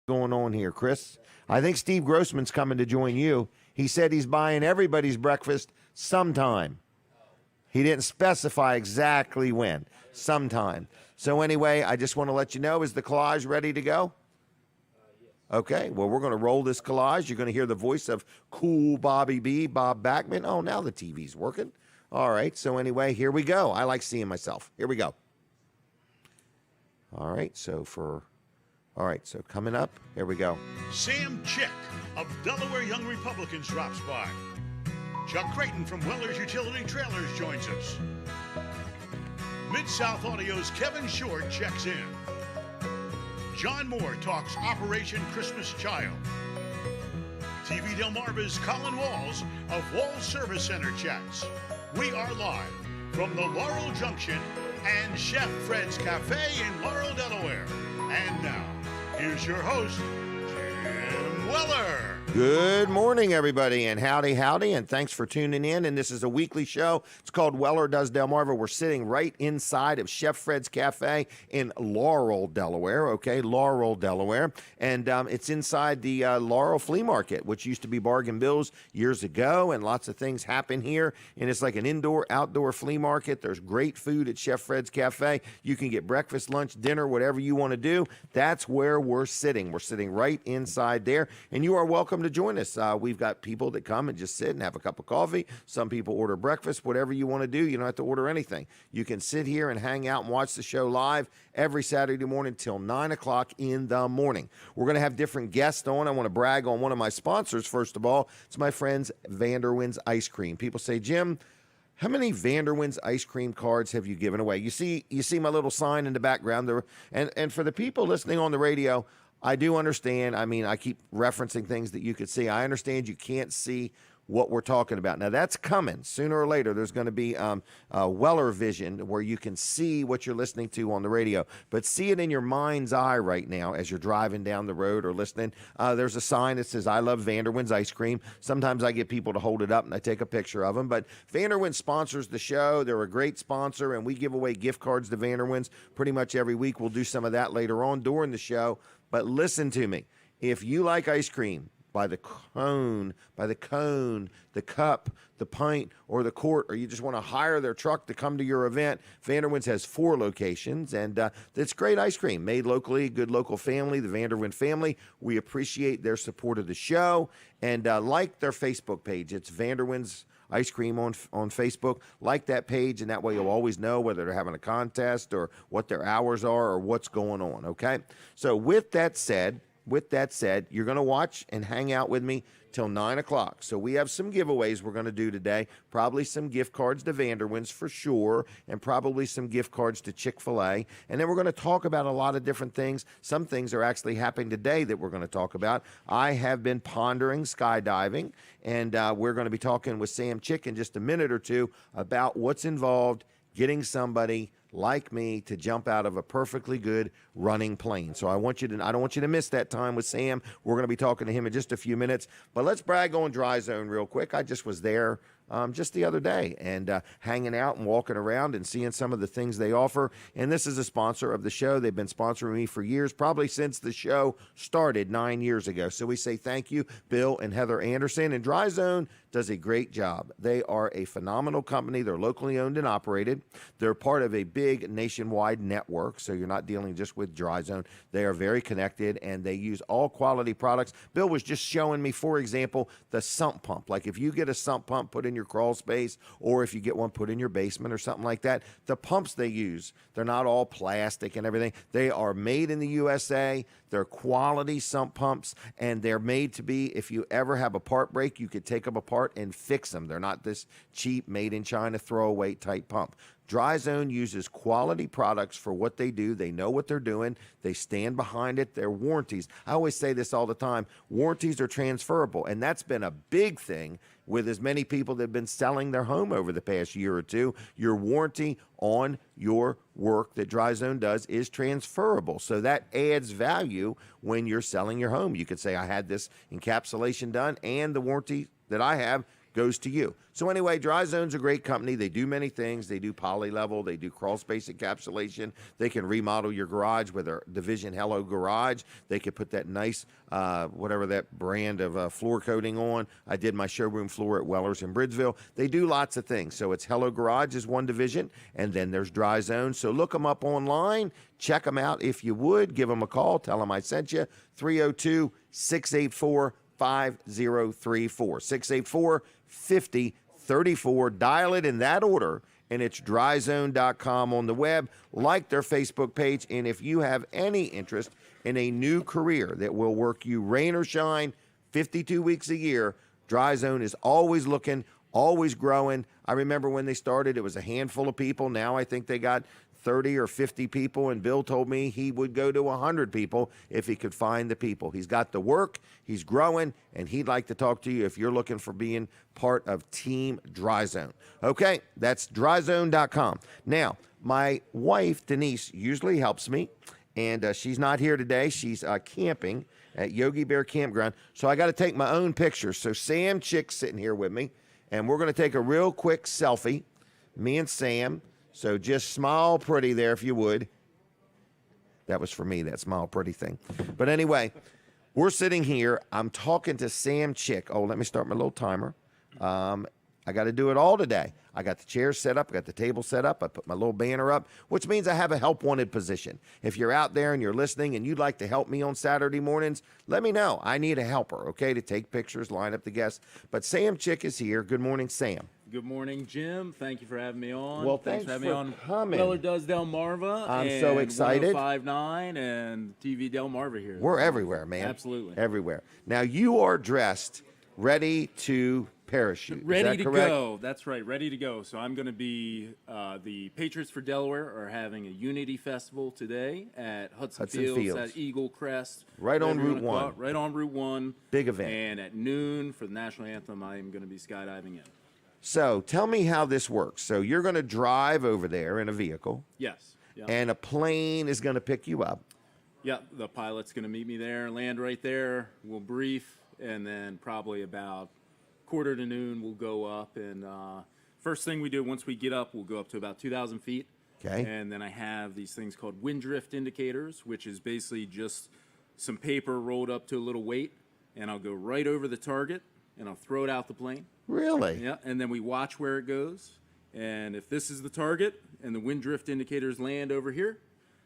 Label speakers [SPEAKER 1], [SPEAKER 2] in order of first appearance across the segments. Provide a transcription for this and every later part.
[SPEAKER 1] Going on here, Chris? I think Steve Grossman's coming to join you. He said he's buying everybody's breakfast sometime. He didn't specify exactly when. Sometime. So anyway, I just want to let you know, is the collage ready to go? Okay, well, we're going to roll this collage. You're going to hear the voice of cool Bobby B, Bob Backman. Oh, now the TV's working. All right, so anyway, here we go. I like seeing myself. Here we go. All right, so coming up, here we go.
[SPEAKER 2] Sam Chick of Delaware Young Republicans drops by. Chuck Creighton from Weller's Utiilty Trailers joins us. Mid-South Audio's Kevin Short checks in. John Moore talks Operation Christmas Child. TV Delmarva's Colin Walls of Walls Service Center chats. We are live from the Laurel Junction and Chef Fred's Cafe in Laurel, Delaware. And now, here's your host, Jim Weller.
[SPEAKER 1] Good morning, everybody, and howdy, and thanks for tuning in. And this is a weekly show. It's called Weller Does Delmarva. We're sitting right inside of Chef Fred's Cafe in Laurel, Delaware, okay, Laurel, Delaware. And it's inside the Laurel Flea Market, which used to be Bargain Bills years ago, and lots of things happen here. And it's like an indoor-outdoor flea market. There's great food at Chef Fred's Cafe. You can get breakfast, lunch, dinner, whatever you want to do. That's where we're sitting. We're sitting right inside there, and you are welcome to join us. We've got people that come and just sit and have a cup of coffee. Some people order breakfast. Whatever you want to do, you don't have to order anything. You can sit here and hang out and watch the show live every Saturday morning till 9 o'clock in the morning. We're going to have different guests on. I want to brag on one of my sponsors, first of all. It's my friends Vanderwin's Ice Cream. People say, Jim, how many Vanderwin's ice cream cards have you given away? You see my little sign in the background there. And for the people listening on the radio, I do understand. I mean, I keep referencing things that you could see. I understand you can't see what we're talking about. Now, that's coming. Sooner or later, there's going to be Weller Vision where you can see what you're listening to on the radio. But see it in your mind's eye right now as you're driving down the road or listening. There's a sign that says, I love Vanderwin's Ice Cream. Sometimes I get people to hold it up and I take a picture of them. But Vanderwin sponsors the show. They're a great sponsor, and we give away gift cards to Vanderwin's pretty much every week. We'll do some of that later on during the show. But listen to me. If you like ice cream, by the cone, the cup, the pint, or the quart, or you just want to hire their truck to come to your event, Vanderwin's has 4 locations, and it's great ice cream, made locally, good local family, the Vanderwin family. We appreciate their support of the show, and like their Facebook page. It's Vanderwin's Ice Cream on Facebook. Like that page, and that way you'll always know whether they're having a contest or what their hours are or what's going on, okay? So with that said, you're going to watch and hang out with me till 9 o'clock. So we have some giveaways we're going to do today. Probably some gift cards to Vanderwin's for sure, and probably some gift cards to Chick-fil-A. And then we're going to talk about a lot of different things. Some things are actually happening today that we're going to talk about. I have been pondering skydiving, and we're going to be talking with Sam Chick in just a minute or two about what's involved getting somebody like me to jump out of a perfectly good running plane. So I don't want you to miss that time with Sam. We're going to be talking to him in just a few minutes. But let's brag on Dry Zone real quick. I just was there just the other day and hanging out and walking around and seeing some of the things they offer. And this is a sponsor of the show. They've been sponsoring me for years, probably since the show started 9 years ago. So we say thank you, Bill and Heather Anderson. And Dry Zone does a great job. They are a phenomenal company. They're locally owned and operated. They're part of a big nationwide network, so you're not dealing just with Dry Zone. They are very connected, and they use all quality products. Bill was just showing me, for example, the sump pump. Like if you get a sump pump put in your crawl space, or if you get one put in your basement or something like that, the pumps they use, they're not all plastic and everything. They are made in the USA. They're quality sump pumps, and they're made to be, if you ever have a part break, you could take them apart and fix them. They're not this cheap, made in China, throwaway type pump. Dry Zone uses quality products for what they do. They know what they're doing. They stand behind it. Their warranties. I always say this all the time. Warranties are transferable, and that's been a big thing with as many people that have been selling their home over the past year or two. Your warranty on your work that Dry Zone does is transferable. So that adds value when you're selling your home. You could say, I had this encapsulation done, and the warranty that I have goes to you. So anyway, Dry Zone's a great company. They do many things. They do poly level. They do crawl space encapsulation. They can remodel your garage with their Division Hello Garage. They could put that nice, whatever that brand of floor coating on. I did my showroom floor at Weller's in Bridgeville. They do lots of things. So it's Hello Garage is one division, and then there's Dry Zone. So look them up online. Check them out if you would. Give them a call. Tell them I sent you. 302-684-5034. 684-5034. Dial it in that order, and it's dryzone.com on the web. Like their Facebook page, and if you have any interest in a new career that will work you rain or shine 52 weeks a year, Dry Zone is always looking, always growing. I remember when they started, it was a handful of people. Now I think they got 30 or 50 people, and Bill told me he would go to 100 people if he could find the people. He's got the work, he's growing, and he'd like to talk to you if you're looking for being part of Team Dry Zone. Okay, that's dryzone.com. Now, my wife, Denise, usually helps me, and she's not here today. She's camping at Yogi Bear Campground, so I got to take my own pictures. So Sam Chick's sitting here with me, and we're going to take a real quick selfie, me and Sam. So just smile pretty there if you would. That was for me, that smile pretty thing. But anyway, we're sitting here. I'm talking to Sam Chick. Oh, let me start my little timer. I got to do it all today. I got the chairs set up. I got the table set up. I put my little banner up, which means I have a help wanted position. If you're out there and you're listening and you'd like to help me on Saturday mornings, let me know. I need a helper, okay, to take pictures, line up the guests. But Sam Chick is here. Good morning, Sam.
[SPEAKER 3] Good morning, Jim. Thank you for having me on.
[SPEAKER 1] Well, thanks
[SPEAKER 3] for having me on.
[SPEAKER 1] coming.
[SPEAKER 3] Weller Does Delmarva.
[SPEAKER 1] I'm so excited.
[SPEAKER 3] 105.9 and TV Delmarva here.
[SPEAKER 1] We're everywhere, man.
[SPEAKER 3] Absolutely.
[SPEAKER 1] Everywhere. Now, you are dressed, ready to parachute.
[SPEAKER 3] Ready
[SPEAKER 1] Is that
[SPEAKER 3] to
[SPEAKER 1] correct?
[SPEAKER 3] go. That's right. Ready to go. So I'm going to be, the Patriots for Delaware are having a Unity Festival today at Hudson Fields at Eagle Crest.
[SPEAKER 1] Right on Route 1.
[SPEAKER 3] Right on Route 1.
[SPEAKER 1] Big event.
[SPEAKER 3] And at noon for the national anthem, I am going to be skydiving in.
[SPEAKER 1] So tell me how this works. So you're going to drive over there in a vehicle.
[SPEAKER 3] Yes. Yeah.
[SPEAKER 1] And a plane is going to pick you up.
[SPEAKER 3] Yeah, the pilot's going to meet me there, land right there. We'll brief, and then probably about quarter to noon, we'll go up. And first thing we do, once we get up, we'll go up to about 2,000 feet.
[SPEAKER 1] Okay.
[SPEAKER 3] And then I have these things called wind drift indicators, which is basically just some paper rolled up to a little weight, and I'll go right over the target, and I'll throw it out the plane.
[SPEAKER 1] Really?
[SPEAKER 3] Yeah, and then we watch where it goes. And if this is the target and the wind drift indicators land over here,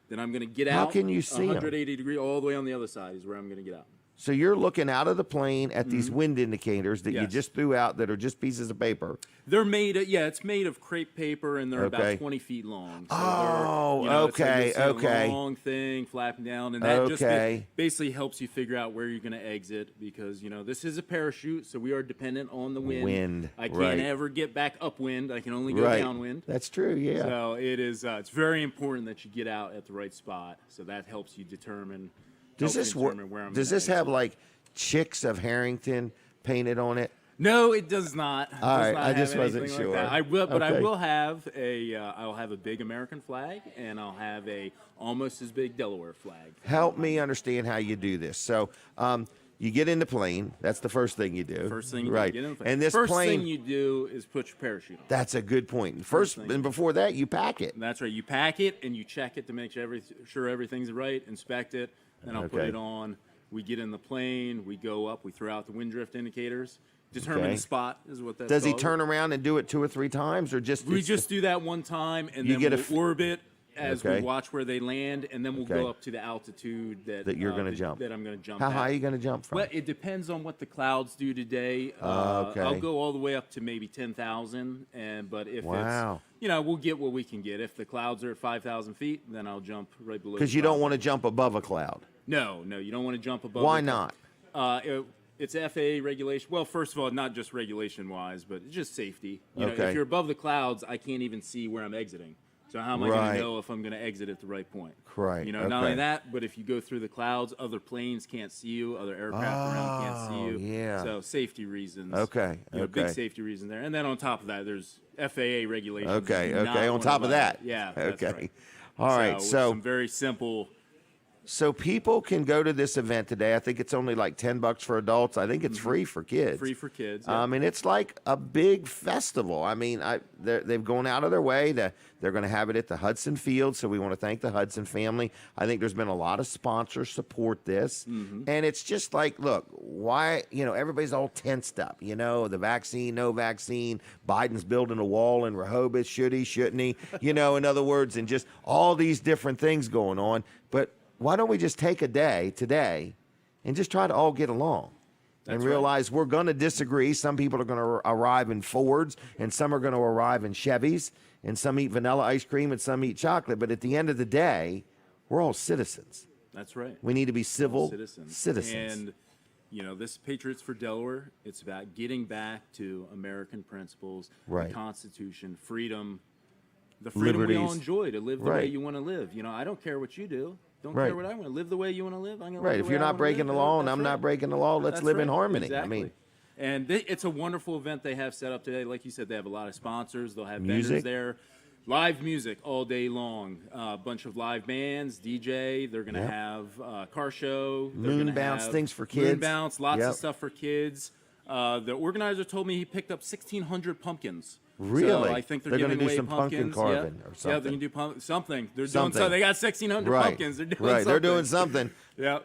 [SPEAKER 3] then I'm going to get out.
[SPEAKER 1] How can you see
[SPEAKER 3] 180 degree all the way on the other side is where I'm going to get out.
[SPEAKER 1] So you're looking out of the plane at these wind indicators that you
[SPEAKER 3] Yes.
[SPEAKER 1] just threw out that are just pieces of paper.
[SPEAKER 3] They're made of, it's made of crepe paper, and they're
[SPEAKER 1] Okay.
[SPEAKER 3] about 20 feet long. So
[SPEAKER 1] Oh,
[SPEAKER 3] they're,
[SPEAKER 1] okay,
[SPEAKER 3] it's like you'll see
[SPEAKER 1] okay.
[SPEAKER 3] a long thing flapping down, and that just
[SPEAKER 1] Okay.
[SPEAKER 3] basically helps you figure out where you're going to exit, because, this is a parachute, so we are dependent on the wind. I can't
[SPEAKER 1] right.
[SPEAKER 3] ever get back upwind. I can only go
[SPEAKER 1] Right.
[SPEAKER 3] downwind.
[SPEAKER 1] That's true, yeah.
[SPEAKER 3] So it is. It's very important that you get out at the right spot. So that helps you determine.
[SPEAKER 1] Does
[SPEAKER 3] helps
[SPEAKER 1] this
[SPEAKER 3] me
[SPEAKER 1] work?
[SPEAKER 3] determine where I'm
[SPEAKER 1] Does
[SPEAKER 3] gonna
[SPEAKER 1] this have
[SPEAKER 3] exit.
[SPEAKER 1] like Chicks of Harrington painted on it?
[SPEAKER 3] No, it does not. It
[SPEAKER 1] All
[SPEAKER 3] does
[SPEAKER 1] right,
[SPEAKER 3] not
[SPEAKER 1] I
[SPEAKER 3] have
[SPEAKER 1] just wasn't
[SPEAKER 3] anything like
[SPEAKER 1] sure.
[SPEAKER 3] that. I will, but
[SPEAKER 1] Okay.
[SPEAKER 3] I will have a. I'll have a big American flag, and I'll have a almost as big Delaware flag.
[SPEAKER 1] Help me understand how you do this. So, you get in the plane. That's the first thing you do.
[SPEAKER 3] First thing you
[SPEAKER 1] right.
[SPEAKER 3] do, get in the plane.
[SPEAKER 1] And this
[SPEAKER 3] First
[SPEAKER 1] plane.
[SPEAKER 3] thing you do is put your parachute on.
[SPEAKER 1] That's a good point. First,
[SPEAKER 3] thing.
[SPEAKER 1] and before that, you pack it.
[SPEAKER 3] That's right. You pack it and you check it to make sure everything's right. Inspect it. Then I'll put
[SPEAKER 1] Okay.
[SPEAKER 3] it on. We get in the plane. We go up. We throw out the wind drift indicators. Determine
[SPEAKER 1] Okay.
[SPEAKER 3] the spot is what that's
[SPEAKER 1] Does he
[SPEAKER 3] called.
[SPEAKER 1] turn around and do it 2 or 3 times, or just?
[SPEAKER 3] We just do that one time, and
[SPEAKER 1] You
[SPEAKER 3] then
[SPEAKER 1] get a
[SPEAKER 3] we'll orbit as
[SPEAKER 1] Okay.
[SPEAKER 3] we watch where they land, and then we'll
[SPEAKER 1] Okay.
[SPEAKER 3] go up to the altitude that
[SPEAKER 1] you're going to jump.
[SPEAKER 3] That I'm going to jump.
[SPEAKER 1] How
[SPEAKER 3] at.
[SPEAKER 1] high are you going to jump from?
[SPEAKER 3] Well, it depends on what the clouds do today.
[SPEAKER 1] Okay.
[SPEAKER 3] I'll go all the way up to maybe 10,000, but if
[SPEAKER 1] Wow.
[SPEAKER 3] it's we'll get what we can get. If the clouds are at 5,000 feet, then I'll jump right below.
[SPEAKER 1] Because you don't want to jump above a cloud.
[SPEAKER 3] No, you don't want to jump above.
[SPEAKER 1] Why
[SPEAKER 3] the-
[SPEAKER 1] not?
[SPEAKER 3] It's FAA regulation. Well, first of all, not just regulation-wise, but it's just safety.
[SPEAKER 1] Okay.
[SPEAKER 3] If you're above the clouds, I can't even see where I'm exiting. So how am I going
[SPEAKER 1] Right.
[SPEAKER 3] to know if I'm going to exit at the right point?
[SPEAKER 1] Right,
[SPEAKER 3] Not
[SPEAKER 1] okay.
[SPEAKER 3] only that, but if you go through the clouds, other planes can't see you, other aircraft around can't see you.
[SPEAKER 1] yeah.
[SPEAKER 3] So safety reasons.
[SPEAKER 1] Okay,
[SPEAKER 3] Big
[SPEAKER 1] okay.
[SPEAKER 3] safety reason there. And then on top of that, there's FAA regulations.
[SPEAKER 1] Okay,
[SPEAKER 3] You do not
[SPEAKER 1] okay. On
[SPEAKER 3] wanna
[SPEAKER 1] top of that.
[SPEAKER 3] violate. Yeah. That's
[SPEAKER 1] Okay.
[SPEAKER 3] right.
[SPEAKER 1] All right. So,
[SPEAKER 3] some very simple
[SPEAKER 1] So people can go to this event today. I think it's only like $10 for adults. I think it's free for kids.
[SPEAKER 3] Free for kids.
[SPEAKER 1] I mean, it's like a big festival. I mean, they've gone out of their way to. They're going to have it at the Hudson Field, so we want to thank the Hudson family. I think there's been a lot of sponsors support this, and it's just like, look, why, everybody's all tensed up, the vaccine, no vaccine, Biden's building a wall in Rehoboth, should he, shouldn't he, in other words, and just all these different things going on. But why don't we just take a day today and just try to all get along? And realize we're going to disagree. Some people are going to arrive in Fords, and some are going to arrive in Chevys, and some eat vanilla ice cream, and some eat chocolate. But at the end of the day, we're all citizens.
[SPEAKER 3] That's right.
[SPEAKER 1] We need to be civil citizens.
[SPEAKER 3] And, this Patriots for Delaware, it's about getting back to American principles,
[SPEAKER 1] Right.
[SPEAKER 3] the Constitution, freedom, the freedom we all
[SPEAKER 1] Liberties.
[SPEAKER 3] enjoy to live the
[SPEAKER 1] Right.
[SPEAKER 3] way you want to live. I don't care what you do. Don't
[SPEAKER 1] Right.
[SPEAKER 3] care what I want to live the way you want to live. I'm gonna
[SPEAKER 1] Right.
[SPEAKER 3] live
[SPEAKER 1] If
[SPEAKER 3] the
[SPEAKER 1] you're
[SPEAKER 3] way I
[SPEAKER 1] not
[SPEAKER 3] wanna
[SPEAKER 1] breaking
[SPEAKER 3] live.
[SPEAKER 1] the law and
[SPEAKER 3] That's
[SPEAKER 1] I'm
[SPEAKER 3] right.
[SPEAKER 1] not breaking the law, let's
[SPEAKER 3] That's
[SPEAKER 1] live in
[SPEAKER 3] right.
[SPEAKER 1] harmony.
[SPEAKER 3] Exactly.
[SPEAKER 1] I mean,
[SPEAKER 3] and it's a wonderful event they have set up today. Like you said, they have a lot of sponsors. They'll have
[SPEAKER 1] Music.
[SPEAKER 3] vendors there. Live music all day long. A bunch of live bands, DJ. They're going to
[SPEAKER 1] Yep.
[SPEAKER 3] have car show. They're
[SPEAKER 1] Moon
[SPEAKER 3] gonna
[SPEAKER 1] bounce,
[SPEAKER 3] have
[SPEAKER 1] things for
[SPEAKER 3] Moon
[SPEAKER 1] kids.
[SPEAKER 3] bounce, lots
[SPEAKER 1] Yep.
[SPEAKER 3] of stuff for kids. The organizer told me he picked up 1,600 pumpkins.
[SPEAKER 1] Really?
[SPEAKER 3] So I think they're
[SPEAKER 1] They're gonna
[SPEAKER 3] giving
[SPEAKER 1] do
[SPEAKER 3] away
[SPEAKER 1] some pumpkin
[SPEAKER 3] pumpkins.
[SPEAKER 1] carving
[SPEAKER 3] yeah.
[SPEAKER 1] or
[SPEAKER 3] Yeah,
[SPEAKER 1] something.
[SPEAKER 3] they're going to do something. They're doing
[SPEAKER 1] Something.
[SPEAKER 3] so. They got 1,600
[SPEAKER 1] right.
[SPEAKER 3] pumpkins. They're doing
[SPEAKER 1] right.
[SPEAKER 3] something.
[SPEAKER 1] They're doing something.
[SPEAKER 3] Yeah,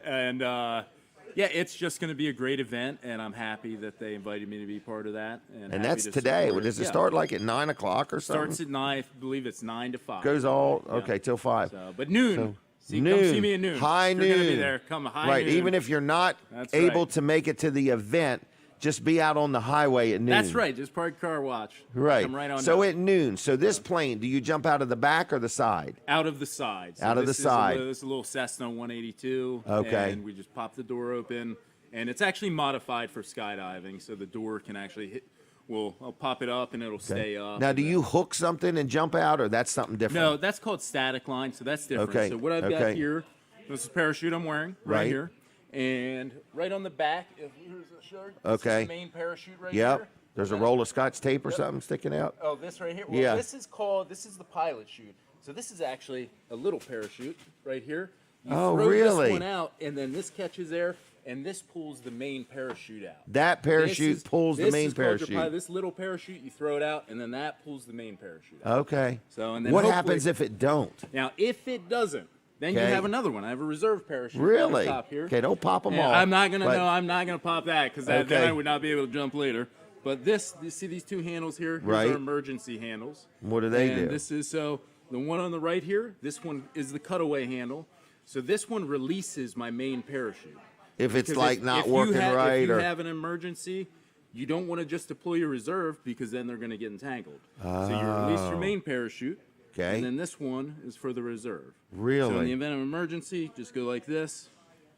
[SPEAKER 3] and yeah, it's just going to be a great event, and I'm happy that they invited me to be part of that. And happy
[SPEAKER 1] that's
[SPEAKER 3] to
[SPEAKER 1] today.
[SPEAKER 3] support
[SPEAKER 1] Does it
[SPEAKER 3] Yeah.
[SPEAKER 1] start like at 9 o'clock or something?
[SPEAKER 3] Starts at 9. I believe it's 9 to 5.
[SPEAKER 1] Goes all okay till 5.
[SPEAKER 3] So, but noon.
[SPEAKER 1] So,
[SPEAKER 3] Come
[SPEAKER 1] noon.
[SPEAKER 3] see me at noon.
[SPEAKER 1] High
[SPEAKER 3] If you're gonna be
[SPEAKER 1] noon.
[SPEAKER 3] there. Come high
[SPEAKER 1] right.
[SPEAKER 3] noon.
[SPEAKER 1] Even if you're not
[SPEAKER 3] That's
[SPEAKER 1] able
[SPEAKER 3] right.
[SPEAKER 1] to make it to the event, just be out on the highway at noon.
[SPEAKER 3] That's right. Just park car watch.
[SPEAKER 1] Right.
[SPEAKER 3] Come right on
[SPEAKER 1] so
[SPEAKER 3] down.
[SPEAKER 1] at noon. So this plane, do you jump out of the back or the side?
[SPEAKER 3] Out of the side. So
[SPEAKER 1] Out of the
[SPEAKER 3] this is
[SPEAKER 1] side.
[SPEAKER 3] This is a little Cessna 182.
[SPEAKER 1] Okay.
[SPEAKER 3] And we just pop the door open, and it's actually modified for skydiving, so the door can actually hit. I'll pop it up, and it'll stay up.
[SPEAKER 1] Now,
[SPEAKER 3] and
[SPEAKER 1] do
[SPEAKER 3] then-
[SPEAKER 1] you hook something and jump out, or that's something different?
[SPEAKER 3] No, that's called static line, so that's different.
[SPEAKER 1] Okay,
[SPEAKER 3] So what I've
[SPEAKER 1] okay.
[SPEAKER 3] got here, this is a parachute I'm wearing right
[SPEAKER 1] Right.
[SPEAKER 3] here, and right on the back, here's a shirt.
[SPEAKER 1] Okay.
[SPEAKER 3] This is the main parachute right
[SPEAKER 1] Yep.
[SPEAKER 3] here.
[SPEAKER 1] There's a
[SPEAKER 3] And
[SPEAKER 1] roll of Scotch tape or something sticking out.
[SPEAKER 3] Oh, this right here? Well,
[SPEAKER 1] Yeah.
[SPEAKER 3] this is the pilot chute. So this is actually a little parachute right here. You
[SPEAKER 1] Oh,
[SPEAKER 3] throw
[SPEAKER 1] really?
[SPEAKER 3] this one out, and then this catches air, and this pulls the main parachute out.
[SPEAKER 1] That parachute pulls the
[SPEAKER 3] this
[SPEAKER 1] main
[SPEAKER 3] is called your
[SPEAKER 1] parachute.
[SPEAKER 3] This little parachute, you throw it out, and then that pulls the main parachute out.
[SPEAKER 1] Okay.
[SPEAKER 3] So, and then
[SPEAKER 1] what
[SPEAKER 3] hopefully-
[SPEAKER 1] happens if it don't?
[SPEAKER 3] Now, if it doesn't, then you
[SPEAKER 1] Okay.
[SPEAKER 3] have another one. I have a reserve parachute
[SPEAKER 1] Really?
[SPEAKER 3] on the top here.
[SPEAKER 1] Okay, don't pop them
[SPEAKER 3] And
[SPEAKER 1] all.
[SPEAKER 3] I'm not gonna
[SPEAKER 1] but-
[SPEAKER 3] no, I'm not gonna pop that because then
[SPEAKER 1] Okay.
[SPEAKER 3] I would not be able to jump later. But this, you see these two handles here? Here's
[SPEAKER 1] Right.
[SPEAKER 3] our emergency handles.
[SPEAKER 1] What do they
[SPEAKER 3] and
[SPEAKER 1] do?
[SPEAKER 3] This is so the one on the right here. This one is the cutaway handle. So this one releases my main parachute.
[SPEAKER 1] If it's
[SPEAKER 3] Because
[SPEAKER 1] like
[SPEAKER 3] if
[SPEAKER 1] not
[SPEAKER 3] you
[SPEAKER 1] working
[SPEAKER 3] have,
[SPEAKER 1] right,
[SPEAKER 3] if you
[SPEAKER 1] or
[SPEAKER 3] have an emergency, you don't want to just deploy your reserve because then they're going to get entangled. So you release your main parachute.
[SPEAKER 1] Okay.
[SPEAKER 3] And then this one is for the reserve.
[SPEAKER 1] Really?
[SPEAKER 3] So in the event of emergency, just go like this,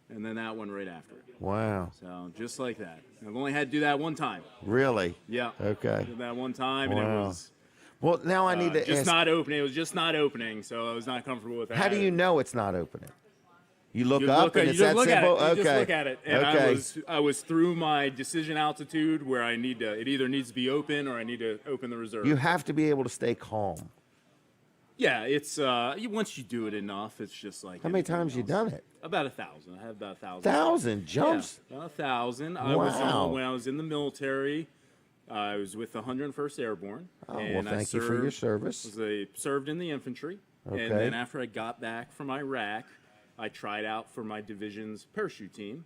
[SPEAKER 3] and then that one right after it.
[SPEAKER 1] wow,
[SPEAKER 3] So just like that. I've only had to do that one time.
[SPEAKER 1] really?
[SPEAKER 3] Yeah.
[SPEAKER 1] Okay.
[SPEAKER 3] Did that one time, and
[SPEAKER 1] Wow.
[SPEAKER 3] it was
[SPEAKER 1] Well, now I need to
[SPEAKER 3] just
[SPEAKER 1] ask.
[SPEAKER 3] not opening. It was just not opening, so I was not comfortable with that.
[SPEAKER 1] How do you know it's not opening? You look
[SPEAKER 3] You
[SPEAKER 1] up
[SPEAKER 3] look,
[SPEAKER 1] and
[SPEAKER 3] you
[SPEAKER 1] it's
[SPEAKER 3] just
[SPEAKER 1] that
[SPEAKER 3] look
[SPEAKER 1] simple.
[SPEAKER 3] at it. You
[SPEAKER 1] okay.
[SPEAKER 3] just look at it, and
[SPEAKER 1] okay.
[SPEAKER 3] I was through my decision altitude where I need to. It either needs to be open or I need to open the reserve.
[SPEAKER 1] You have to be able to stay calm.
[SPEAKER 3] Yeah, it's once you do it enough, it's just like
[SPEAKER 1] How many
[SPEAKER 3] anything
[SPEAKER 1] times you
[SPEAKER 3] else.
[SPEAKER 1] done it?
[SPEAKER 3] About 1,000. I have about 1,000.
[SPEAKER 1] 1,000 jumps.
[SPEAKER 3] Yeah, about 1,000. I
[SPEAKER 1] Wow.
[SPEAKER 3] was when I was in the military. I was with the 101st Airborne.
[SPEAKER 1] Oh, well,
[SPEAKER 3] and I
[SPEAKER 1] thank you for your
[SPEAKER 3] served-
[SPEAKER 1] service.
[SPEAKER 3] served in the infantry,
[SPEAKER 1] Okay.
[SPEAKER 3] and then after I got back from Iraq, I tried out for my division's parachute team,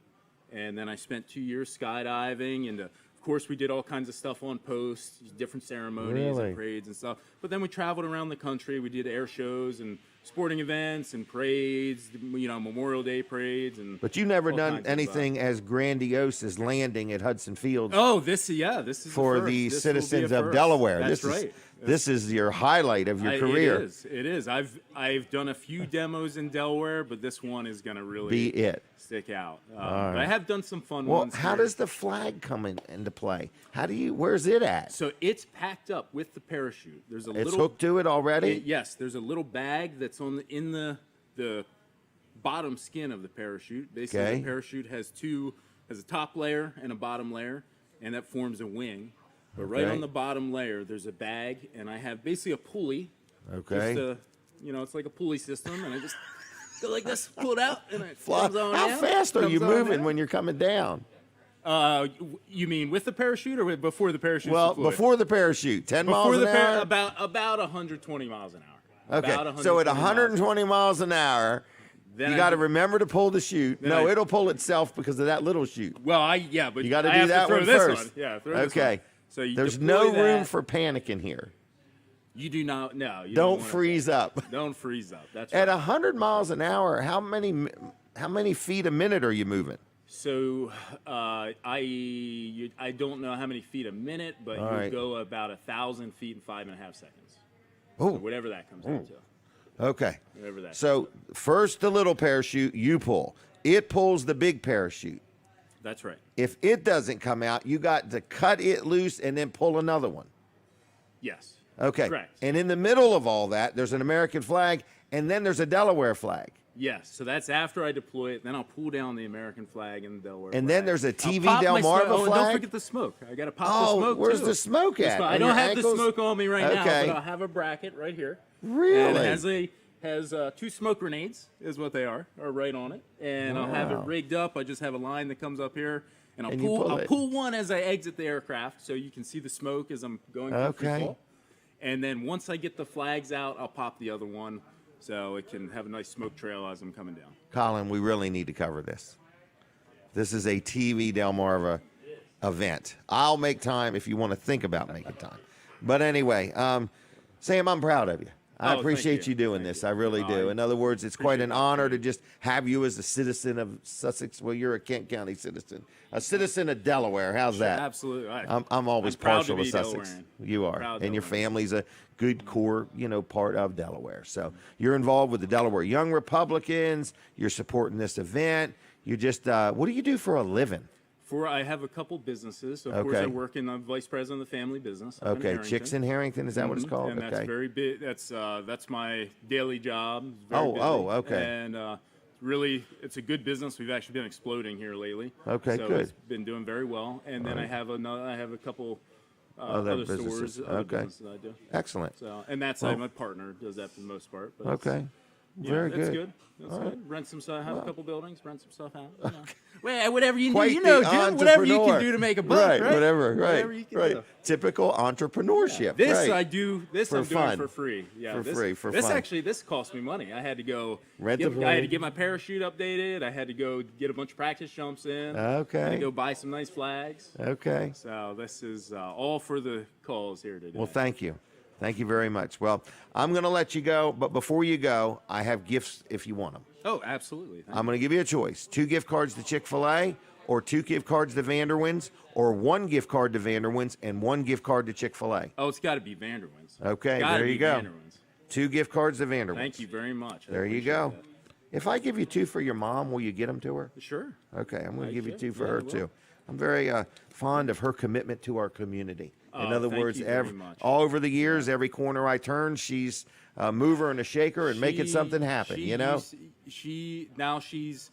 [SPEAKER 3] and then I spent 2 years skydiving, and of course we did all kinds of stuff on post, different ceremonies
[SPEAKER 1] Really?
[SPEAKER 3] and parades and stuff. But then we traveled around the country. We did air shows and sporting events and parades, Memorial Day parades, and
[SPEAKER 1] But you never
[SPEAKER 3] all
[SPEAKER 1] done
[SPEAKER 3] kinds of,
[SPEAKER 1] anything as grandiose as landing at Hudson Field
[SPEAKER 3] Oh, this is
[SPEAKER 1] for
[SPEAKER 3] first.
[SPEAKER 1] the
[SPEAKER 3] This will be a
[SPEAKER 1] citizens of
[SPEAKER 3] first.
[SPEAKER 1] Delaware.
[SPEAKER 3] That's
[SPEAKER 1] this
[SPEAKER 3] right.
[SPEAKER 1] This is your highlight of your career.
[SPEAKER 3] It is. I've done a few demos in Delaware, but this one is going to really
[SPEAKER 1] Be it.
[SPEAKER 3] stick out. But
[SPEAKER 1] right.
[SPEAKER 3] I have done some fun
[SPEAKER 1] Well,
[SPEAKER 3] ones.
[SPEAKER 1] how
[SPEAKER 3] here.
[SPEAKER 1] does the flag come into play? Where's it at?
[SPEAKER 3] So it's packed up with the parachute. There's a
[SPEAKER 1] It's
[SPEAKER 3] little.
[SPEAKER 1] hooked to it already?
[SPEAKER 3] Yes, there's a little bag that's in the bottom skin of the parachute. Basically,
[SPEAKER 1] Okay.
[SPEAKER 3] the parachute has a top layer and a bottom layer, and that forms a wing. But right
[SPEAKER 1] Okay.
[SPEAKER 3] on the bottom layer, there's a bag, and I have basically a pulley.
[SPEAKER 1] Okay.
[SPEAKER 3] Just it's like a pulley system, and I just go like this, pull it out, and it
[SPEAKER 1] Fly.
[SPEAKER 3] comes on
[SPEAKER 1] How
[SPEAKER 3] down,
[SPEAKER 1] fast are
[SPEAKER 3] comes
[SPEAKER 1] you
[SPEAKER 3] on
[SPEAKER 1] moving
[SPEAKER 3] down.
[SPEAKER 1] when you're coming down?
[SPEAKER 3] You mean with the parachute or before the parachute?
[SPEAKER 1] Well, before the parachute, 10 miles an hour?
[SPEAKER 3] About 120 miles an hour.
[SPEAKER 1] Okay,
[SPEAKER 3] About
[SPEAKER 1] so at
[SPEAKER 3] 120
[SPEAKER 1] 120 miles an hour,
[SPEAKER 3] Then
[SPEAKER 1] you
[SPEAKER 3] I
[SPEAKER 1] got to
[SPEAKER 3] do-
[SPEAKER 1] remember to pull the chute.
[SPEAKER 3] Then
[SPEAKER 1] No,
[SPEAKER 3] I-
[SPEAKER 1] it'll pull itself because of that little chute.
[SPEAKER 3] Well, but
[SPEAKER 1] You got to
[SPEAKER 3] I
[SPEAKER 1] do
[SPEAKER 3] have
[SPEAKER 1] that
[SPEAKER 3] to throw
[SPEAKER 1] one
[SPEAKER 3] this
[SPEAKER 1] first.
[SPEAKER 3] One. Yeah, throw this
[SPEAKER 1] Okay.
[SPEAKER 3] one. So you
[SPEAKER 1] There's
[SPEAKER 3] deploy
[SPEAKER 1] no room
[SPEAKER 3] that.
[SPEAKER 1] for panic in here.
[SPEAKER 3] You do not. No, you
[SPEAKER 1] Don't
[SPEAKER 3] wanna-
[SPEAKER 1] freeze up.
[SPEAKER 3] Don't freeze up. That's
[SPEAKER 1] At
[SPEAKER 3] right.
[SPEAKER 1] 100 miles an hour, how many feet a minute are you moving?
[SPEAKER 3] So I don't know how many feet a minute, but
[SPEAKER 1] All
[SPEAKER 3] you
[SPEAKER 1] right.
[SPEAKER 3] go about 1,000 feet in 5.5 seconds.
[SPEAKER 1] Oh,
[SPEAKER 3] Whatever that comes out to.
[SPEAKER 1] okay.
[SPEAKER 3] Whatever that.
[SPEAKER 1] So first the little parachute, you pull. It pulls the big parachute.
[SPEAKER 3] That's right.
[SPEAKER 1] If it doesn't come out, you got to cut it loose and then pull another one.
[SPEAKER 3] Yes.
[SPEAKER 1] Okay.
[SPEAKER 3] Correct.
[SPEAKER 1] And in the middle of all that, there's an American flag, and then there's a Delaware flag.
[SPEAKER 3] Yes. So that's after I deploy it. Then I'll pull down the American flag and the Delaware
[SPEAKER 1] And
[SPEAKER 3] flag.
[SPEAKER 1] then there's a
[SPEAKER 3] I'll
[SPEAKER 1] TV
[SPEAKER 3] pop my
[SPEAKER 1] Delmarva
[SPEAKER 3] smoke. Oh, and
[SPEAKER 1] flag?
[SPEAKER 3] don't forget the smoke. I got to pop
[SPEAKER 1] Oh,
[SPEAKER 3] the smoke
[SPEAKER 1] where's
[SPEAKER 3] too.
[SPEAKER 1] the smoke at?
[SPEAKER 3] I
[SPEAKER 1] On
[SPEAKER 3] don't
[SPEAKER 1] your
[SPEAKER 3] have
[SPEAKER 1] ankles?
[SPEAKER 3] the smoke on me right now,
[SPEAKER 1] Okay.
[SPEAKER 3] but I'll have a bracket right here.
[SPEAKER 1] Really?
[SPEAKER 3] And it has 2 smoke grenades, is what they are right on it. And I'll have it
[SPEAKER 1] Wow.
[SPEAKER 3] rigged up. I just have a line that comes up here, and
[SPEAKER 1] And you pull
[SPEAKER 3] I'll
[SPEAKER 1] it.
[SPEAKER 3] pull one as I exit the aircraft, so you can see the smoke as I'm going through free
[SPEAKER 1] Okay.
[SPEAKER 3] fall. And then once I get the flags out, I'll pop the other one, so it can have a nice smoke trail as I'm coming down.
[SPEAKER 1] Colin, we really need to cover this. This is a TV Delmarva event. I'll make time if you want to think about making time. But anyway, Sam, I'm proud of you. I
[SPEAKER 3] thank
[SPEAKER 1] appreciate
[SPEAKER 3] you.
[SPEAKER 1] you doing
[SPEAKER 3] Thank
[SPEAKER 1] this.
[SPEAKER 3] you.
[SPEAKER 1] I really
[SPEAKER 3] No,
[SPEAKER 1] do.
[SPEAKER 3] I
[SPEAKER 1] In other words, it's quite
[SPEAKER 3] appreciate
[SPEAKER 1] an
[SPEAKER 3] the
[SPEAKER 1] honor to
[SPEAKER 3] opportunity.
[SPEAKER 1] just have you as a citizen of Sussex. Well, you're a Kent County citizen, a citizen of Delaware. How's that?
[SPEAKER 3] Absolutely.
[SPEAKER 1] I'm always
[SPEAKER 3] I'm proud
[SPEAKER 1] partial
[SPEAKER 3] to
[SPEAKER 1] to
[SPEAKER 3] be
[SPEAKER 1] Sussex.
[SPEAKER 3] Delawarean.
[SPEAKER 1] You are,
[SPEAKER 3] Proud
[SPEAKER 1] and your
[SPEAKER 3] Delawarean.
[SPEAKER 1] family's a good core, part of Delaware. So you're involved with the Delaware Young Republicans. You're supporting this event. You just, what do you do for a living?
[SPEAKER 3] I have a couple businesses. So of course,
[SPEAKER 1] Okay.
[SPEAKER 3] I work in the vice president of the family business. up in
[SPEAKER 1] Okay,
[SPEAKER 3] Harrington.
[SPEAKER 1] Chicks in Harrington, is that what it's called?
[SPEAKER 3] And that's
[SPEAKER 1] Okay.
[SPEAKER 3] very big. That's my daily job. It's very busy.
[SPEAKER 1] Okay.
[SPEAKER 3] And really, it's a good business. We've actually been exploding here lately.
[SPEAKER 1] Okay,
[SPEAKER 3] so
[SPEAKER 1] good.
[SPEAKER 3] It's been doing very well. And then I have a couple
[SPEAKER 1] Other
[SPEAKER 3] other
[SPEAKER 1] businesses.
[SPEAKER 3] stores, other
[SPEAKER 1] Okay.
[SPEAKER 3] businesses I do.
[SPEAKER 1] Excellent.
[SPEAKER 3] So, and that's
[SPEAKER 1] Well-
[SPEAKER 3] my partner does that for the most part. But it's-
[SPEAKER 1] Okay.
[SPEAKER 3] yeah,
[SPEAKER 1] Very
[SPEAKER 3] that's
[SPEAKER 1] good.
[SPEAKER 3] good. That's
[SPEAKER 1] All
[SPEAKER 3] good.
[SPEAKER 1] right.
[SPEAKER 3] Rent some stuff. Have a couple buildings. Rent some stuff out. You know. Well, whatever you do,
[SPEAKER 1] Quite
[SPEAKER 3] you know,
[SPEAKER 1] the
[SPEAKER 3] Jim. Whatever you
[SPEAKER 1] entrepreneur.
[SPEAKER 3] can do to make a buck, right?
[SPEAKER 1] Whatever,
[SPEAKER 3] Whatever you can
[SPEAKER 1] right.
[SPEAKER 3] do.
[SPEAKER 1] Typical entrepreneurship.
[SPEAKER 3] This
[SPEAKER 1] right.
[SPEAKER 3] I do. This
[SPEAKER 1] For
[SPEAKER 3] I'm doing
[SPEAKER 1] fun.
[SPEAKER 3] for free. Yeah,
[SPEAKER 1] For
[SPEAKER 3] this,
[SPEAKER 1] free, for
[SPEAKER 3] this
[SPEAKER 1] fun.
[SPEAKER 3] actually this cost me money. I had to go.
[SPEAKER 1] Rent the
[SPEAKER 3] I had to
[SPEAKER 1] plane.
[SPEAKER 3] get my parachute updated. I had to go get a bunch of practice jumps in. I had
[SPEAKER 1] Okay.
[SPEAKER 3] to go buy some nice flags.
[SPEAKER 1] Okay.
[SPEAKER 3] So this is all for the cause here today.
[SPEAKER 1] Well, thank you. Thank you very much. Well, I'm going to let you go, but before you go, I have gifts if you want them.
[SPEAKER 3] Oh, absolutely. Thank
[SPEAKER 1] I'm going to give you a choice. 2 gift cards to Chick-fil-A, or 2 gift cards to Vanderwins, or 1 gift card to Vanderwins and 1 gift card to Chick-fil-A.
[SPEAKER 3] Oh, it's got to be Vanderwins.
[SPEAKER 1] Okay,
[SPEAKER 3] Gotta
[SPEAKER 1] there
[SPEAKER 3] be
[SPEAKER 1] you go.
[SPEAKER 3] Vanderwins.
[SPEAKER 1] 2 gift cards to Vanderwins.
[SPEAKER 3] Thank you very much. I
[SPEAKER 1] There you
[SPEAKER 3] appreciate
[SPEAKER 1] go.
[SPEAKER 3] that.
[SPEAKER 1] If I give you 2 for your mom, will you get them to her?
[SPEAKER 3] Sure.
[SPEAKER 1] Okay, I'm going to
[SPEAKER 3] I
[SPEAKER 1] give you
[SPEAKER 3] should.
[SPEAKER 1] 2 for
[SPEAKER 3] Yeah,
[SPEAKER 1] her
[SPEAKER 3] I will.
[SPEAKER 1] too. I'm very fond of her commitment to our community. In
[SPEAKER 3] Oh,
[SPEAKER 1] other
[SPEAKER 3] thank
[SPEAKER 1] words,
[SPEAKER 3] you very much.
[SPEAKER 1] all over the years, every corner I turn, she's a mover and a shaker and making something happen.
[SPEAKER 3] She's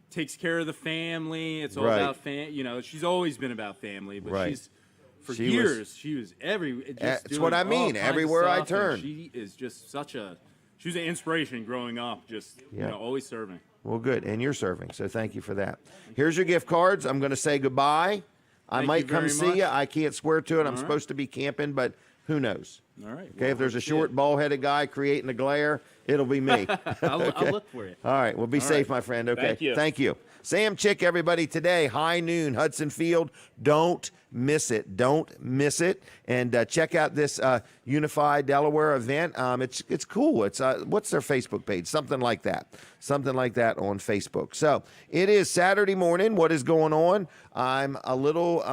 [SPEAKER 3] takes care of the family. It's all
[SPEAKER 1] Right.
[SPEAKER 3] about she's always been about family, but
[SPEAKER 1] Right.
[SPEAKER 3] she's for
[SPEAKER 1] She was-
[SPEAKER 3] years she was just
[SPEAKER 1] That's
[SPEAKER 3] doing
[SPEAKER 1] what I
[SPEAKER 3] all
[SPEAKER 1] mean,
[SPEAKER 3] kinds of
[SPEAKER 1] everywhere I
[SPEAKER 3] stuff, and
[SPEAKER 1] turn.
[SPEAKER 3] she is just she was an inspiration growing up. Just
[SPEAKER 1] Yeah.
[SPEAKER 3] always serving.
[SPEAKER 1] Well, good, and you're serving, so thank you for that. Here's your gift cards. I'm going to say goodbye. I
[SPEAKER 3] Thank
[SPEAKER 1] might
[SPEAKER 3] you
[SPEAKER 1] come
[SPEAKER 3] very
[SPEAKER 1] see
[SPEAKER 3] much.
[SPEAKER 1] you. I can't swear to it. I'm
[SPEAKER 3] right.
[SPEAKER 1] supposed to be camping, but who knows?
[SPEAKER 3] All right.
[SPEAKER 1] Okay, if there's a short, bald-headed guy creating a glare, it'll be me.
[SPEAKER 3] I'll
[SPEAKER 1] Okay.
[SPEAKER 3] look for you.
[SPEAKER 1] All right. Well, be safe,
[SPEAKER 3] right.
[SPEAKER 1] my friend. Okay.
[SPEAKER 3] Thank you.
[SPEAKER 1] Thank you. Sam Chick, everybody, today, high noon, Hudson Field. Don't miss it. Don't miss it. And check out this Unified Delaware event. It's cool. It's what's their Facebook page? Something like that. Something like that on Facebook. So it is Saturday morning. What is going on? I'm a little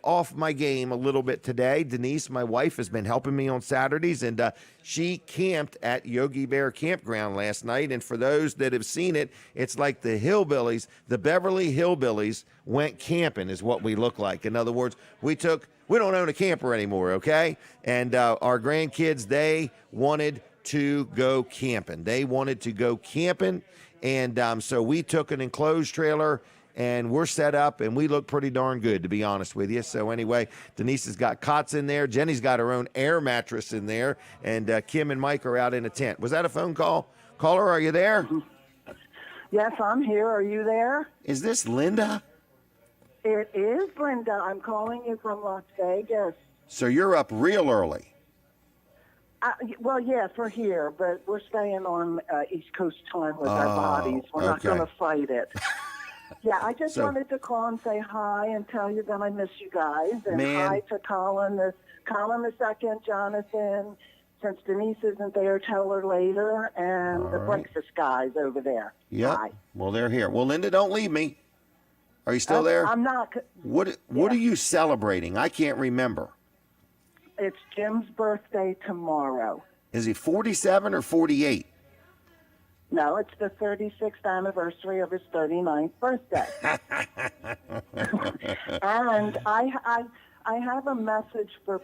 [SPEAKER 1] off my game a little bit today. Denise, my wife, has been helping me on Saturdays, and she camped at Yogi Bear Campground last night. And for those that have seen it, it's like the hillbillies, the Beverly Hillbillies went camping is what we look like. In other words, we don't own a camper anymore, okay? And our grandkids, they wanted to go camping. They wanted to go camping, and so we took an enclosed trailer, and we're set up, and we look pretty darn good, to be honest with you. So anyway, Denise has got cots in there. Jenny's got her own air mattress in there, and Kim and Mike are out in a tent. Was that a phone call? Caller, are you there?
[SPEAKER 4] Yes, I'm here. Are you there?
[SPEAKER 1] Is this Linda?
[SPEAKER 4] It is Linda. I'm calling you from Las Vegas.
[SPEAKER 1] So you're up real early.
[SPEAKER 4] Well, yes, we're here, but we're staying on East Coast time with our bodies. We're not
[SPEAKER 1] okay.
[SPEAKER 4] going to fight it. Yeah, I just
[SPEAKER 1] So-
[SPEAKER 4] wanted to call and say hi and tell you that I miss you guys. And
[SPEAKER 1] Man.
[SPEAKER 4] hi to Colin the second, Jonathan. Since Denise isn't there, tell her later. And the
[SPEAKER 1] right.
[SPEAKER 4] breakfast guys over there.
[SPEAKER 1] Yep.
[SPEAKER 4] Hi.
[SPEAKER 1] Well, they're here. Well, Linda, don't leave me. Are you still there?
[SPEAKER 4] I'm not.
[SPEAKER 1] What are you celebrating? I can't remember.
[SPEAKER 4] It's Jim's birthday tomorrow.
[SPEAKER 1] Is he 47 or 48?
[SPEAKER 4] No, it's the 36th anniversary of his 39th birthday. And I have a message for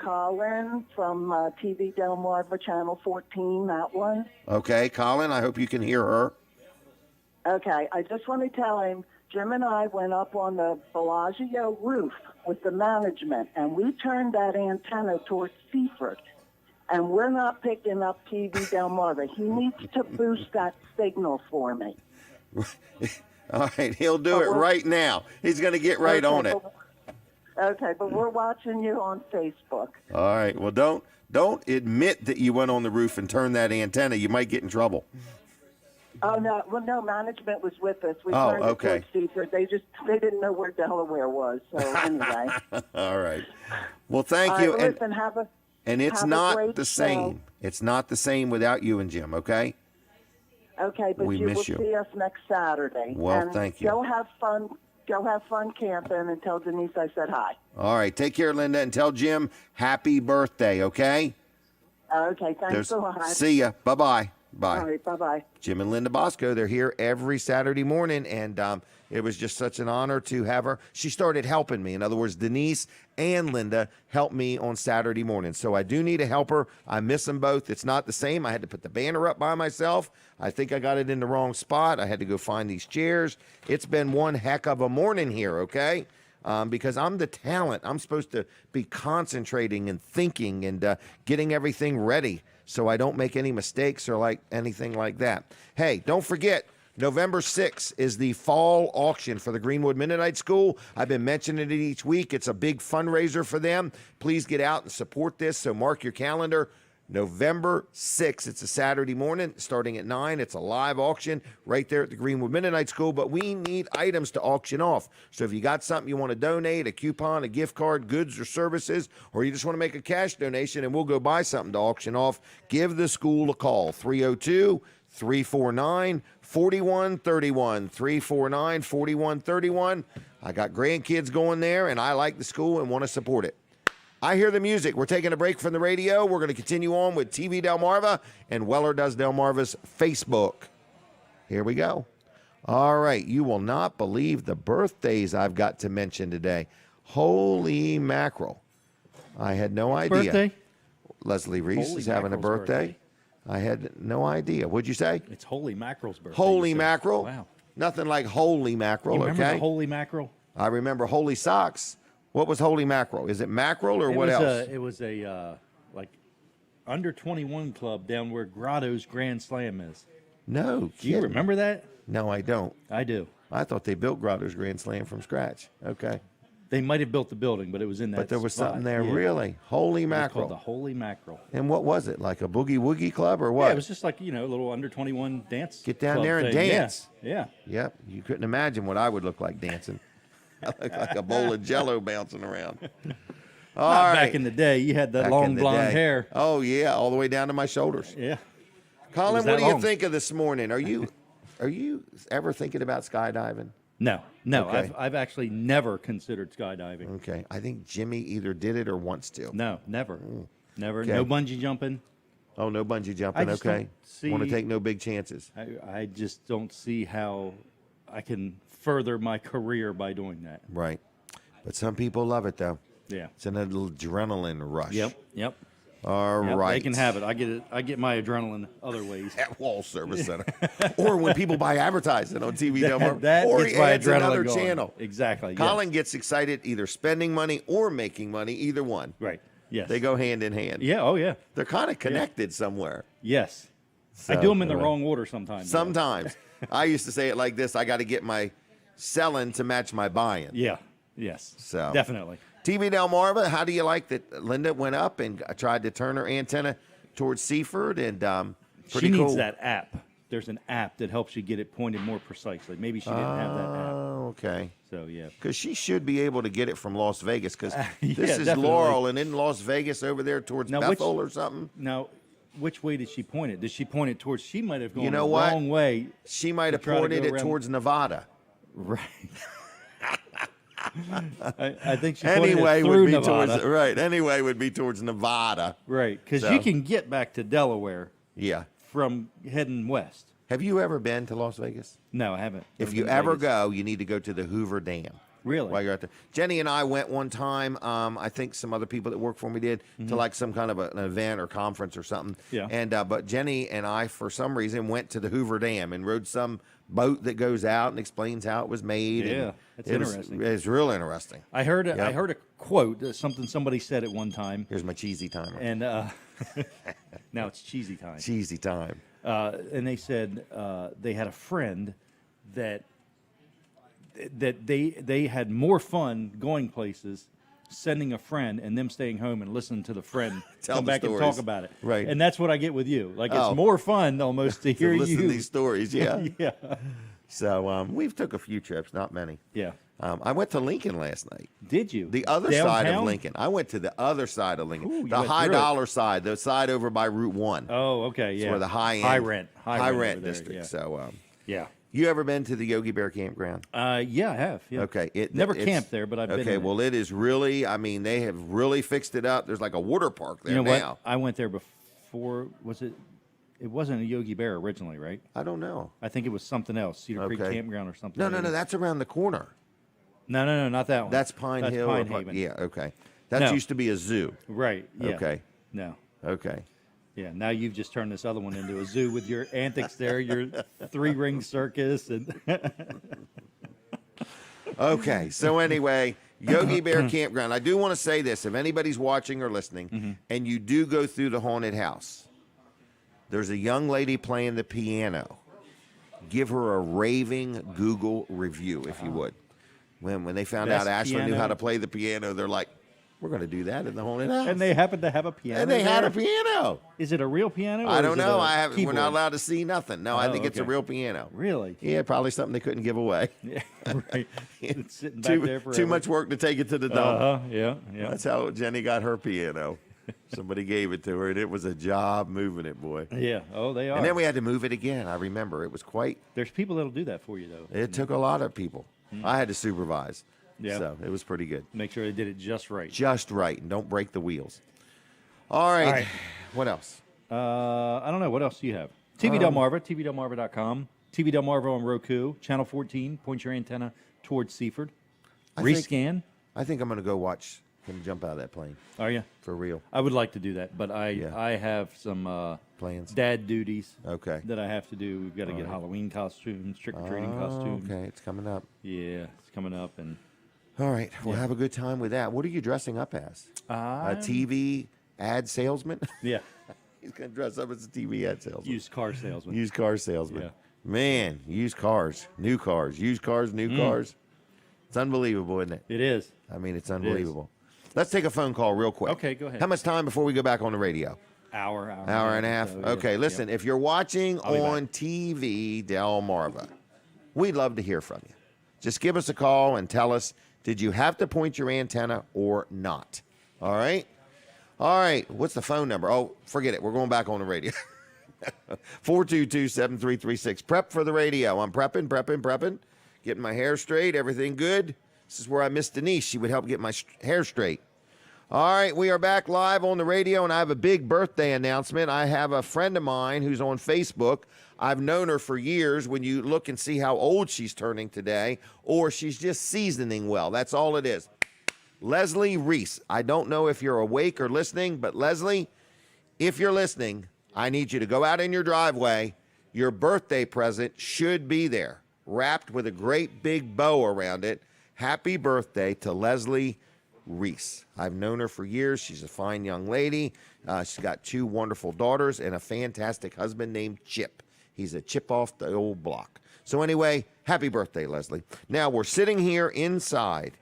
[SPEAKER 4] Colin from TV Delmarva Channel 14, that one.
[SPEAKER 1] Okay, Colin, I hope you can hear her.
[SPEAKER 4] Okay, I just want to tell him, Jim and I went up on the Bellagio roof with the management, and we turned that antenna towards Seaford. And we're not picking up TV Delmarva. He needs to boost that signal for me.
[SPEAKER 1] All right, he'll do it right now. He's going to get right on it.
[SPEAKER 4] Okay, but we're watching you on Facebook.
[SPEAKER 1] All right. Well, don't admit that you went on the roof and turned that antenna. You might get in trouble.
[SPEAKER 4] Oh no! Well, no, management was with us. We
[SPEAKER 1] Oh,
[SPEAKER 4] turned
[SPEAKER 1] okay.
[SPEAKER 4] it towards Seaford. They didn't know where Delaware was. So anyway.
[SPEAKER 1] All right. Well, thank
[SPEAKER 4] All
[SPEAKER 1] you.
[SPEAKER 4] right, listen,
[SPEAKER 1] And it's
[SPEAKER 4] have a
[SPEAKER 1] not
[SPEAKER 4] great
[SPEAKER 1] the
[SPEAKER 4] show.
[SPEAKER 1] same. It's not the same without you and Jim, okay?
[SPEAKER 4] Okay, but
[SPEAKER 1] We
[SPEAKER 4] you will
[SPEAKER 1] miss you.
[SPEAKER 4] see us next Saturday.
[SPEAKER 1] Well,
[SPEAKER 4] and
[SPEAKER 1] thank you.
[SPEAKER 4] Go have fun. Go have fun camping and tell Denise I said hi.
[SPEAKER 1] All right. Take care, Linda, and tell Jim happy birthday, okay?
[SPEAKER 4] Okay, thanks a lot.
[SPEAKER 1] See ya. Bye-bye. Bye.
[SPEAKER 4] All right, bye-bye.
[SPEAKER 1] Jim and Linda Bosco, they're here every Saturday morning, and it was just such an honor to have her. She started helping me. In other words, Denise and Linda helped me on Saturday morning. So I do need a helper. I miss them both. It's not the same. I had to put the banner up by myself. I think I got it in the wrong spot. I had to go find these chairs. It's been one heck of a morning here, okay? Because I'm the talent. I'm supposed to be concentrating and thinking and getting everything ready so I don't make any mistakes or like anything like that. Hey, don't forget, November 6th is the fall auction for the Greenwood Mennonite School. I've been mentioning it each week. It's a big fundraiser for them. Please get out and support this, so mark your calendar. November 6th. It's a Saturday morning starting at 9. It's a live auction right there at the Greenwood Mennonite School, but we need items to auction off. So if you got something you want to donate, a coupon, a gift card, goods or services, or you just want to make a cash donation and we'll go buy something to auction off, give the school a call, 302-349-4131, 349-4131. I got grandkids going there, and I like the school and want to support it. I hear the music. We're taking a break from the radio. We're going to continue on with TV Delmarva and Weller Does Delmarva's Facebook. Here we go. All right. You will not believe the birthdays I've got to mention today. Holy mackerel. I had no idea.
[SPEAKER 5] Birthday?
[SPEAKER 1] Leslie Reese
[SPEAKER 5] Holy
[SPEAKER 1] is having a
[SPEAKER 5] mackerel's
[SPEAKER 1] birthday. I had no idea. What'd you say?
[SPEAKER 5] It's Holy Mackerel's birthday.
[SPEAKER 1] Holy
[SPEAKER 5] you said.
[SPEAKER 1] mackerel?
[SPEAKER 5] Wow.
[SPEAKER 1] Nothing like holy mackerel,
[SPEAKER 5] You remember
[SPEAKER 1] okay?
[SPEAKER 5] the Holy Mackerel?
[SPEAKER 1] I remember holy socks. What was holy mackerel? Is it mackerel or what else?
[SPEAKER 5] It was a like under 21 club down where Grotto's Grand Slam is.
[SPEAKER 1] No.
[SPEAKER 5] Do you
[SPEAKER 1] kidding.
[SPEAKER 5] remember that?
[SPEAKER 1] No, I don't.
[SPEAKER 5] I do.
[SPEAKER 1] I thought they built Grotto's Grand Slam from scratch. Okay.
[SPEAKER 5] They might have built the building, but it was in that
[SPEAKER 1] But there was
[SPEAKER 5] spot.
[SPEAKER 1] something there,
[SPEAKER 5] Yeah.
[SPEAKER 1] really. Holy
[SPEAKER 5] It was
[SPEAKER 1] mackerel.
[SPEAKER 5] called the Holy Mackerel.
[SPEAKER 1] And what was it? Like a boogie woogie club or what?
[SPEAKER 5] Yeah, it was just like, a little under 21 dance.
[SPEAKER 1] Get down
[SPEAKER 5] club
[SPEAKER 1] there and
[SPEAKER 5] thing.
[SPEAKER 1] dance.
[SPEAKER 5] Yeah.
[SPEAKER 1] Yep. You couldn't imagine what I would look like dancing. I look like a bowl of Jello bouncing around. All
[SPEAKER 5] Not
[SPEAKER 1] right.
[SPEAKER 5] back in the day, you had that
[SPEAKER 1] Back
[SPEAKER 5] long
[SPEAKER 1] in the
[SPEAKER 5] blonde
[SPEAKER 1] day.
[SPEAKER 5] hair.
[SPEAKER 1] Oh, yeah. All the way down to my shoulders.
[SPEAKER 5] Yeah.
[SPEAKER 1] Colin,
[SPEAKER 5] that
[SPEAKER 1] what do you
[SPEAKER 5] long.
[SPEAKER 1] think of this morning? Are you ever thinking about skydiving?
[SPEAKER 5] No,
[SPEAKER 1] Okay.
[SPEAKER 5] I've actually never considered skydiving.
[SPEAKER 1] Okay. I think Jimmy either did it or wants to.
[SPEAKER 5] No, never. Never.
[SPEAKER 1] Okay.
[SPEAKER 5] No bungee jumping.
[SPEAKER 1] Oh, no bungee jumping.
[SPEAKER 5] I just
[SPEAKER 1] Okay.
[SPEAKER 5] don't
[SPEAKER 1] Want to
[SPEAKER 5] see-
[SPEAKER 1] take no big chances.
[SPEAKER 5] I just don't see how I can further my career by doing that.
[SPEAKER 1] Right. But some people love it, though.
[SPEAKER 5] Yeah.
[SPEAKER 1] It's an adrenaline rush.
[SPEAKER 5] Yep.
[SPEAKER 1] All
[SPEAKER 5] Yep,
[SPEAKER 1] right.
[SPEAKER 5] They can have it. I get it. I get my adrenaline other ways.
[SPEAKER 1] At Wall Service Center. Or when people buy advertising on TV Delmarva.
[SPEAKER 5] That
[SPEAKER 1] or
[SPEAKER 5] gets
[SPEAKER 1] he
[SPEAKER 5] my
[SPEAKER 1] adds
[SPEAKER 5] adrenaline
[SPEAKER 1] another
[SPEAKER 5] going.
[SPEAKER 1] channel.
[SPEAKER 5] Exactly.
[SPEAKER 1] Colin gets excited either spending money or making money, either one.
[SPEAKER 5] Yes. Right. Yes.
[SPEAKER 1] They go hand in hand.
[SPEAKER 5] Yeah. Oh yeah.
[SPEAKER 1] They're kind of connected somewhere.
[SPEAKER 5] Yes. I do them in the wrong order sometimes.
[SPEAKER 1] Sometimes. I used to say it like this: I got to get my selling to match my buying.
[SPEAKER 5] Yeah. Yes.
[SPEAKER 1] So
[SPEAKER 5] definitely.
[SPEAKER 1] TV Delmarva, how do you like that Linda went up and tried to turn her antenna towards Seaford? And pretty
[SPEAKER 5] She
[SPEAKER 1] cool.
[SPEAKER 5] needs that app. There's an app that helps you get it pointed more precisely. Maybe she didn't have that app.
[SPEAKER 1] Oh, okay.
[SPEAKER 5] So, yeah.
[SPEAKER 1] Because she should be able to get it from Las Vegas. Because
[SPEAKER 5] Yeah,
[SPEAKER 1] this is
[SPEAKER 5] definitely.
[SPEAKER 1] Laurel, and in Las Vegas over there towards
[SPEAKER 5] Now,
[SPEAKER 1] Bethel or something.
[SPEAKER 5] Now, which way did she point it? Did she point it towards? She might have gone
[SPEAKER 1] You know
[SPEAKER 5] the
[SPEAKER 1] what?
[SPEAKER 5] wrong way.
[SPEAKER 1] She might have
[SPEAKER 5] try to
[SPEAKER 1] pointed
[SPEAKER 5] go
[SPEAKER 1] it
[SPEAKER 5] around-
[SPEAKER 1] towards Nevada.
[SPEAKER 5] Right. I think she pointed
[SPEAKER 1] Anyway
[SPEAKER 5] it
[SPEAKER 1] would
[SPEAKER 5] through
[SPEAKER 1] be
[SPEAKER 5] Nevada.
[SPEAKER 1] towards right. Anyway would be towards Nevada.
[SPEAKER 5] Right, because
[SPEAKER 1] So-
[SPEAKER 5] you can get back to Delaware
[SPEAKER 1] Yeah.
[SPEAKER 5] from heading west.
[SPEAKER 1] Have you ever been to Las Vegas?
[SPEAKER 5] No, I haven't.
[SPEAKER 1] If
[SPEAKER 5] Never
[SPEAKER 1] you
[SPEAKER 5] been to
[SPEAKER 1] ever
[SPEAKER 5] Vegas.
[SPEAKER 1] go, you need to go to the Hoover Dam.
[SPEAKER 5] Really?
[SPEAKER 1] While you're out there. Jenny and I went one time. I think some other people that work for me did to like some kind of an event or conference or something.
[SPEAKER 5] Yeah.
[SPEAKER 1] And but Jenny and I, for some reason, went to the Hoover Dam and rode some boat that goes out and explains how it was made.
[SPEAKER 5] Yeah,
[SPEAKER 1] and
[SPEAKER 5] that's
[SPEAKER 1] it was-
[SPEAKER 5] interesting.
[SPEAKER 1] It's real interesting.
[SPEAKER 5] I heard
[SPEAKER 1] Yep.
[SPEAKER 5] I heard a quote, something somebody said at one time,
[SPEAKER 1] Here's my cheesy timer.
[SPEAKER 5] and now it's cheesy time.
[SPEAKER 1] Cheesy time.
[SPEAKER 5] And they said they had a friend that they had more fun going places, sending a friend, and them staying home and listening to the friend
[SPEAKER 1] Tell
[SPEAKER 5] come
[SPEAKER 1] the
[SPEAKER 5] back and
[SPEAKER 1] stories.
[SPEAKER 5] talk about it.
[SPEAKER 1] Right.
[SPEAKER 5] And that's what I get with you. Like
[SPEAKER 1] Oh.
[SPEAKER 5] it's more fun almost to hear
[SPEAKER 1] To listen
[SPEAKER 5] you.
[SPEAKER 1] to these stories, yeah.
[SPEAKER 5] Yeah.
[SPEAKER 1] So we've took a few trips, not many.
[SPEAKER 5] Yeah.
[SPEAKER 1] I went to Lincoln last night.
[SPEAKER 5] Did you?
[SPEAKER 1] The other side of
[SPEAKER 5] Downtown?
[SPEAKER 1] Lincoln. I went to the other side of Lincoln.
[SPEAKER 5] Ooh, you
[SPEAKER 1] the
[SPEAKER 5] went
[SPEAKER 1] high
[SPEAKER 5] through it.
[SPEAKER 1] dollar side, the side over by Route 1.
[SPEAKER 5] Oh, okay.
[SPEAKER 1] It's
[SPEAKER 5] Yeah.
[SPEAKER 1] where the high end,
[SPEAKER 5] high rent over there,
[SPEAKER 1] district.
[SPEAKER 5] Yeah.
[SPEAKER 1] So,
[SPEAKER 5] yeah.
[SPEAKER 1] you ever been to the Yogi Bear campground?
[SPEAKER 5] Yeah, I have. Yeah.
[SPEAKER 1] Okay,
[SPEAKER 5] Never
[SPEAKER 1] it's-
[SPEAKER 5] camped there, but I've been.
[SPEAKER 1] Okay,
[SPEAKER 5] in
[SPEAKER 1] well, it is really. I mean, they have really fixed it up. There's like a water park there
[SPEAKER 5] you know
[SPEAKER 1] now.
[SPEAKER 5] what? I went there before. Was it? It wasn't a Yogi Bear originally, right?
[SPEAKER 1] I don't know.
[SPEAKER 5] I think it was something else, Cedar Creek
[SPEAKER 1] Okay.
[SPEAKER 5] Campground or something.
[SPEAKER 1] No, that's around the corner.
[SPEAKER 5] No, not that one.
[SPEAKER 1] That's Pine Hill.
[SPEAKER 5] Pine
[SPEAKER 1] or
[SPEAKER 5] Haven.
[SPEAKER 1] Yeah, okay. That
[SPEAKER 5] No.
[SPEAKER 1] used to be a zoo.
[SPEAKER 5] Right. Yeah.
[SPEAKER 1] Okay.
[SPEAKER 5] No.
[SPEAKER 1] Okay.
[SPEAKER 5] Yeah. Now you've just turned this other one into a zoo with your antics there, your 3-ring circus, and
[SPEAKER 1] Okay, so anyway, Yogi Bear Campground. I do want to say this. If anybody's watching or listening, and you do go through the haunted house, there's a young lady playing the piano. Give her a raving Google review, if you would. When they found out
[SPEAKER 5] Best
[SPEAKER 1] Ashley knew
[SPEAKER 5] piano.
[SPEAKER 1] how to play the piano, they're like, we're going to do that in the haunted house.
[SPEAKER 5] and they happen to have a piano.
[SPEAKER 1] And they had a
[SPEAKER 5] there?
[SPEAKER 1] piano.
[SPEAKER 5] Is it a real piano?
[SPEAKER 1] I
[SPEAKER 5] or
[SPEAKER 1] don't
[SPEAKER 5] is it
[SPEAKER 1] know.
[SPEAKER 5] a
[SPEAKER 1] We're
[SPEAKER 5] keyboard?
[SPEAKER 1] not allowed to see nothing. No, I
[SPEAKER 5] Oh,
[SPEAKER 1] think it's a
[SPEAKER 5] okay.
[SPEAKER 1] real piano.
[SPEAKER 5] Really?
[SPEAKER 1] Yeah, probably something they couldn't give away.
[SPEAKER 5] Yeah. Right. It's sitting back there forever.
[SPEAKER 1] Too much work to take it to the dump.
[SPEAKER 5] Yeah. Yeah.
[SPEAKER 1] That's how Jenny got her piano. Somebody gave it to her, and it was a job moving it, boy.
[SPEAKER 5] Yeah. Oh, they are.
[SPEAKER 1] And then we had to move it again. I remember it was quite.
[SPEAKER 5] There's people that'll do that for you though.
[SPEAKER 1] It took a lot of people. I had to supervise.
[SPEAKER 5] Yeah.
[SPEAKER 1] So it was pretty good.
[SPEAKER 5] Make sure they did it just right.
[SPEAKER 1] Just right, and don't break the wheels. All right.
[SPEAKER 5] All right.
[SPEAKER 1] What else?
[SPEAKER 5] I don't know. What else do you have? TV Delmarva, tvdelmarva.com. TV Delmarva on Roku, Channel 14. Point your antenna towards Seaford.
[SPEAKER 1] I think-
[SPEAKER 5] Rescan.
[SPEAKER 1] I think I'm going to go watch him jump out of that plane
[SPEAKER 5] Are you?
[SPEAKER 1] for real.
[SPEAKER 5] I would like to do that, but
[SPEAKER 1] Yeah.
[SPEAKER 5] I have some
[SPEAKER 1] Plans.
[SPEAKER 5] dad duties
[SPEAKER 1] Okay.
[SPEAKER 5] that I have to do. We've got to get Halloween costumes, trick or treating
[SPEAKER 1] Oh,
[SPEAKER 5] costumes.
[SPEAKER 1] okay, it's coming up.
[SPEAKER 5] Yeah, it's coming up, and
[SPEAKER 1] All right, we'll have a good time with that. What are you dressing up as? A TV ad salesman?
[SPEAKER 5] yeah,
[SPEAKER 1] He's going to dress up as a TV ad salesman.
[SPEAKER 5] used car salesman.
[SPEAKER 1] Used car salesman.
[SPEAKER 5] Yeah.
[SPEAKER 1] Man, used cars, new cars, used cars, new cars. It's unbelievable, isn't it?
[SPEAKER 5] It is.
[SPEAKER 1] I mean, it's unbelievable. Let's take a phone call real quick.
[SPEAKER 5] Okay, go ahead.
[SPEAKER 1] How much time before we go back on the radio?
[SPEAKER 5] Hour
[SPEAKER 1] Hour and a half.
[SPEAKER 5] so, yeah.
[SPEAKER 1] Okay, listen, if you're watching
[SPEAKER 5] I'll be
[SPEAKER 1] on TV Delmarva, we'd love to hear from you. Just give us a call and tell us, did you have to point your antenna or not? All right? All right, what's the phone number? Oh, forget it. We're going back on the radio. 422-7336. Prep for the radio. I'm prepping. Getting my hair straight. Everything good. This is where I missed Denise. She would help get my hair straight. All right, we are back live on the radio, and I have a big birthday announcement. I have a friend of mine who's on Facebook. I've known her for years. When you look and see how old she's turning today, or she's just seasoning well. That's all it is. Leslie Reese. I don't know if you're awake or listening, but Leslie, if you're listening, I need you to go out in your driveway. Your birthday present should be there, wrapped with a great big bow around it. Happy birthday to Leslie Reese. I've known her for years. She's a fine young lady. She's got 2 wonderful daughters and a fantastic husband named Chip. He's a chip off the old block. So anyway, happy birthday, Leslie. Now we're sitting here inside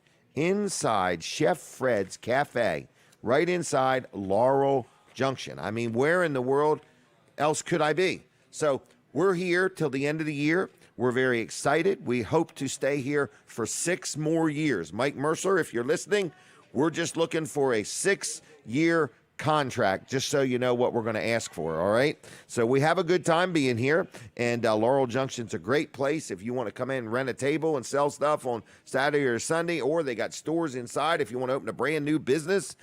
[SPEAKER 1] Chef Fred's Cafe, right inside Laurel Junction. I mean, where in the world else could I be? So we're here till the end of the year. We're very excited. We hope to stay here for 6 more years. Mike Mercer, if you're listening, we're just looking for a 6-year contract, just so you know what we're going to ask for, all right? So we have a good time being here, and Laurel Junction's a great place if you want to come in and rent a table and sell stuff on Saturday or Sunday, or they got stores inside if you want to open a brand new business.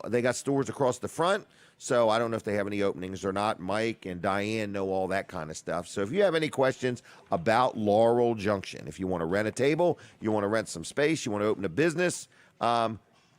[SPEAKER 1] They got stores across the front. So I don't know if they have any openings or not. Mike and Diane know all that kind of stuff. So if you have any questions about Laurel Junction, if you want to rent a table, you want to rent some space, you want to open a business,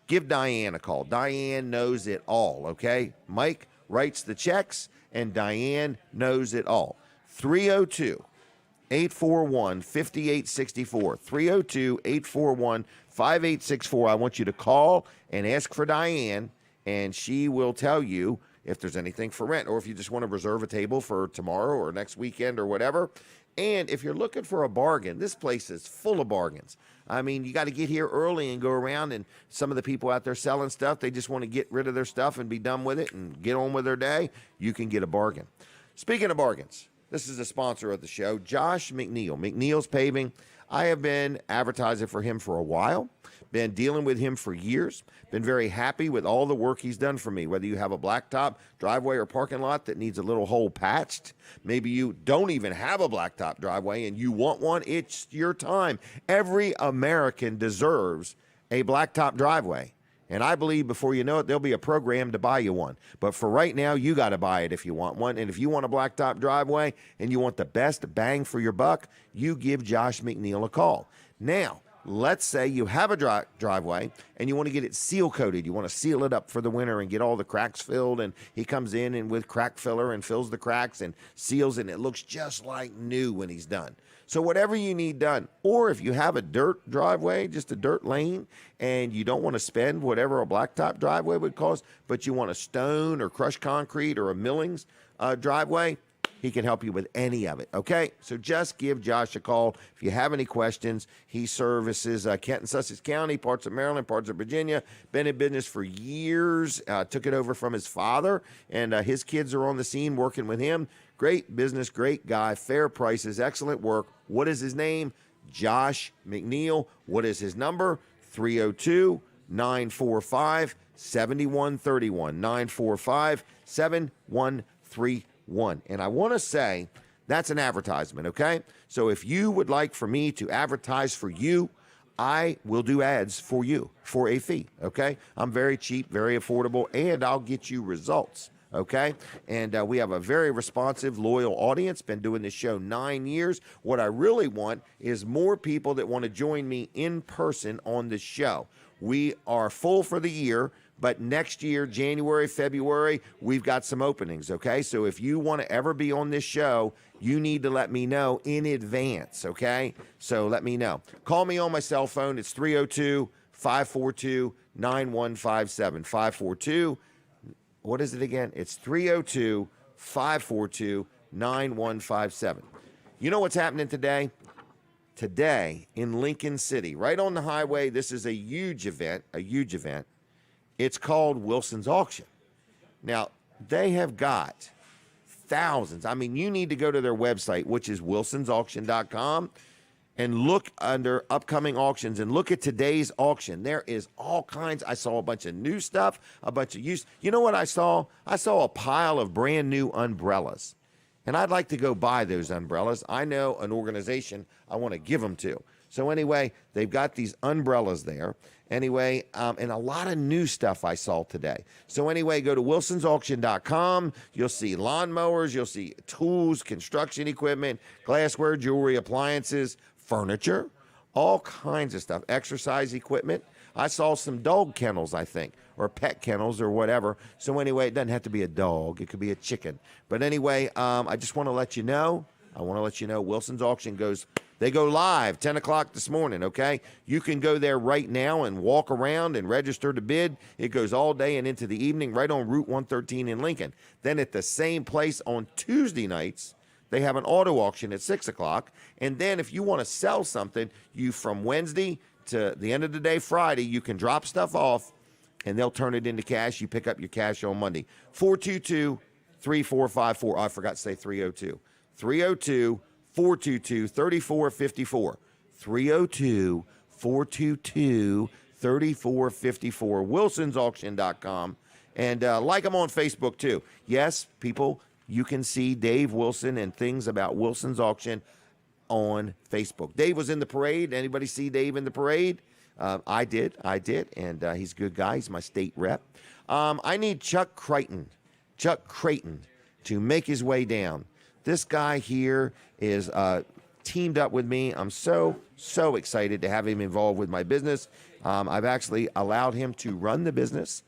[SPEAKER 1] give Diane a call. Diane knows it all, okay? Mike writes the checks, and Diane knows it all. 302-841-5864. 302-841-5864. I want you to call and ask for Diane, and she will tell you if there's anything for rent, or if you just want to reserve a table for tomorrow or next weekend or whatever. And if you're looking for a bargain, this place is full of bargains. I mean, you got to get here early and go around, and some of the people out there selling stuff, they just want to get rid of their stuff and be done with it and get on with their day. You can get a bargain. Speaking of bargains, this is a sponsor of the show, Josh McNeil, McNeil's Paving. I have been advertising for him for a while, been dealing with him for years, been very happy with all the work he's done for me, whether you have a blacktop driveway or parking lot that needs a little hole patched. Maybe you don't even have a blacktop driveway and you want one. It's your time. Every American deserves a blacktop driveway. And I believe before you know it, there'll be a program to buy you one. But for right now, you got to buy it if you want one. And if you want a blacktop driveway and you want the best bang for your buck, you give Josh McNeil a call. Now, let's say you have a driveway and you want to get it seal coated. You want to seal it up for the winter and get all the cracks filled. And he comes in and with crack filler and fills the cracks and seals it. And it looks just like new when he's done. So whatever you need done, or if you have a dirt driveway, just a dirt lane, and you don't want to spend whatever a blacktop driveway would cost, but you want a stone or crushed concrete or a millings driveway, he can help you with any of it, okay? So just give Josh a call if you have any questions. He services Kent and Sussex County, parts of Maryland, parts of Virginia. Been in business for years. Took it over from his father, and his kids are on the scene working with him. Great business, great guy, fair prices, excellent work. What is his name? Josh McNeil. What is his number? 302-945-7131. 945-7131. And I want to say that's an advertisement, okay? So if you would like for me to advertise for you, I will do ads for you for a fee, okay? I'm very cheap, very affordable, and I'll get you results. Okay, and we have a very responsive, loyal audience. Been doing this show 9 years. What I really want is more people that want to join me in person on the show. We are full for the year, but next year, January, February, we've got some openings, okay? So if you want to ever be on this show, you need to let me know in advance, okay? So let me know. Call me on my cell phone. It's 302-542-9157. 542 What is it again? It's 302-542-9157. You know what's happening today? Today in Lincoln City, right on the highway, this is a huge event, It's called Wilson's Auction. Now, they have got thousands. I mean, you need to go to their website, which is wilsonsauction.com, and look under upcoming auctions and look at today's auction. There is all kinds. I saw a bunch of new stuff, a bunch of used. You know what I saw? I saw a pile of brand new umbrellas. And I'd like to go buy those umbrellas. I know an organization I want to give them to. So anyway, they've got these umbrellas there. Anyway, and a lot of new stuff I saw today. So anyway, go to wilsonsauction.com. You'll see lawnmowers. You'll see tools, construction equipment, glassware, jewelry, appliances, furniture, all kinds of stuff, exercise equipment. I saw some dog kennels, I think, or pet kennels or whatever. So anyway, it doesn't have to be a dog. It could be a chicken. But anyway, I just want to let you know I want to let you know Wilson's auction they go live 10 o'clock this morning, okay? You can go there right now and walk around and register to bid. It goes all day and into the evening right on Route 113 in Lincoln. Then at the same place on Tuesday nights, they have an auto auction at 6 o'clock. And then if you want to sell something, from Wednesday to the end of the day, Friday, you can drop stuff off, and they'll turn it into cash. You pick up your cash on Monday. 422-3454. I forgot to say 302. 302-422-3454. 302-422-3454. WilsonsAuction.com. And like them on Facebook, too. Yes, people, you can see Dave Wilson and things about Wilson's Auction on Facebook. Dave was in the parade. Anybody see Dave in the parade? I did, and he's a good guy. He's my state rep. I need Chuck Creighton to make his way down. This guy here is teamed up with me. I'm so excited to have him involved with my business. I've actually allowed him to run the business.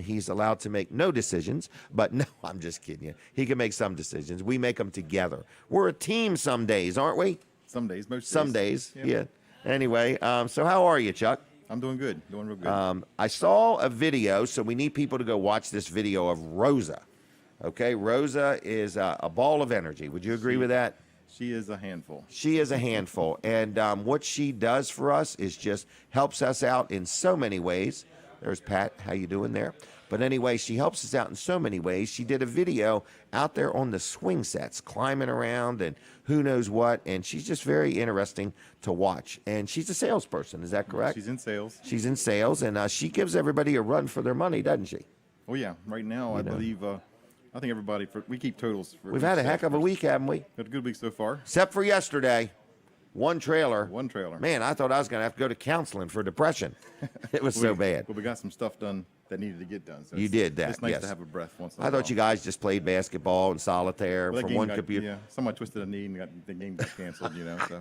[SPEAKER 1] He's allowed to make no decisions, but no, I'm just kidding you. He can make some decisions. We make them together. We're a team some days, aren't we?
[SPEAKER 6] Some days, most days.
[SPEAKER 1] Some days, yeah. Anyway, so how are you, Chuck?
[SPEAKER 6] I'm doing good, doing real good.
[SPEAKER 1] I saw a video, so we need people to go watch this video of Rosa. Okay, Rosa is a ball of energy. Would you agree with that?
[SPEAKER 6] She is a handful.
[SPEAKER 1] She is a handful, and what she does for us is just helps us out in so many ways. There's Pat. How you doing there? But anyway, she helps us out in so many ways. She did a video out there on the swing sets, climbing around and who knows what, and she's just very interesting to watch. And she's a salesperson, is that correct?
[SPEAKER 6] She's in sales.
[SPEAKER 1] She's in sales, and she gives everybody a run for their money, doesn't she?
[SPEAKER 6] Oh, yeah. Right now, I believe, I think everybody, we keep totals.
[SPEAKER 1] We've had a heck of a week, haven't we?
[SPEAKER 6] Had a good week so far.
[SPEAKER 1] Except for yesterday. One trailer.
[SPEAKER 6] One trailer.
[SPEAKER 1] Man, I thought I was going to have to go to counseling for depression. It was so bad.
[SPEAKER 6] Well, we got some stuff done that needed to get done. So
[SPEAKER 1] You did that,
[SPEAKER 6] It's nice
[SPEAKER 1] yes.
[SPEAKER 6] to have a breath once in a
[SPEAKER 1] I
[SPEAKER 6] while.
[SPEAKER 1] thought you guys just played basketball and solitaire
[SPEAKER 6] Well, that
[SPEAKER 1] from
[SPEAKER 6] game
[SPEAKER 1] one
[SPEAKER 6] got-
[SPEAKER 1] computer.
[SPEAKER 6] Yeah, someone twisted a knee and the game got canceled, So.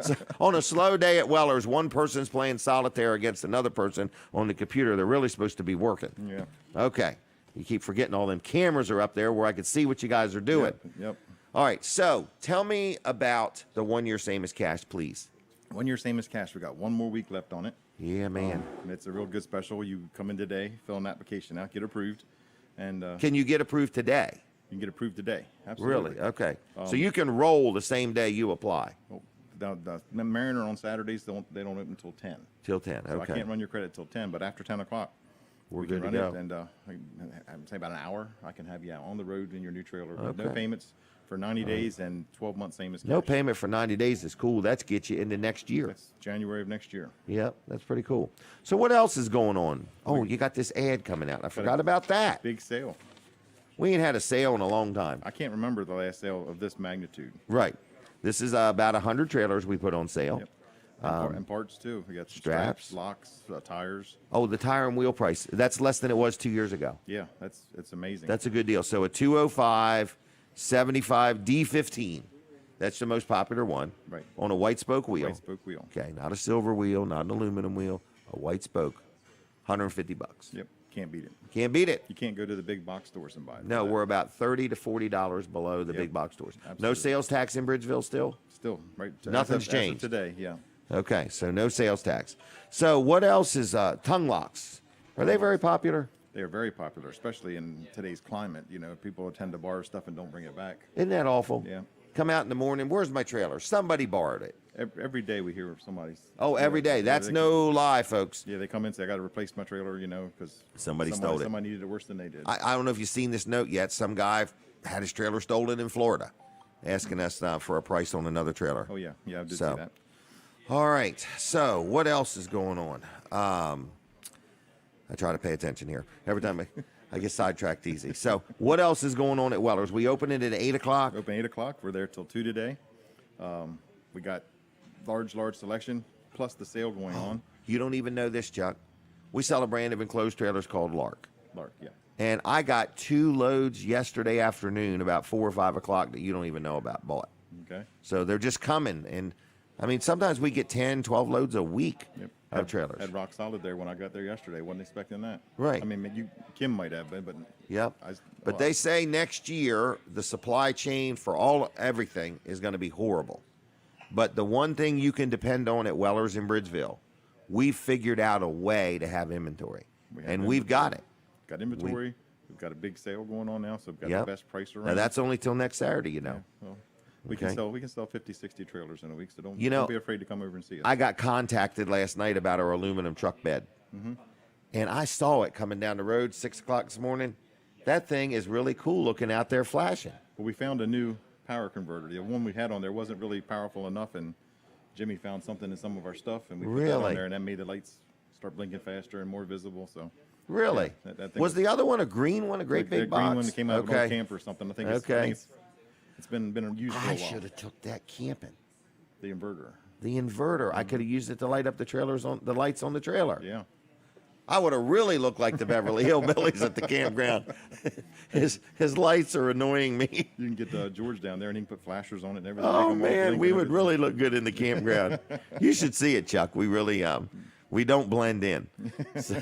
[SPEAKER 1] So, on a slow day at Weller's, one person's playing solitaire against another person on the computer. They're really supposed to be working.
[SPEAKER 6] Yeah.
[SPEAKER 1] Okay. You keep forgetting all them cameras are up there where I can see what you guys are doing.
[SPEAKER 6] Yep.
[SPEAKER 1] All right. So tell me about the 1 year same as cash, please.
[SPEAKER 6] 1 year same as cash. We got one more week left on it.
[SPEAKER 1] Yeah, man.
[SPEAKER 6] It's a real good special. You come in today, fill an application out, get approved, and you
[SPEAKER 1] Can you get approved today?
[SPEAKER 6] can get approved today. Absolutely.
[SPEAKER 1] Really? Okay. So you can roll the same day you apply
[SPEAKER 6] Well, the Mariner on Saturdays, they don't open until 10.
[SPEAKER 1] till 10.
[SPEAKER 6] So I
[SPEAKER 1] Okay.
[SPEAKER 6] can't run your credit till 10, but after 10 o'clock,
[SPEAKER 1] We're
[SPEAKER 6] we
[SPEAKER 1] good
[SPEAKER 6] can
[SPEAKER 1] to
[SPEAKER 6] run
[SPEAKER 1] go.
[SPEAKER 6] it. And I'd say about an hour, I can have you out on the road in your new trailer. No
[SPEAKER 1] Okay.
[SPEAKER 6] payments for 90 days and 12 months, same as cash.
[SPEAKER 1] No payment for 90 days is cool. That's get you into next year.
[SPEAKER 6] That's January of next year.
[SPEAKER 1] Yep, that's pretty cool. So what else is going on? Oh, you got this ad coming out. I forgot about that.
[SPEAKER 6] Big sale.
[SPEAKER 1] We ain't had a sale in a long time.
[SPEAKER 6] I can't remember the last sale of this magnitude.
[SPEAKER 1] Right. This is about 100 trailers we put on sale.
[SPEAKER 6] Yep. And parts too. We got
[SPEAKER 1] straps.
[SPEAKER 6] locks, tires.
[SPEAKER 1] Oh, the tire and wheel price. That's less than it was 2 years ago.
[SPEAKER 6] Yeah, it's amazing.
[SPEAKER 1] That's a good deal. So a 205 75 D15. That's the most popular one.
[SPEAKER 6] Right.
[SPEAKER 1] On a white spoke wheel.
[SPEAKER 6] White spoke wheel.
[SPEAKER 1] Okay, not a silver wheel, not an aluminum wheel, a white spoke. $150.
[SPEAKER 6] Yep, can't beat it.
[SPEAKER 1] Can't beat it.
[SPEAKER 6] You can't go to the big box stores and buy it.
[SPEAKER 1] No, we're about $30 to $40 below the
[SPEAKER 6] Yep,
[SPEAKER 1] big box stores. No
[SPEAKER 6] absolutely.
[SPEAKER 1] sales tax in Bridgeville still?
[SPEAKER 6] Still right.
[SPEAKER 1] Nothing's
[SPEAKER 6] as of
[SPEAKER 1] changed.
[SPEAKER 6] today. Yeah.
[SPEAKER 1] Okay, so no sales tax. So what else is tongue locks? Are they very popular?
[SPEAKER 6] They are very popular, especially in today's climate. People tend to borrow stuff and don't bring it back.
[SPEAKER 1] Isn't that awful?
[SPEAKER 6] Yeah.
[SPEAKER 1] Come out in the morning. Where's my trailer? Somebody borrowed it.
[SPEAKER 6] Every day we hear of somebody's.
[SPEAKER 1] Oh, every day.
[SPEAKER 6] Yeah,
[SPEAKER 1] That's
[SPEAKER 6] they
[SPEAKER 1] no lie, folks.
[SPEAKER 6] Yeah, they come in and say, I got to replace my trailer, because
[SPEAKER 1] Somebody stole it.
[SPEAKER 6] Somebody needed it worse than they did.
[SPEAKER 1] I don't know if you've seen this note yet. Some guy had his trailer stolen in Florida, asking us for a price on another trailer.
[SPEAKER 6] Oh, yeah. Yeah, I did
[SPEAKER 1] So,
[SPEAKER 6] see that.
[SPEAKER 1] All right. So what else is going on? I try to pay attention here. Every time I get sidetracked easy. So what else is going on at Weller's? We open it at 8 o'clock.
[SPEAKER 6] Open 8 o'clock. We're there till 2 today. We got large selection, plus the sale going on.
[SPEAKER 1] You don't even know this, Chuck. We sell a brand of enclosed trailers called Lark.
[SPEAKER 6] Lark, yeah.
[SPEAKER 1] And I got 2 loads yesterday afternoon, about 4 or 5 o'clock, that you don't even know about bought.
[SPEAKER 6] Okay.
[SPEAKER 1] So they're just coming. And, I mean, sometimes we get 10, 12 loads a week.
[SPEAKER 6] Yep.
[SPEAKER 1] of trailers.
[SPEAKER 6] Had rock solid there when I got there yesterday. Wasn't expecting that.
[SPEAKER 1] Right.
[SPEAKER 6] I mean, Kim might have been, but
[SPEAKER 1] Yep. But they say next year the supply chain for everything is going to be horrible. But the one thing you can depend on at Weller's in Bridgeville, we've figured out a way to have inventory, we've got it.
[SPEAKER 6] Got inventory. We've got a big sale going on now, so we've got
[SPEAKER 1] Yep.
[SPEAKER 6] the best price around.
[SPEAKER 1] Now that's only till next Saturday, you know.
[SPEAKER 6] Yeah, well, we can sell 50, 60 trailers in a week, so don't be afraid to come over and see us.
[SPEAKER 1] I got contacted last night about our aluminum truck bed, and I saw it coming down the road 6 o'clock this morning. That thing is really cool looking out there flashing.
[SPEAKER 6] Well, we found a new power converter. The one we had on there wasn't really powerful enough, and Jimmy found something in some of our stuff, and we put that on there, and that made the lights start blinking faster and more visible. So
[SPEAKER 1] really,
[SPEAKER 6] yeah, that thing
[SPEAKER 1] was the other one a green one, a great big box?
[SPEAKER 6] Green one that came out of an old camper or something. I think it's been used for a
[SPEAKER 1] I
[SPEAKER 6] while.
[SPEAKER 1] should have took that camping.
[SPEAKER 6] The inverter.
[SPEAKER 1] The inverter. I could have used it to light up the lights on the trailer.
[SPEAKER 6] Yeah.
[SPEAKER 1] I would have really looked like the Beverly Hillbillies at the campground. His lights are annoying me.
[SPEAKER 6] You can get George down there, and he can put flashers on it and everything.
[SPEAKER 1] Oh man, we would really look good in the campground. You should see it, Chuck. We really we don't blend in. So,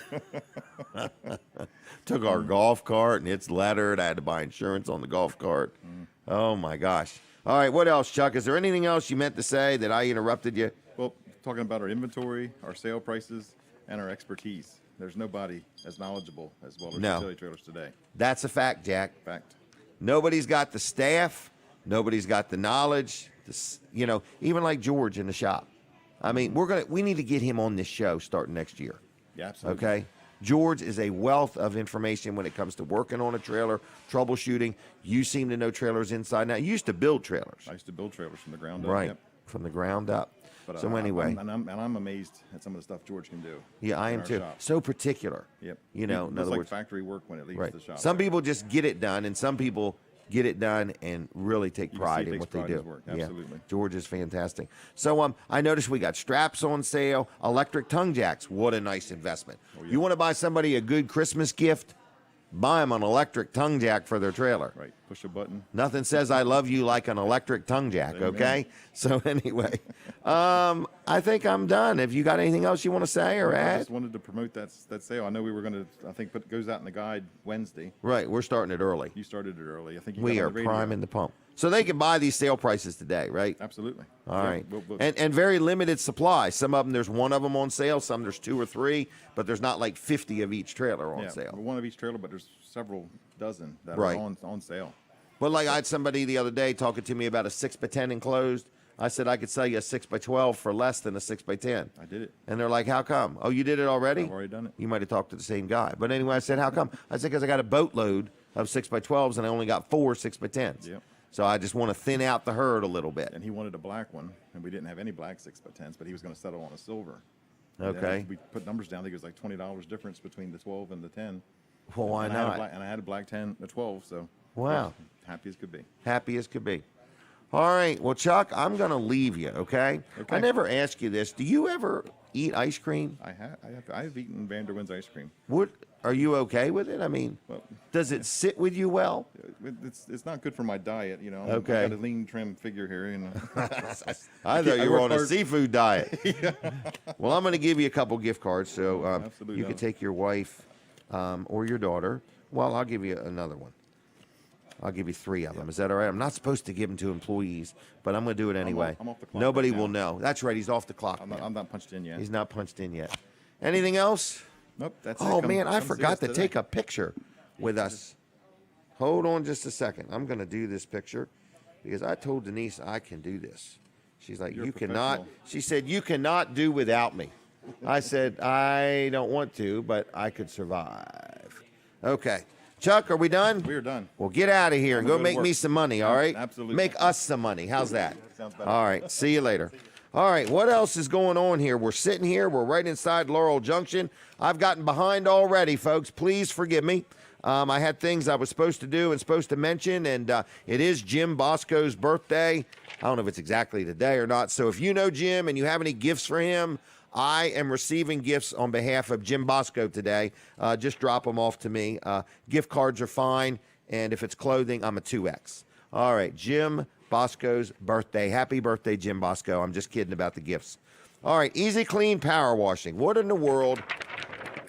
[SPEAKER 1] took our golf cart and it's lettered. I had to buy insurance on the golf cart. Oh my gosh. All right, what else, Chuck? Is there anything else you meant to say that I interrupted you?
[SPEAKER 6] Well, talking about our inventory, our sale prices, and our expertise. There's nobody as knowledgeable as Weller's Utility Trailers today.
[SPEAKER 1] That's a fact, Jack.
[SPEAKER 6] Fact.
[SPEAKER 1] Nobody's got the staff. Nobody's got the knowledge. Even like George in the shop. I mean, we need to get him on this show starting next year.
[SPEAKER 6] Yeah, absolutely.
[SPEAKER 1] Okay? George is a wealth of information when it comes to working on a trailer, troubleshooting. You seem to know trailers inside now. You used to build trailers.
[SPEAKER 6] I used to build trailers from the ground up.
[SPEAKER 1] Right.
[SPEAKER 6] Yep.
[SPEAKER 1] From the ground up.
[SPEAKER 6] But,
[SPEAKER 1] so anyway.
[SPEAKER 6] I'm amazed at some of the stuff George can do.
[SPEAKER 1] Yeah, I am too.
[SPEAKER 6] Shop.
[SPEAKER 1] So particular.
[SPEAKER 6] Yep.
[SPEAKER 1] In other
[SPEAKER 6] like
[SPEAKER 1] words,
[SPEAKER 6] factory work when it leaves
[SPEAKER 1] right.
[SPEAKER 6] the shop.
[SPEAKER 1] Some people just get it done, and some people get it done and really take pride in what they do.
[SPEAKER 6] Work. Absolutely.
[SPEAKER 1] Yeah. George is fantastic. So I noticed we got straps on sale, electric tongue jacks. What a nice investment.
[SPEAKER 6] Oh, yeah.
[SPEAKER 1] You want to buy somebody a good Christmas gift? Buy them an electric tongue jack for their trailer.
[SPEAKER 6] Right. Push a button.
[SPEAKER 1] Nothing says I love you like an electric tongue jack, okay? So anyway, I think I'm done. Have you got anything else you want to say or
[SPEAKER 6] I
[SPEAKER 1] add?
[SPEAKER 6] just wanted to promote that sale. I know we were going to, it goes out in the guide Wednesday.
[SPEAKER 1] Right, we're starting it early.
[SPEAKER 6] You started it early. I think you
[SPEAKER 1] We
[SPEAKER 6] got
[SPEAKER 1] are
[SPEAKER 6] on the radio.
[SPEAKER 1] priming the pump. So they can buy these sale prices today, right?
[SPEAKER 6] Absolutely.
[SPEAKER 1] All
[SPEAKER 6] Yeah,
[SPEAKER 1] right.
[SPEAKER 6] we'll-
[SPEAKER 1] And very limited supply. Some of them, there's one of them on sale. Some there's 2 or 3, but there's not like 50 of each trailer on
[SPEAKER 6] yeah,
[SPEAKER 1] sale.
[SPEAKER 6] one of each trailer, but there's several dozen that
[SPEAKER 1] Right.
[SPEAKER 6] are on sale.
[SPEAKER 1] But like I had somebody the other day talking to me about a 6x10 enclosed. I said I could sell you a 6x12 for less than a 6x10.
[SPEAKER 6] I did it.
[SPEAKER 1] And they're like, how come? Oh, you did it already?
[SPEAKER 6] I've already done it.
[SPEAKER 1] You might have talked to the same guy. But anyway, I said, how come? I said, because I got a boatload of 6x12s and I only got 4 6x10s.
[SPEAKER 6] Yep.
[SPEAKER 1] So I just want to thin out the herd a little bit.
[SPEAKER 6] And he wanted a black one, and we didn't have any black 6x10s, but he was going to settle on a silver. And then
[SPEAKER 1] Okay.
[SPEAKER 6] we put numbers down. I think it was like $20 difference between the 12 and the 10.
[SPEAKER 1] Well, why
[SPEAKER 6] and
[SPEAKER 1] not?
[SPEAKER 6] I had a black 10, a 12, so.
[SPEAKER 1] Wow.
[SPEAKER 6] Happy as could be.
[SPEAKER 1] Happy as could be. All right. Well, Chuck, I'm going to leave you, okay?
[SPEAKER 6] Okay.
[SPEAKER 1] I never asked you this. Do you ever eat ice cream?
[SPEAKER 6] I've eaten Vanderwin's ice cream.
[SPEAKER 1] Are you okay with it? I mean,
[SPEAKER 6] Well,
[SPEAKER 1] does it sit with you well?
[SPEAKER 6] it's not good for my diet, you know.
[SPEAKER 1] Okay.
[SPEAKER 6] I got a lean, trim figure here, you know.
[SPEAKER 1] I thought you were
[SPEAKER 6] work
[SPEAKER 1] on a
[SPEAKER 6] hard.
[SPEAKER 1] seafood diet. Well, I'm going to give you a couple gift cards, so
[SPEAKER 6] Absolutely
[SPEAKER 1] you can
[SPEAKER 6] not.
[SPEAKER 1] take your wife or your daughter. Well, I'll give you another one. I'll give you 3 of them. Is that all right? I'm not supposed to give them to employees, but I'm going to do it anyway.
[SPEAKER 6] I'm off the clock
[SPEAKER 1] Nobody
[SPEAKER 6] right
[SPEAKER 1] will
[SPEAKER 6] now.
[SPEAKER 1] know. That's right. He's off the clock now.
[SPEAKER 6] I'm not punched in yet.
[SPEAKER 1] He's not punched in yet. Anything else?
[SPEAKER 6] Nope, that's it.
[SPEAKER 1] Oh,
[SPEAKER 6] Come-
[SPEAKER 1] man, I
[SPEAKER 6] come see
[SPEAKER 1] forgot
[SPEAKER 6] us
[SPEAKER 1] to
[SPEAKER 6] today.
[SPEAKER 1] take a picture with us. Hold on just a second. I'm going to do this picture because I told Denise I can do this. She's like,
[SPEAKER 6] You're
[SPEAKER 1] you
[SPEAKER 6] a
[SPEAKER 1] cannot.
[SPEAKER 6] professional.
[SPEAKER 1] She said, you cannot do without me. I said, I don't want to, but I could survive. Okay. Chuck, are we done?
[SPEAKER 6] We are done.
[SPEAKER 1] Well, get out of here and
[SPEAKER 6] I'm
[SPEAKER 1] go
[SPEAKER 6] gonna go to
[SPEAKER 1] make me
[SPEAKER 6] work.
[SPEAKER 1] some money, all right?
[SPEAKER 6] Absolutely.
[SPEAKER 1] Make us some money. How's that?
[SPEAKER 6] Sounds better.
[SPEAKER 1] All right. See you later. All right. What else is going on here? We're sitting here. We're right inside Laurel Junction. I've gotten behind already, folks. Please forgive me. I had things I was supposed to do and supposed to mention, and it is Jim Bosco's birthday. I don't know if it's exactly today or not. So if you know Jim and you have any gifts for him, I am receiving gifts on behalf of Jim Bosco today. Just drop them off to me. Gift cards are fine, and if it's clothing, I'm a 2X. All right, Jim Bosco's birthday. Happy birthday, Jim Bosco. I'm just kidding about the gifts. All right, Easy Clean Power Washing. What in the world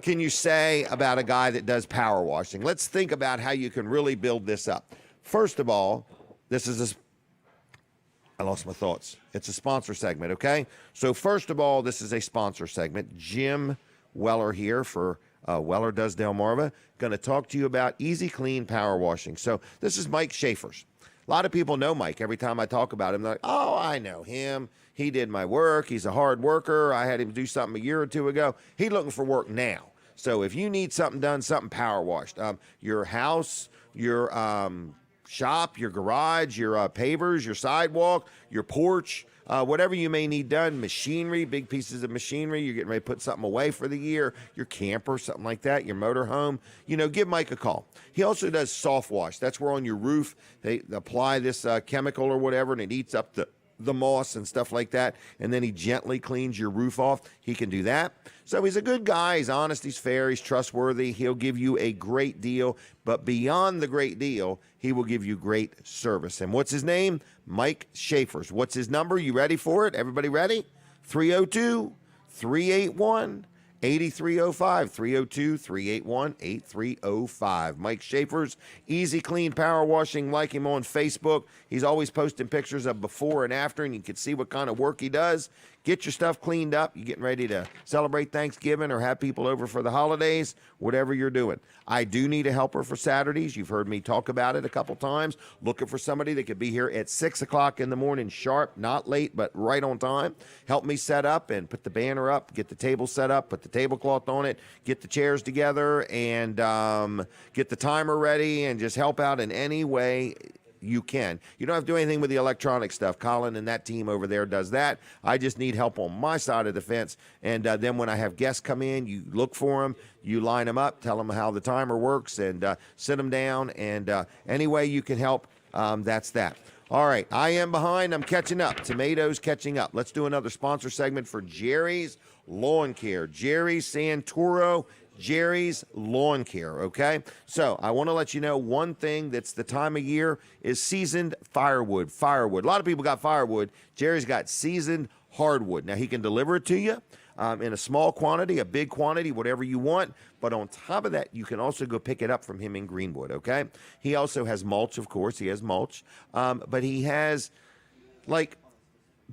[SPEAKER 1] can you say about a guy that does power washing? Let's think about how you can really build this up. First of all, I lost my thoughts. It's a sponsor segment, okay? So first of all, this is a sponsor segment. Jim Weller here for Weller Does Delmarva. Going to talk to you about Easy Clean Power Washing. So this is Mike Schaefer's. A lot of people know Mike. Every time I talk about him, they're like, oh, I know him. He did my work. He's a hard worker. I had him do something a year or two ago. He's looking for work now. So if you need something done, something power washed, your house, your shop, your garage, your pavers, your sidewalk, your porch, whatever you may need done, machinery, big pieces of machinery, you're getting ready to put something away for the year, your camper, something like that, your motor home, give Mike a call. He also does soft wash. That's where on your roof they apply this chemical or whatever, and it eats up the moss and stuff like that, and then he gently cleans your roof off. He can do that. So he's a good guy. He's honest. He's fair. He's trustworthy. He'll give you a great deal, but beyond the great deal, he will give you great service. And what's his name? Mike Schaefer's. What's his number? You ready for it? Everybody ready? 302-381-8305. 302-381-8305. Mike Schaefer's Easy Clean Power Washing. Like him on Facebook. He's always posting pictures of before and after, and you can see what kind of work he does. Get your stuff cleaned up. You're getting ready to celebrate Thanksgiving or have people over for the holidays, whatever you're doing. I do need a helper for Saturdays. You've heard me talk about it a couple times. Looking for somebody that could be here at 6 o'clock in the morning sharp, not late, but right on time. Help me set up and put the banner up, get the table set up, put the tablecloth on it, get the chairs together, and get the timer ready, and just help out in any way you can. You don't have to do anything with the electronic stuff. Colin and that team over there does that. I just need help on my side of the fence. And then when I have guests come in, you look for them, you line them up, tell them how the timer works, and sit them down. And any way you can help, that's that. All right, I am behind. I'm catching up. Tomatoes catching up. Let's do another sponsor segment for Jerry's Lawn Care. Jerry Santoro, Jerry's Lawn Care, okay? So I want to let you know one thing that's the time of year is seasoned firewood. Firewood. A lot of people got firewood. Jerry's got seasoned hardwood. Now, he can deliver it to you in a small quantity, a big quantity, whatever you want. But on top of that, you can also go pick it up from him in Greenwood, okay? He also has mulch, of course. He has mulch. But he has, like,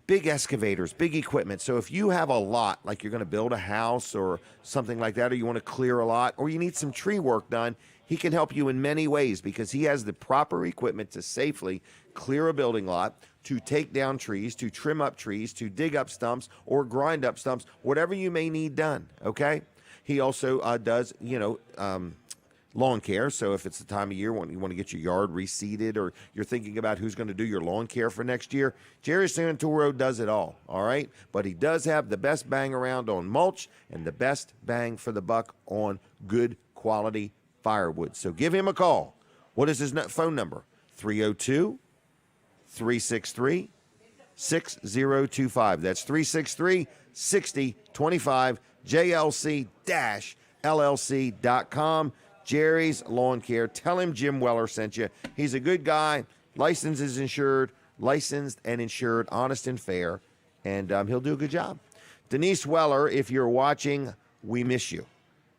[SPEAKER 1] big excavators, big equipment. So if you have a lot, like you're going to build a house or something like that, or you want to clear a lot, or you need some tree work done, he can help you in many ways because he has the proper equipment to safely clear a building lot, to take down trees, to trim up trees, to dig up stumps or grind up stumps, whatever you may need done, okay? He also does, lawn care. So if it's the time of year when you want to get your yard reseeded, or you're thinking about who's going to do your lawn care for next year, Jerry Santoro does it all right? But he does have the best bang around on mulch and the best bang for the buck on good quality firewood. So give him a call. What is his phone number? 302-363-6025. That's 363-6025, JLC-LLC.com. Jerry's Lawn Care. Tell him Jim Weller sent you. He's a good guy. Licensed and insured, honest and fair, and he'll do a good job. Denise Weller, if you're watching, we miss you.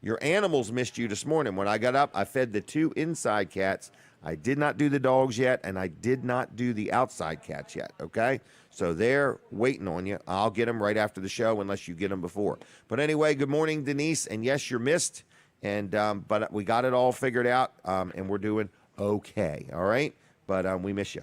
[SPEAKER 1] Your animals missed you this morning. When I got up, I fed the 2 inside cats. I did not do the dogs yet, and I did not do the outside cats yet, okay? So they're waiting on you. I'll get them right after the show unless you get them before. But anyway, good morning, Denise, and yes, you're missed. And but we got it all figured out, and we're doing okay, all right? But we miss you.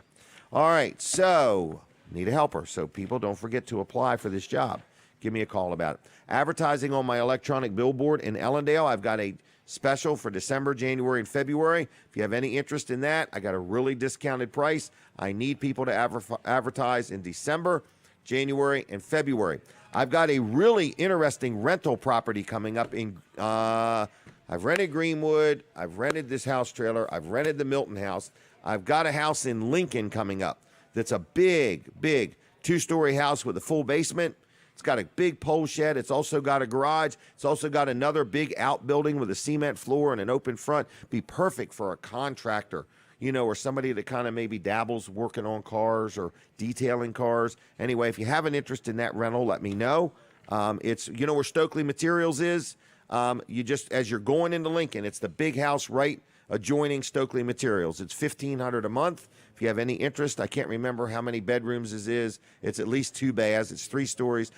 [SPEAKER 1] All right, so need a helper. So people, don't forget to apply for this job. Give me a call about it. Advertising on my electronic billboard in Ellendale. I've got a special for December, January, and February. If you have any interest in that, I got a really discounted price. I need people to advertise in December, January, and February. I've got a really interesting rental property coming up in I've rented Greenwood. I've rented this house trailer. I've rented the Milton house. I've got a house in Lincoln coming up that's a big 2-story house with a full basement. It's got a big pole shed. It's also got a garage. It's also got another big outbuilding with a cement floor and an open front. Be perfect for a contractor, or somebody that kind of maybe dabbles working on cars or detailing cars. Anyway, if you have an interest in that rental, let me know. It's, you know where Stokely Materials is? You just, as you're going into Lincoln, it's the big house right adjoining Stokely Materials. It's $1,500 a month. If you have any interest, I can't remember how many bedrooms this is. It's at least 2 baths. It's 2 stories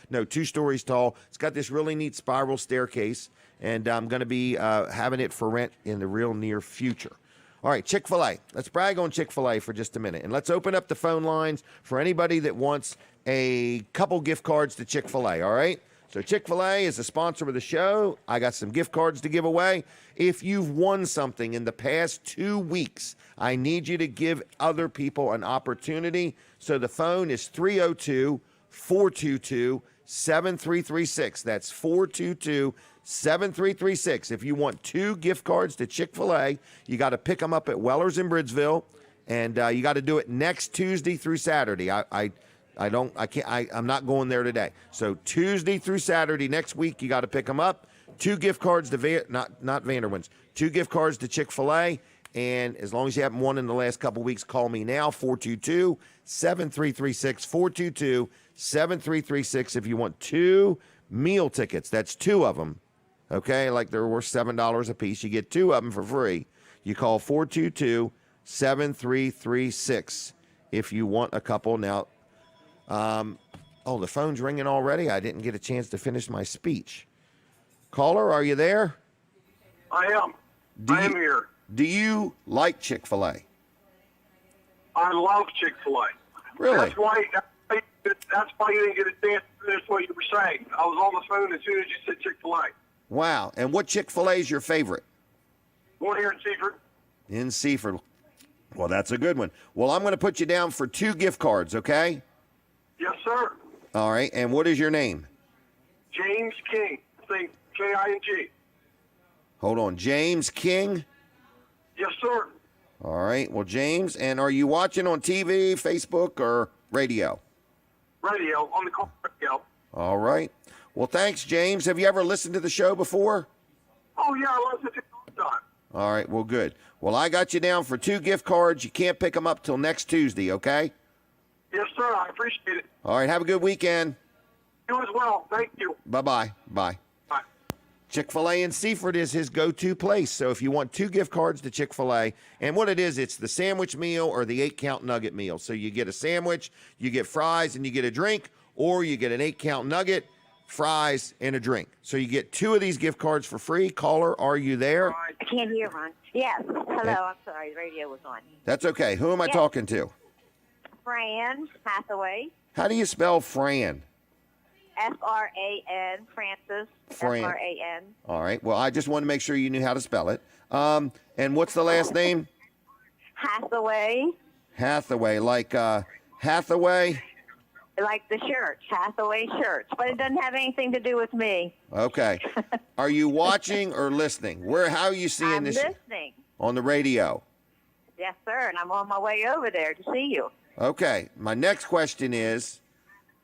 [SPEAKER 1] tall. It's got this really neat spiral staircase, and I'm going to be having it for rent in the real near future. All right, Chick-fil-A. Let's brag on Chick-fil-A for just a minute, and let's open up the phone lines for anybody that wants a couple gift cards to Chick-fil-A, all right? So Chick-fil-A is a sponsor of the show. I got some gift cards to give away. If you've won something in the past 2 weeks, I need you to give other people an opportunity. So the phone is 302-422-7336. That's 422-7336. If you want 2 gift cards to Chick-fil-A, you got to pick them up at Weller's in Bridgeville, and you got to do it next Tuesday through Saturday. I'm not going there today. So Tuesday through Saturday next week, you got to pick them up. 2 gift cards to not Vanderwin's. 2 gift cards to Chick-fil-A. And as long as you haven't won in the last couple weeks, call me now, 422-7336, 422-7336 if you want 2 meal tickets. That's 2 of them. Okay, like they're worth $7 a piece. You get 2 of them for free. You call 422-7336 if you want a couple. Now, the phone's ringing already. I didn't get a chance to finish my speech. Caller, are you there?
[SPEAKER 7] I am. I am here.
[SPEAKER 1] Do you like Chick-fil-A?
[SPEAKER 7] I love Chick-fil-A.
[SPEAKER 1] Really?
[SPEAKER 7] That's why you didn't get a chance to finish what you were saying. I was on the phone as soon as you said Chick-fil-A.
[SPEAKER 1] Wow. And what Chick-fil-A is your favorite?
[SPEAKER 7] One here in Seaford.
[SPEAKER 1] In Seaford. Well, that's a good one. Well, I'm going to put you down for 2 gift cards, okay?
[SPEAKER 7] Yes, sir.
[SPEAKER 1] All right. And what is your name?
[SPEAKER 7] James King. I think K-I-N-G.
[SPEAKER 1] Hold on. James King?
[SPEAKER 7] Yes, sir.
[SPEAKER 1] All right. Well, James, and are you watching on TV, Facebook, or radio?
[SPEAKER 7] Radio, on the car radio.
[SPEAKER 1] All right. Well, thanks, James. Have you ever listened to the show before?
[SPEAKER 7] Oh, yeah, I listen to it all the time.
[SPEAKER 1] All right. Well, good. Well, I got you down for 2 gift cards. You can't pick them up till next Tuesday, okay?
[SPEAKER 7] Yes, sir. I appreciate it.
[SPEAKER 1] All right. Have a good weekend.
[SPEAKER 7] You as well. Thank you.
[SPEAKER 1] Bye-bye. Bye.
[SPEAKER 7] Bye.
[SPEAKER 1] Chick-fil-A in Seaford is his go-to place. So if you want 2 gift cards to Chick-fil-A, and what it is, it's the sandwich meal or the 8-count nugget meal. So you get a sandwich, you get fries, and you get a drink, or you get an 8-count nugget, fries, and a drink. So you get 2 of these gift cards for free. Caller, are you there?
[SPEAKER 8] I can't hear, Ron. Yes. Hello. I'm sorry. The radio was on.
[SPEAKER 1] That's okay. Who am I talking to?
[SPEAKER 8] Fran Hathaway.
[SPEAKER 1] How do you spell Fran?
[SPEAKER 8] F-R-A-N. Francis.
[SPEAKER 1] Fran.
[SPEAKER 8] F-R-A-N.
[SPEAKER 1] All right. Well, I just want to make sure you knew how to spell it. And what's the last name?
[SPEAKER 8] Hathaway.
[SPEAKER 1] Hathaway, like Hathaway?
[SPEAKER 8] Like the shirts, Hathaway shirts. But it doesn't have anything to do with me.
[SPEAKER 1] Okay. Are you watching or listening? How are you seeing
[SPEAKER 8] I'm
[SPEAKER 1] this?
[SPEAKER 8] listening.
[SPEAKER 1] On the radio.
[SPEAKER 8] Yes, sir. And I'm on my way over there to see you.
[SPEAKER 1] Okay. My next question is,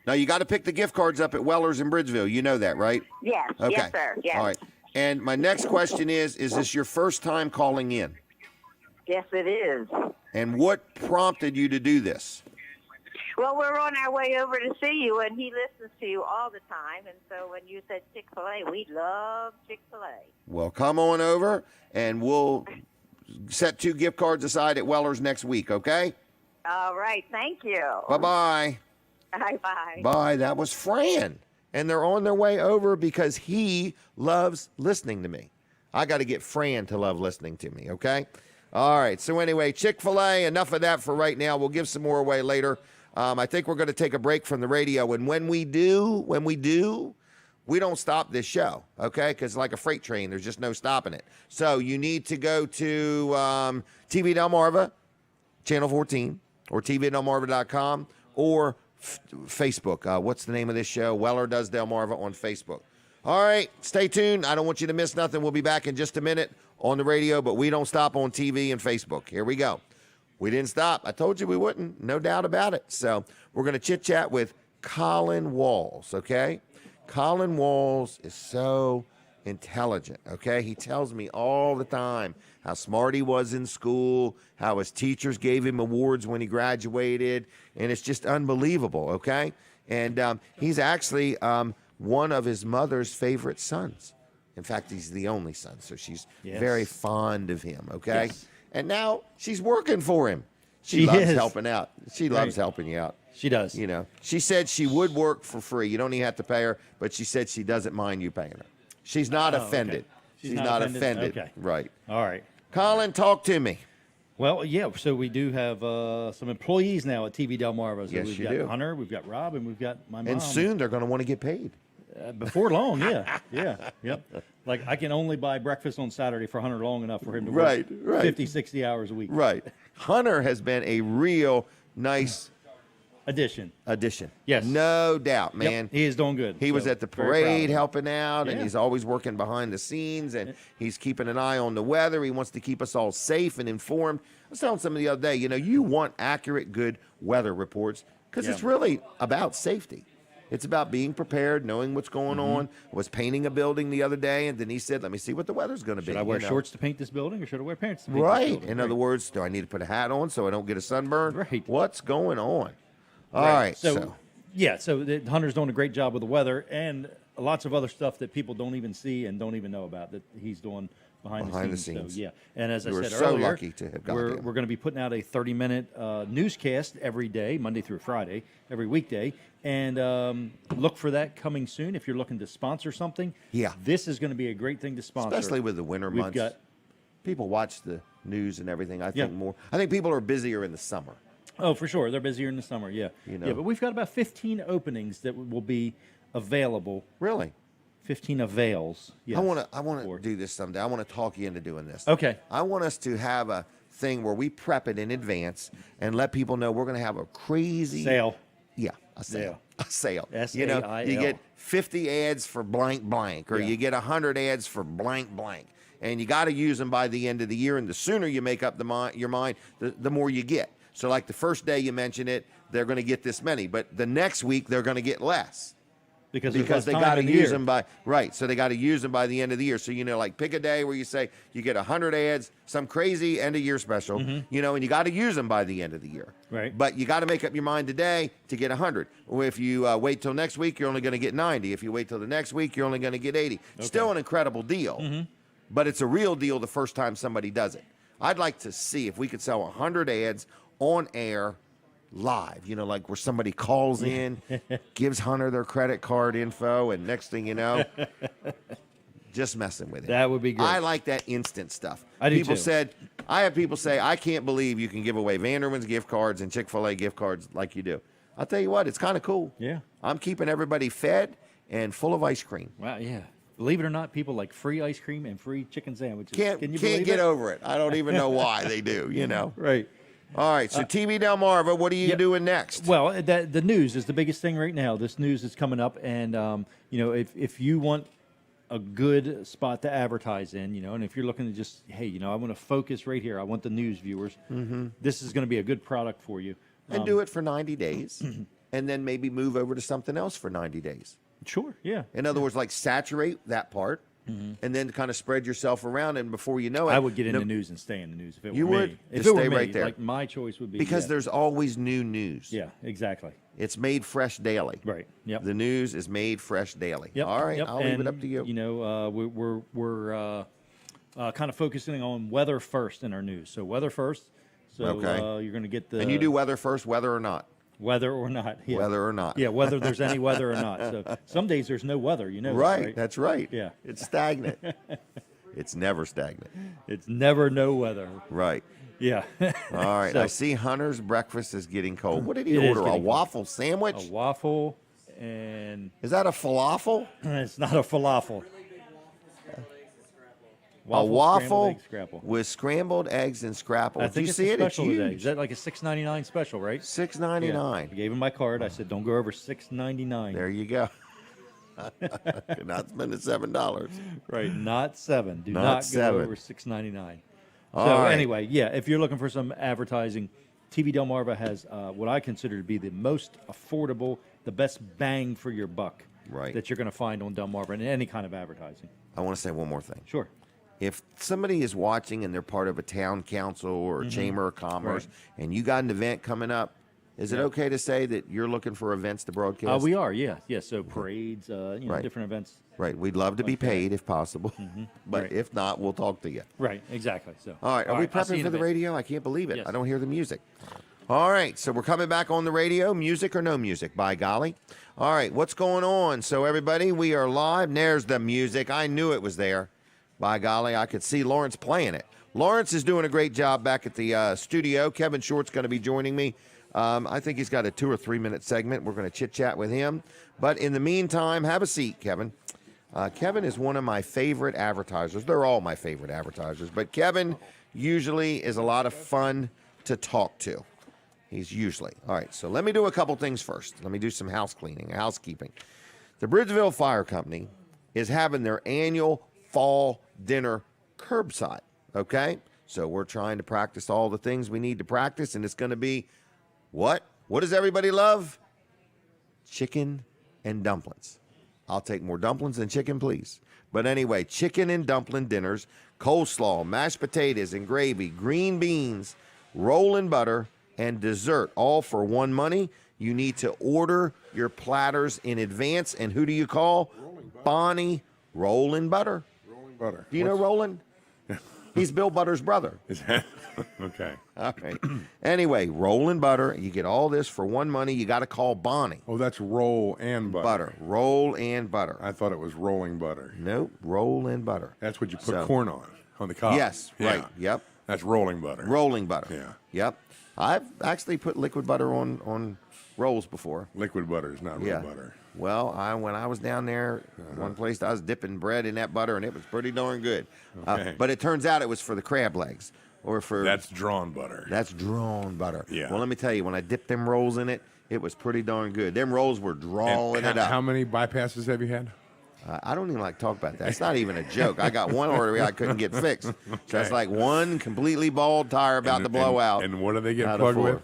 [SPEAKER 1] now you got to pick the gift cards up at Weller's in Bridgeville. You know that, right?
[SPEAKER 8] Yes.
[SPEAKER 1] Okay.
[SPEAKER 8] Yes, sir. Yes.
[SPEAKER 1] All right. And my next question is this your first time calling in?
[SPEAKER 8] Yes, it is.
[SPEAKER 1] And what prompted you to do this?
[SPEAKER 8] Well, we're on our way over to see you, and he listens to you all the time. And so when you said Chick-fil-A, we love Chick-fil-A.
[SPEAKER 1] Well, come on over, and we'll set 2 gift cards aside at Weller's next week, okay?
[SPEAKER 8] All right. Thank you.
[SPEAKER 1] Bye-bye.
[SPEAKER 8] Bye-bye.
[SPEAKER 1] Bye. That was Fran. And they're on their way over because he loves listening to me. I got to get Fran to love listening to me, okay? All right. So anyway, Chick-fil-A, enough of that for right now. We'll give some more away later. I think we're going to take a break from the radio. And when we do, we don't stop this show, okay? Because like a freight train, there's just no stopping it. So you need to go to TV Delmarva, Channel 14, or tvdelmarva.com, or Facebook. What's the name of this show? Weller Does Delmarva on Facebook. All right, stay tuned. I don't want you to miss nothing. We'll be back in just a minute on the radio, but we don't stop on TV and Facebook. Here we go. We didn't stop. I told you we wouldn't. No doubt about it. So we're going to chit-chat with Colin Walls, okay? Colin Walls is so intelligent, okay? He tells me all the time how smart he was in school, how his teachers gave him awards when he graduated, and it's just unbelievable, okay? And he's actually one of his mother's favorite sons. In fact, he's the only son, so she's very fond of him, okay?
[SPEAKER 5] Yes.
[SPEAKER 1] And now she's working for him. She
[SPEAKER 5] She
[SPEAKER 1] loves
[SPEAKER 5] is.
[SPEAKER 1] helping out. She loves helping you out.
[SPEAKER 5] She does.
[SPEAKER 1] You know, she said she would work for free. You don't even have to pay her, but she said she doesn't mind you paying her. She's not offended.
[SPEAKER 5] Okay.
[SPEAKER 1] She's not offended.
[SPEAKER 5] Okay.
[SPEAKER 1] Right.
[SPEAKER 5] All right.
[SPEAKER 1] Colin, talk to me.
[SPEAKER 5] Well, yeah. So we do have some employees now at TV Delmarva. So
[SPEAKER 1] Yes,
[SPEAKER 5] we've
[SPEAKER 1] you
[SPEAKER 5] got
[SPEAKER 1] do.
[SPEAKER 5] Hunter, we've got Rob, and we've got my mom.
[SPEAKER 1] And soon they're going to want to get paid.
[SPEAKER 5] Before long, yeah, yep. Like I can only buy breakfast on Saturday for Hunter long enough for him to work
[SPEAKER 1] Right.
[SPEAKER 5] 50, 60 hours a week.
[SPEAKER 1] Right. Hunter has been a real nice
[SPEAKER 5] Addition.
[SPEAKER 1] Yes. No doubt, man.
[SPEAKER 5] Yep, he is doing good.
[SPEAKER 1] He was
[SPEAKER 5] So,
[SPEAKER 1] at the
[SPEAKER 5] very proud of
[SPEAKER 1] parade
[SPEAKER 5] him.
[SPEAKER 1] helping out, and
[SPEAKER 5] Yeah.
[SPEAKER 1] he's always working behind the scenes, and he's keeping an eye on the weather. He wants to keep us all safe and informed. I was telling somebody the other day, you know, you want accurate, good weather reports because it's really about safety. It's about being prepared, knowing what's going on. I was painting a building the other day, and Denise said, let me see what the weather's going to be.
[SPEAKER 5] Should I wear
[SPEAKER 1] you know.
[SPEAKER 5] shorts to paint this building, or should I wear pants to paint this
[SPEAKER 1] Right.
[SPEAKER 5] building?
[SPEAKER 1] In other words, do I need to put a hat on so I don't get a sunburn?
[SPEAKER 5] Right.
[SPEAKER 1] What's going on? All right.
[SPEAKER 5] So Hunter's doing a great job with the weather and lots of other stuff that people don't even see and don't even know about that he's doing behind the scenes. So, yeah. And as
[SPEAKER 1] You
[SPEAKER 5] I
[SPEAKER 1] were
[SPEAKER 5] said
[SPEAKER 1] so
[SPEAKER 5] earlier,
[SPEAKER 1] lucky to have got
[SPEAKER 5] we're
[SPEAKER 1] him.
[SPEAKER 5] going to be putting out a 30-minute newscast every day, Monday through Friday, every weekday. And look for that coming soon if you're looking to sponsor something.
[SPEAKER 1] Yeah.
[SPEAKER 5] This is going to be a great thing to sponsor.
[SPEAKER 1] Especially with the winter
[SPEAKER 5] We've
[SPEAKER 1] months.
[SPEAKER 5] got
[SPEAKER 1] People watch the news and everything, I think,
[SPEAKER 5] Yeah.
[SPEAKER 1] more. I think people are busier in the summer.
[SPEAKER 5] Oh, for sure. They're busier in the summer, yeah.
[SPEAKER 1] You know.
[SPEAKER 5] Yeah, but we've got about 15 openings that will be available.
[SPEAKER 1] Really?
[SPEAKER 5] 15 avails. Yes,
[SPEAKER 1] I want to
[SPEAKER 5] for-
[SPEAKER 1] do this someday. I want to talk you into doing this.
[SPEAKER 5] Okay.
[SPEAKER 1] I want us to have a thing where we prep it in advance and let people know we're going to have a crazy
[SPEAKER 5] Sale.
[SPEAKER 1] Yeah, a sale.
[SPEAKER 5] Yeah.
[SPEAKER 1] A sale.
[SPEAKER 5] S-A-I-L.
[SPEAKER 1] You know, you get 50 ads for blank blank, or
[SPEAKER 5] Yeah.
[SPEAKER 1] you get 100 ads for blank blank, and you got to use them by the end of the year. And the sooner you make up your mind, the more you get. So, like the first day you mention it, they're going to get this many, but the next week they're going to get less.
[SPEAKER 5] Because
[SPEAKER 1] They got to use them by so they got to use them by the end of the year. So like pick a day where you say you get 100 ads, some crazy end of year special, and you got to use them by the end of the year.
[SPEAKER 5] Right.
[SPEAKER 1] But you got to make up your mind today to get 100. Or if you wait till next week, you're only going to get 90. If you wait till the next week, you're only going to get 80. Still an incredible deal, but it's a real deal the first time somebody does it. I'd like to see if we could sell 100 ads on air. Live, like where somebody calls in, gives Hunter their credit card info, and next thing you know, just messing with it.
[SPEAKER 5] That would be great.
[SPEAKER 1] I like that instant stuff.
[SPEAKER 5] I do
[SPEAKER 1] people
[SPEAKER 5] too.
[SPEAKER 1] I have people say, I can't believe you can give away Vanderman's gift cards and Chick-fil-A gift cards like you do. I'll tell you what, it's kind of cool.
[SPEAKER 5] Yeah.
[SPEAKER 1] I'm keeping everybody fed and full of ice cream.
[SPEAKER 5] Wow, yeah. Believe it or not, people like free ice cream and free chicken sandwiches.
[SPEAKER 1] Can't
[SPEAKER 5] Can you
[SPEAKER 1] get
[SPEAKER 5] believe it?
[SPEAKER 1] over it. I don't even know why they do,
[SPEAKER 5] Right.
[SPEAKER 1] All right, so TV Delmarva, what are you doing next?
[SPEAKER 5] Well, the news is the biggest thing right now. This news is coming up, and if you want a good spot to advertise in, and if you're looking to just, hey, I want to focus right here. I want the news viewers. This is going to be a good product for you.
[SPEAKER 1] And do it for 90 days, and then maybe move over to something else for 90 days.
[SPEAKER 5] Sure, yeah.
[SPEAKER 1] In other words, like saturate that part, and then kind of spread yourself around, and before you know it,
[SPEAKER 5] I would get in the news and stay in the news if it were
[SPEAKER 1] You
[SPEAKER 5] me.
[SPEAKER 1] would?
[SPEAKER 5] If
[SPEAKER 1] Just
[SPEAKER 5] it were
[SPEAKER 1] stay
[SPEAKER 5] me,
[SPEAKER 1] right there.
[SPEAKER 5] like my choice would be
[SPEAKER 1] because there's always new news.
[SPEAKER 5] Yeah, exactly.
[SPEAKER 1] It's made fresh daily.
[SPEAKER 5] Right. Yep.
[SPEAKER 1] The news is made fresh daily.
[SPEAKER 5] Yep.
[SPEAKER 1] All right,
[SPEAKER 5] Yep.
[SPEAKER 1] I'll leave it
[SPEAKER 5] And,
[SPEAKER 1] up to you.
[SPEAKER 5] We're kind of focusing on weather first in our news. So weather first. So
[SPEAKER 1] Okay.
[SPEAKER 5] you're going to get the
[SPEAKER 1] And you do weather first, weather or not.
[SPEAKER 5] weather or not. Yeah.
[SPEAKER 1] Weather or not.
[SPEAKER 5] Yeah, whether there's any weather or not. So some days there's no weather. You know. that,
[SPEAKER 1] Right, that's right.
[SPEAKER 5] Yeah.
[SPEAKER 1] It's stagnant. It's never stagnant.
[SPEAKER 5] It's never no weather.
[SPEAKER 1] Right.
[SPEAKER 5] Yeah.
[SPEAKER 1] All right.
[SPEAKER 5] So-
[SPEAKER 1] I see Hunter's breakfast is getting cold. What did he
[SPEAKER 5] It is
[SPEAKER 1] order? A
[SPEAKER 5] getting cold.
[SPEAKER 1] waffle sandwich?
[SPEAKER 5] A waffle, and
[SPEAKER 1] Is that a falafel?
[SPEAKER 5] it's not a falafel.
[SPEAKER 1] A waffle
[SPEAKER 5] scrambled egg scrapple.
[SPEAKER 1] with scrambled eggs and scrapple.
[SPEAKER 5] I
[SPEAKER 1] Did
[SPEAKER 5] think
[SPEAKER 1] you
[SPEAKER 5] it's
[SPEAKER 1] see
[SPEAKER 5] a
[SPEAKER 1] it? It's
[SPEAKER 5] special today.
[SPEAKER 1] huge.
[SPEAKER 5] Is that like a $6.99 special, right?
[SPEAKER 1] $6.99.
[SPEAKER 5] I gave him my card. I said, "Don't go over $6.99."
[SPEAKER 1] There you go. You're not spending $7.
[SPEAKER 5] Right, not $7. Do
[SPEAKER 1] Not
[SPEAKER 5] not
[SPEAKER 1] $7.
[SPEAKER 5] go over $6.99. So
[SPEAKER 1] All right.
[SPEAKER 5] anyway, yeah, if you're looking for some advertising, TV Delmarva has what I consider to be the most affordable, the best bang for your buck
[SPEAKER 1] Right.
[SPEAKER 5] that you're going to find on Delmarva in any kind of advertising.
[SPEAKER 1] I want to say one more thing.
[SPEAKER 5] Sure.
[SPEAKER 1] If somebody is watching and they're part of a town council or a chamber of commerce, and you got an event coming up, Is it okay to say that you're looking for events to broadcast?
[SPEAKER 5] We are, yeah. So parades,
[SPEAKER 1] Right.
[SPEAKER 5] different events.
[SPEAKER 1] Right. We'd love to be paid if possible, but
[SPEAKER 5] Right.
[SPEAKER 1] if not, we'll talk to you.
[SPEAKER 5] Right, exactly. So.
[SPEAKER 1] All right. Are we
[SPEAKER 5] I'll see
[SPEAKER 1] prepping
[SPEAKER 5] you in
[SPEAKER 1] for
[SPEAKER 5] a
[SPEAKER 1] the
[SPEAKER 5] bit.
[SPEAKER 1] radio? I can't believe it.
[SPEAKER 5] Yes.
[SPEAKER 1] I don't hear the music. All right. So we're coming back on the radio. Music or no music? By golly. All right. What's going on? So everybody, we are live. And there's the music. I knew it was there. By golly, I could see Lawrence playing it. Lawrence is doing a great job back at the studio. Kevin Short's going to be joining me. I think he's got a 2 or 3 minute segment. We're going to chit chat with him. But in the meantime, have a seat, Kevin. Kevin is one of my favorite advertisers. They're all my favorite advertisers, but Kevin usually is a lot of fun to talk to. He's usually. All right, so let me do a couple things first. Let me do some housekeeping. The Bridgeville Fire Company is having their annual fall dinner curbside, okay? So we're trying to practice all the things we need to practice, and it's going to be what? What does everybody love? Chicken and dumplings. I'll take more dumplings than chicken, please. But anyway, chicken and dumpling dinners, coleslaw, mashed potatoes and gravy, green beans, rolling butter, and dessert, all for one money. You need to order your platters in advance. And who do you call? Bonnie Rolling Butter.
[SPEAKER 9] Rolling butter.
[SPEAKER 1] Do you know Roland? He's Bill Butter's brother.
[SPEAKER 9] Is that okay?
[SPEAKER 1] All right. Anyway, Rolling Butter. You get all this for one money. You got to call Bonnie.
[SPEAKER 9] Oh, that's roll and butter.
[SPEAKER 1] Butter. Roll and butter.
[SPEAKER 9] I thought it was rolling butter.
[SPEAKER 1] Nope. Roll and butter.
[SPEAKER 9] That's what you put
[SPEAKER 1] So-
[SPEAKER 9] corn on the cob.
[SPEAKER 1] Yes.
[SPEAKER 9] Yeah.
[SPEAKER 1] Right. Yep.
[SPEAKER 9] That's rolling butter.
[SPEAKER 1] Rolling butter.
[SPEAKER 9] Yeah.
[SPEAKER 1] Yep. I've actually put liquid butter on rolls before.
[SPEAKER 9] Liquid butter is not real butter.
[SPEAKER 1] Well, when I was down there, one place I was dipping bread in that butter, and it was pretty darn good.
[SPEAKER 9] Okay.
[SPEAKER 1] But it turns out it was for the crab legs, or for
[SPEAKER 9] That's drawn butter.
[SPEAKER 1] that's drawn butter.
[SPEAKER 9] Yeah.
[SPEAKER 1] Well, let me tell you, when I dipped them rolls in it, it was pretty darn good. Them rolls were drawing
[SPEAKER 9] And
[SPEAKER 1] it up.
[SPEAKER 9] how many bypasses have you had?
[SPEAKER 1] I don't even like to talk about that. It's not even a joke. I got one order I couldn't get fixed. So that's like one completely bald tire about to blow out.
[SPEAKER 9] And what do they get
[SPEAKER 1] out of
[SPEAKER 9] plugged
[SPEAKER 1] 4.
[SPEAKER 9] with?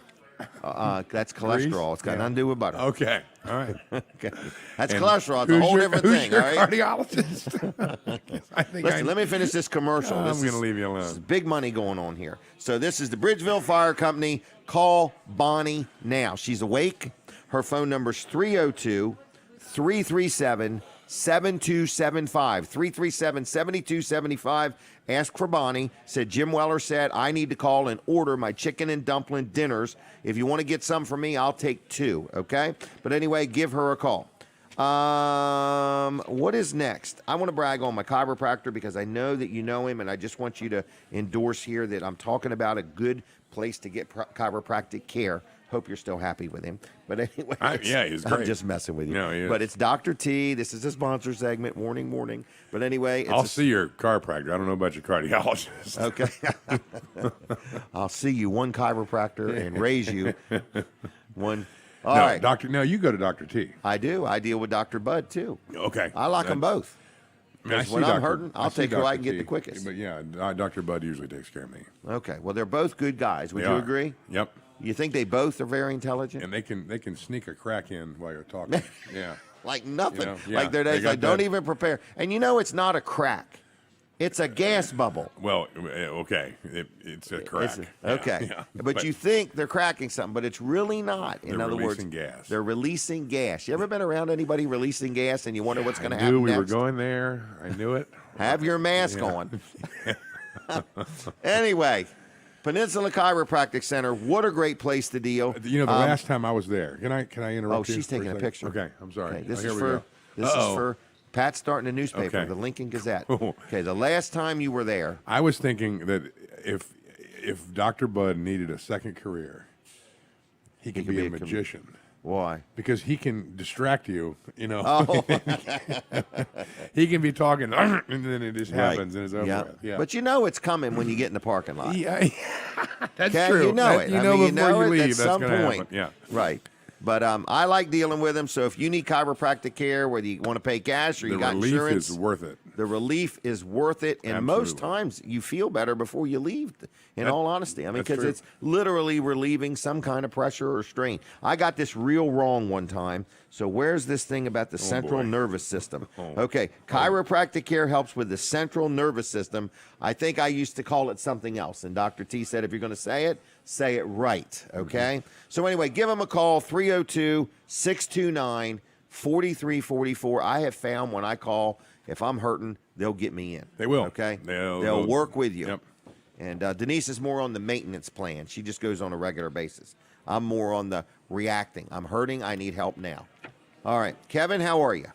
[SPEAKER 1] That's cholesterol. It's got nothing to do with butter.
[SPEAKER 9] Okay. All right.
[SPEAKER 1] Okay. That's
[SPEAKER 9] And
[SPEAKER 1] cholesterol. It's a
[SPEAKER 9] who's
[SPEAKER 1] whole
[SPEAKER 9] your-
[SPEAKER 1] different
[SPEAKER 9] who's
[SPEAKER 1] thing.
[SPEAKER 9] your
[SPEAKER 1] All right.
[SPEAKER 9] cardiologist? I think
[SPEAKER 1] Listen, let me finish this commercial.
[SPEAKER 9] I'm
[SPEAKER 1] This
[SPEAKER 9] going to
[SPEAKER 1] is-
[SPEAKER 9] leave you
[SPEAKER 1] This is
[SPEAKER 9] alone.
[SPEAKER 1] big money going on here. So this is the Bridgeville Fire Company. Call Bonnie now. She's awake. Her phone number's 302-337-7275. 337-7275. Ask for Bonnie. Said Jim Weller said, I need to call and order my chicken and dumpling dinners. If you want to get some from me, I'll take 2, okay? But anyway, give her a call. What is next? I want to brag on my chiropractor because I know that you know him, and I just want you to endorse here that I'm talking about a good place to get chiropractic care. Hope you're still happy with him. But anyway,
[SPEAKER 9] yeah, he's
[SPEAKER 1] I'm
[SPEAKER 9] great.
[SPEAKER 1] just messing with you.
[SPEAKER 9] No, he is.
[SPEAKER 1] But it's Dr. T. This is a sponsor segment. Warning, warning. But anyway,
[SPEAKER 9] I'll see your chiropractor. I don't know about your cardiologist.
[SPEAKER 1] Okay. I'll see you one chiropractor and raise you one. All
[SPEAKER 9] no,
[SPEAKER 1] right.
[SPEAKER 9] Doctor. No, you go to Dr. T.
[SPEAKER 1] I do. I deal with Dr. Bud too.
[SPEAKER 9] Okay.
[SPEAKER 1] I like them both.
[SPEAKER 9] I mean, I
[SPEAKER 1] Because when
[SPEAKER 9] see
[SPEAKER 1] I'm
[SPEAKER 9] Dr.
[SPEAKER 1] hurting, I'll
[SPEAKER 9] see
[SPEAKER 1] take who I
[SPEAKER 9] Dr.
[SPEAKER 1] can get
[SPEAKER 9] T,
[SPEAKER 1] the quickest.
[SPEAKER 9] But yeah, Dr. Bud usually takes care of me.
[SPEAKER 1] Okay. Well, they're both good guys. Would
[SPEAKER 9] They
[SPEAKER 1] you
[SPEAKER 9] are.
[SPEAKER 1] agree?
[SPEAKER 9] Yep.
[SPEAKER 1] You think they both are very intelligent?
[SPEAKER 9] And they can sneak a crack in while you're talking. Yeah.
[SPEAKER 1] Like nothing.
[SPEAKER 9] You know, yeah,
[SPEAKER 1] Like they're
[SPEAKER 9] they got
[SPEAKER 1] don't
[SPEAKER 9] that-
[SPEAKER 1] even prepare. And you know it's not a crack. It's a gas bubble.
[SPEAKER 9] Well, okay, it's a crack.
[SPEAKER 1] Okay.
[SPEAKER 9] Yeah.
[SPEAKER 1] But you think they're cracking something, but it's really not. In
[SPEAKER 9] They're
[SPEAKER 1] other words,
[SPEAKER 9] releasing gas.
[SPEAKER 1] they're releasing gas. You ever been around anybody releasing gas and you wonder what's going to
[SPEAKER 9] I
[SPEAKER 1] happen
[SPEAKER 9] knew we were
[SPEAKER 1] next?
[SPEAKER 9] going there. I knew it.
[SPEAKER 1] Have your mask on. Anyway, Peninsula Chiropractic Center. What a great place to deal.
[SPEAKER 9] You know, the last time I was there. Can I interrupt
[SPEAKER 1] Oh,
[SPEAKER 9] you?
[SPEAKER 1] she's
[SPEAKER 9] for
[SPEAKER 1] taking a
[SPEAKER 9] second?
[SPEAKER 1] picture.
[SPEAKER 9] Okay, I'm sorry.
[SPEAKER 1] Okay, this
[SPEAKER 9] Oh, here
[SPEAKER 1] is
[SPEAKER 9] we
[SPEAKER 1] for
[SPEAKER 9] go.
[SPEAKER 1] this is
[SPEAKER 9] Uh-oh.
[SPEAKER 1] for Pat starting a newspaper,
[SPEAKER 9] Okay.
[SPEAKER 1] the Lincoln Gazette.
[SPEAKER 9] Oh.
[SPEAKER 1] Okay, the last time you were there,
[SPEAKER 9] I was thinking that if Dr. Bud needed a second career, he could be a magician.
[SPEAKER 1] why?
[SPEAKER 9] Because he can distract you, you know.
[SPEAKER 1] Oh.
[SPEAKER 9] He can be talking, and then it just happens, and it's over
[SPEAKER 1] Yeah.
[SPEAKER 9] with. Yeah.
[SPEAKER 1] But you know it's coming when you get in the parking lot.
[SPEAKER 9] Yeah, that's
[SPEAKER 1] Okay,
[SPEAKER 9] true.
[SPEAKER 1] you know
[SPEAKER 9] That-
[SPEAKER 1] it.
[SPEAKER 9] You
[SPEAKER 1] I
[SPEAKER 9] know
[SPEAKER 1] mean,
[SPEAKER 9] before you
[SPEAKER 1] it
[SPEAKER 9] leave,
[SPEAKER 1] at
[SPEAKER 9] that's
[SPEAKER 1] some
[SPEAKER 9] gonna
[SPEAKER 1] point.
[SPEAKER 9] happen. Yeah.
[SPEAKER 1] Right. But I like dealing with them. So if you need chiropractic care, whether you want to pay cash or you
[SPEAKER 9] The
[SPEAKER 1] got
[SPEAKER 9] relief
[SPEAKER 1] insurance,
[SPEAKER 9] is worth it.
[SPEAKER 1] The relief is worth it, and most
[SPEAKER 9] Absolutely.
[SPEAKER 1] times you feel better before you leave. In all honesty, I mean,
[SPEAKER 9] that's
[SPEAKER 1] because
[SPEAKER 9] true.
[SPEAKER 1] it's literally relieving some kind of pressure or strain. I got this real wrong one time. So where's this thing about the central
[SPEAKER 9] boy.
[SPEAKER 1] nervous system?
[SPEAKER 9] Oh.
[SPEAKER 1] Okay, chiropractic care helps with the central nervous system. I think I used to call it something else, and Dr. T said if you're going to say it right. Okay. So anyway, give them a call 302-629-4344. I have found when I call, if I'm hurting, they'll get me in.
[SPEAKER 9] They will.
[SPEAKER 1] Okay.
[SPEAKER 9] They'll
[SPEAKER 1] work with you.
[SPEAKER 9] Yep.
[SPEAKER 1] And Denise is more on the maintenance plan. She just goes on a regular basis. I'm more on the reacting. I'm hurting. I need help now. All right. Kevin, how are you?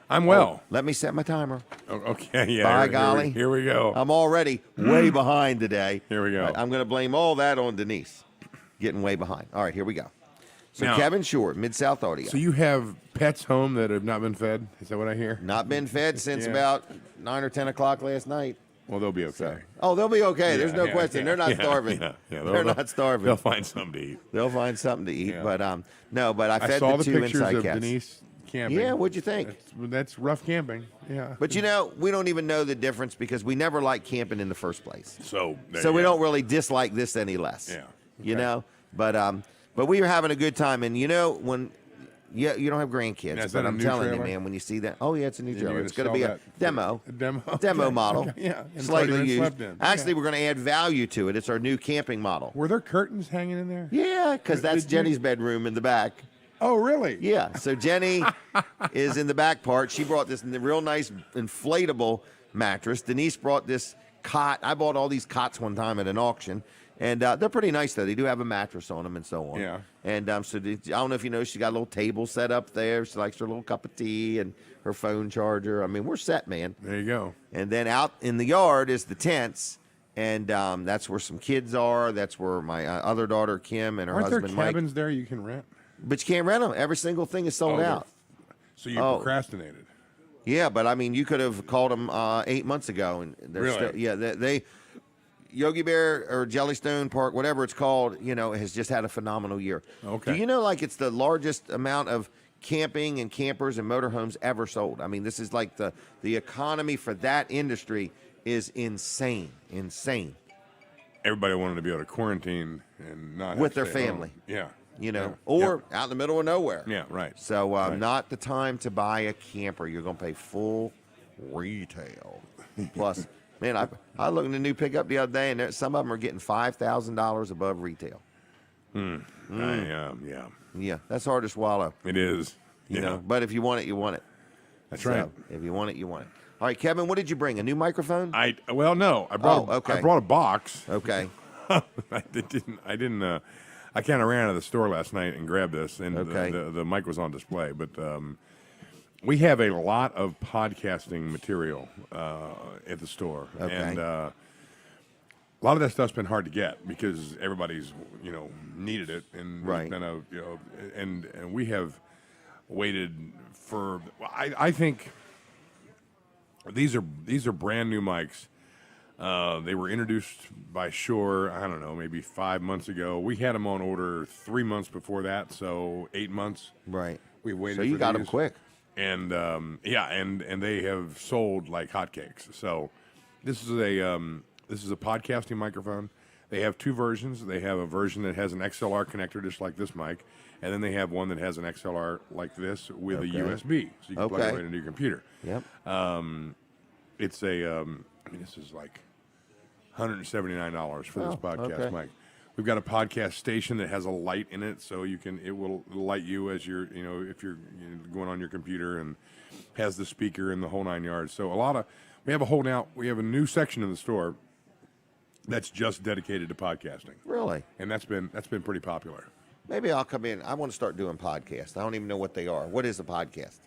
[SPEAKER 9] I'm well.
[SPEAKER 1] Let me set my timer.
[SPEAKER 9] Oh, okay. Yeah.
[SPEAKER 1] By
[SPEAKER 9] here-
[SPEAKER 1] golly.
[SPEAKER 9] Here we go.
[SPEAKER 1] I'm already way behind today.
[SPEAKER 9] Here we go.
[SPEAKER 1] But I'm going to blame all that on Denise. Getting way behind. All right, here we go. So
[SPEAKER 9] Now-
[SPEAKER 1] Kevin Short, Mid-South Audio.
[SPEAKER 9] So you have pets home that have not been fed? Is that what I hear?
[SPEAKER 1] Not been fed since
[SPEAKER 9] Yeah.
[SPEAKER 1] about 9 or 10 o'clock last night.
[SPEAKER 9] Well, they'll be okay.
[SPEAKER 1] Oh, they'll be okay. There's no
[SPEAKER 9] Yeah,
[SPEAKER 1] question.
[SPEAKER 9] yeah,
[SPEAKER 1] They're not
[SPEAKER 9] yeah,
[SPEAKER 1] starving.
[SPEAKER 9] Yeah,
[SPEAKER 1] They're
[SPEAKER 9] they'll-
[SPEAKER 1] not starving.
[SPEAKER 9] They'll find something to eat.
[SPEAKER 1] They'll find something to eat.
[SPEAKER 9] Yeah.
[SPEAKER 1] But no, but I
[SPEAKER 9] I
[SPEAKER 1] fed
[SPEAKER 9] saw
[SPEAKER 1] the
[SPEAKER 9] the
[SPEAKER 1] two
[SPEAKER 9] pictures
[SPEAKER 1] inside
[SPEAKER 9] of
[SPEAKER 1] cats.
[SPEAKER 9] Denise camping.
[SPEAKER 1] Yeah, what'd you think?
[SPEAKER 9] That's rough camping. Yeah.
[SPEAKER 1] But you know, we don't even know the difference because we never liked camping in the first place.
[SPEAKER 9] So there
[SPEAKER 1] So
[SPEAKER 9] you
[SPEAKER 1] we
[SPEAKER 9] go.
[SPEAKER 1] don't really dislike this any less.
[SPEAKER 9] Yeah.
[SPEAKER 1] You
[SPEAKER 9] Okay.
[SPEAKER 1] know, but we were having a good time, and you know when. Yeah, you don't have grandkids,
[SPEAKER 9] Now, is
[SPEAKER 1] but
[SPEAKER 9] that a
[SPEAKER 1] I'm
[SPEAKER 9] new
[SPEAKER 1] telling
[SPEAKER 9] trailer?
[SPEAKER 1] you, man, when you see that, oh yeah, it's a new
[SPEAKER 9] You're
[SPEAKER 1] trailer.
[SPEAKER 9] gonna
[SPEAKER 1] It's going to
[SPEAKER 9] sell
[SPEAKER 1] be a
[SPEAKER 9] that
[SPEAKER 1] demo,
[SPEAKER 9] a demo,
[SPEAKER 1] demo
[SPEAKER 9] okay,
[SPEAKER 1] model,
[SPEAKER 9] okay, yeah, and
[SPEAKER 1] slightly
[SPEAKER 9] already been
[SPEAKER 1] used.
[SPEAKER 9] slept in.
[SPEAKER 1] Actually,
[SPEAKER 9] Yeah.
[SPEAKER 1] we're going to add value to it. It's our new camping model.
[SPEAKER 9] Were there curtains hanging in there?
[SPEAKER 1] Yeah, because that's
[SPEAKER 9] Did you-
[SPEAKER 1] Jenny's bedroom in the back.
[SPEAKER 9] Oh, really?
[SPEAKER 1] Yeah, so Jenny is in the back part. She brought this real nice inflatable mattress. Denise brought this cot. I bought all these cots one time at an auction, and they're pretty nice, though. They do have a mattress on them and so on.
[SPEAKER 9] Yeah.
[SPEAKER 1] And I don't know if you know, she got a little table set up there. She likes her little cup of tea and her phone charger. I mean, we're set, man.
[SPEAKER 9] There you go.
[SPEAKER 1] And then out in the yard is the tents, and that's where some kids are. That's where my other daughter, Kim, and her
[SPEAKER 9] Aren't there
[SPEAKER 1] husband, Mike.
[SPEAKER 9] cabins there you can rent?
[SPEAKER 1] But you can't rent them. Every single thing is sold
[SPEAKER 9] Oh,
[SPEAKER 1] out.
[SPEAKER 9] So you
[SPEAKER 1] Oh.
[SPEAKER 9] procrastinated.
[SPEAKER 1] Yeah, but I mean, you could have called them 8 months ago, and they're
[SPEAKER 9] Really?
[SPEAKER 1] still, yeah, they Yogi Bear or Jellystone Park, whatever it's called, you know, has just had a phenomenal year.
[SPEAKER 9] Okay.
[SPEAKER 1] Do you know, like, it's the largest amount of camping and campers and motorhomes ever sold? I mean, this is like the economy for that industry is insane.
[SPEAKER 9] Everybody wanted to be able to quarantine and not
[SPEAKER 1] With
[SPEAKER 9] have
[SPEAKER 1] their
[SPEAKER 9] to stay
[SPEAKER 1] family.
[SPEAKER 9] home. Yeah.
[SPEAKER 1] You know,
[SPEAKER 9] Yeah.
[SPEAKER 1] or out in the middle of nowhere.
[SPEAKER 9] Yeah, right.
[SPEAKER 1] So
[SPEAKER 9] Right.
[SPEAKER 1] not the time to buy a camper. You're going to pay full retail. Plus, man, I looked at a new pickup the other day, and some of them are getting $5,000 above retail.
[SPEAKER 9] Yeah.
[SPEAKER 1] Yeah, that's hard to swallow.
[SPEAKER 9] It is.
[SPEAKER 1] You
[SPEAKER 9] Yeah.
[SPEAKER 1] know, but if you want it, you want it.
[SPEAKER 9] That's
[SPEAKER 1] So,
[SPEAKER 9] right.
[SPEAKER 1] if you want it, you want it. All right, Kevin, what did you bring? A new microphone?
[SPEAKER 9] Well, no. I brought.
[SPEAKER 1] Oh, okay.
[SPEAKER 9] I brought a box.
[SPEAKER 1] Okay.
[SPEAKER 9] I didn't. I kind of ran out of the store last night and grabbed this, and
[SPEAKER 1] Okay.
[SPEAKER 9] the mic was on display. But we have a lot of podcasting material at the store,
[SPEAKER 1] Okay.
[SPEAKER 9] and a lot of that stuff's been hard to get because everybody's needed it, and
[SPEAKER 1] Right.
[SPEAKER 9] there's been and we have waited for. I think these are brand new mics. They were introduced by Shure, I don't know, maybe 5 months ago. We had them on order 3 months before that, so 8 months.
[SPEAKER 1] Right.
[SPEAKER 9] We waited.
[SPEAKER 1] So you
[SPEAKER 9] for
[SPEAKER 1] got them
[SPEAKER 9] these.
[SPEAKER 1] quick.
[SPEAKER 9] And and they have sold like hotcakes. So this is a podcasting microphone. They have two versions. They have a version that has an XLR connector, just like this mic, and then they have one that has an XLR like this with a USB, so you can plug it right into your computer.
[SPEAKER 1] Yep.
[SPEAKER 9] It's this is like $179 for this podcast mic. We've got a podcast station that has a light in it, so it will light you as you're, if you're going on your computer, and has the speaker and the whole 9 yards. So we have a new section in the store that's just dedicated to podcasting.
[SPEAKER 1] Really?
[SPEAKER 9] And that's been pretty popular.
[SPEAKER 1] Maybe I'll come in. I want to start doing podcasts. I don't even know what they are. What is a podcast?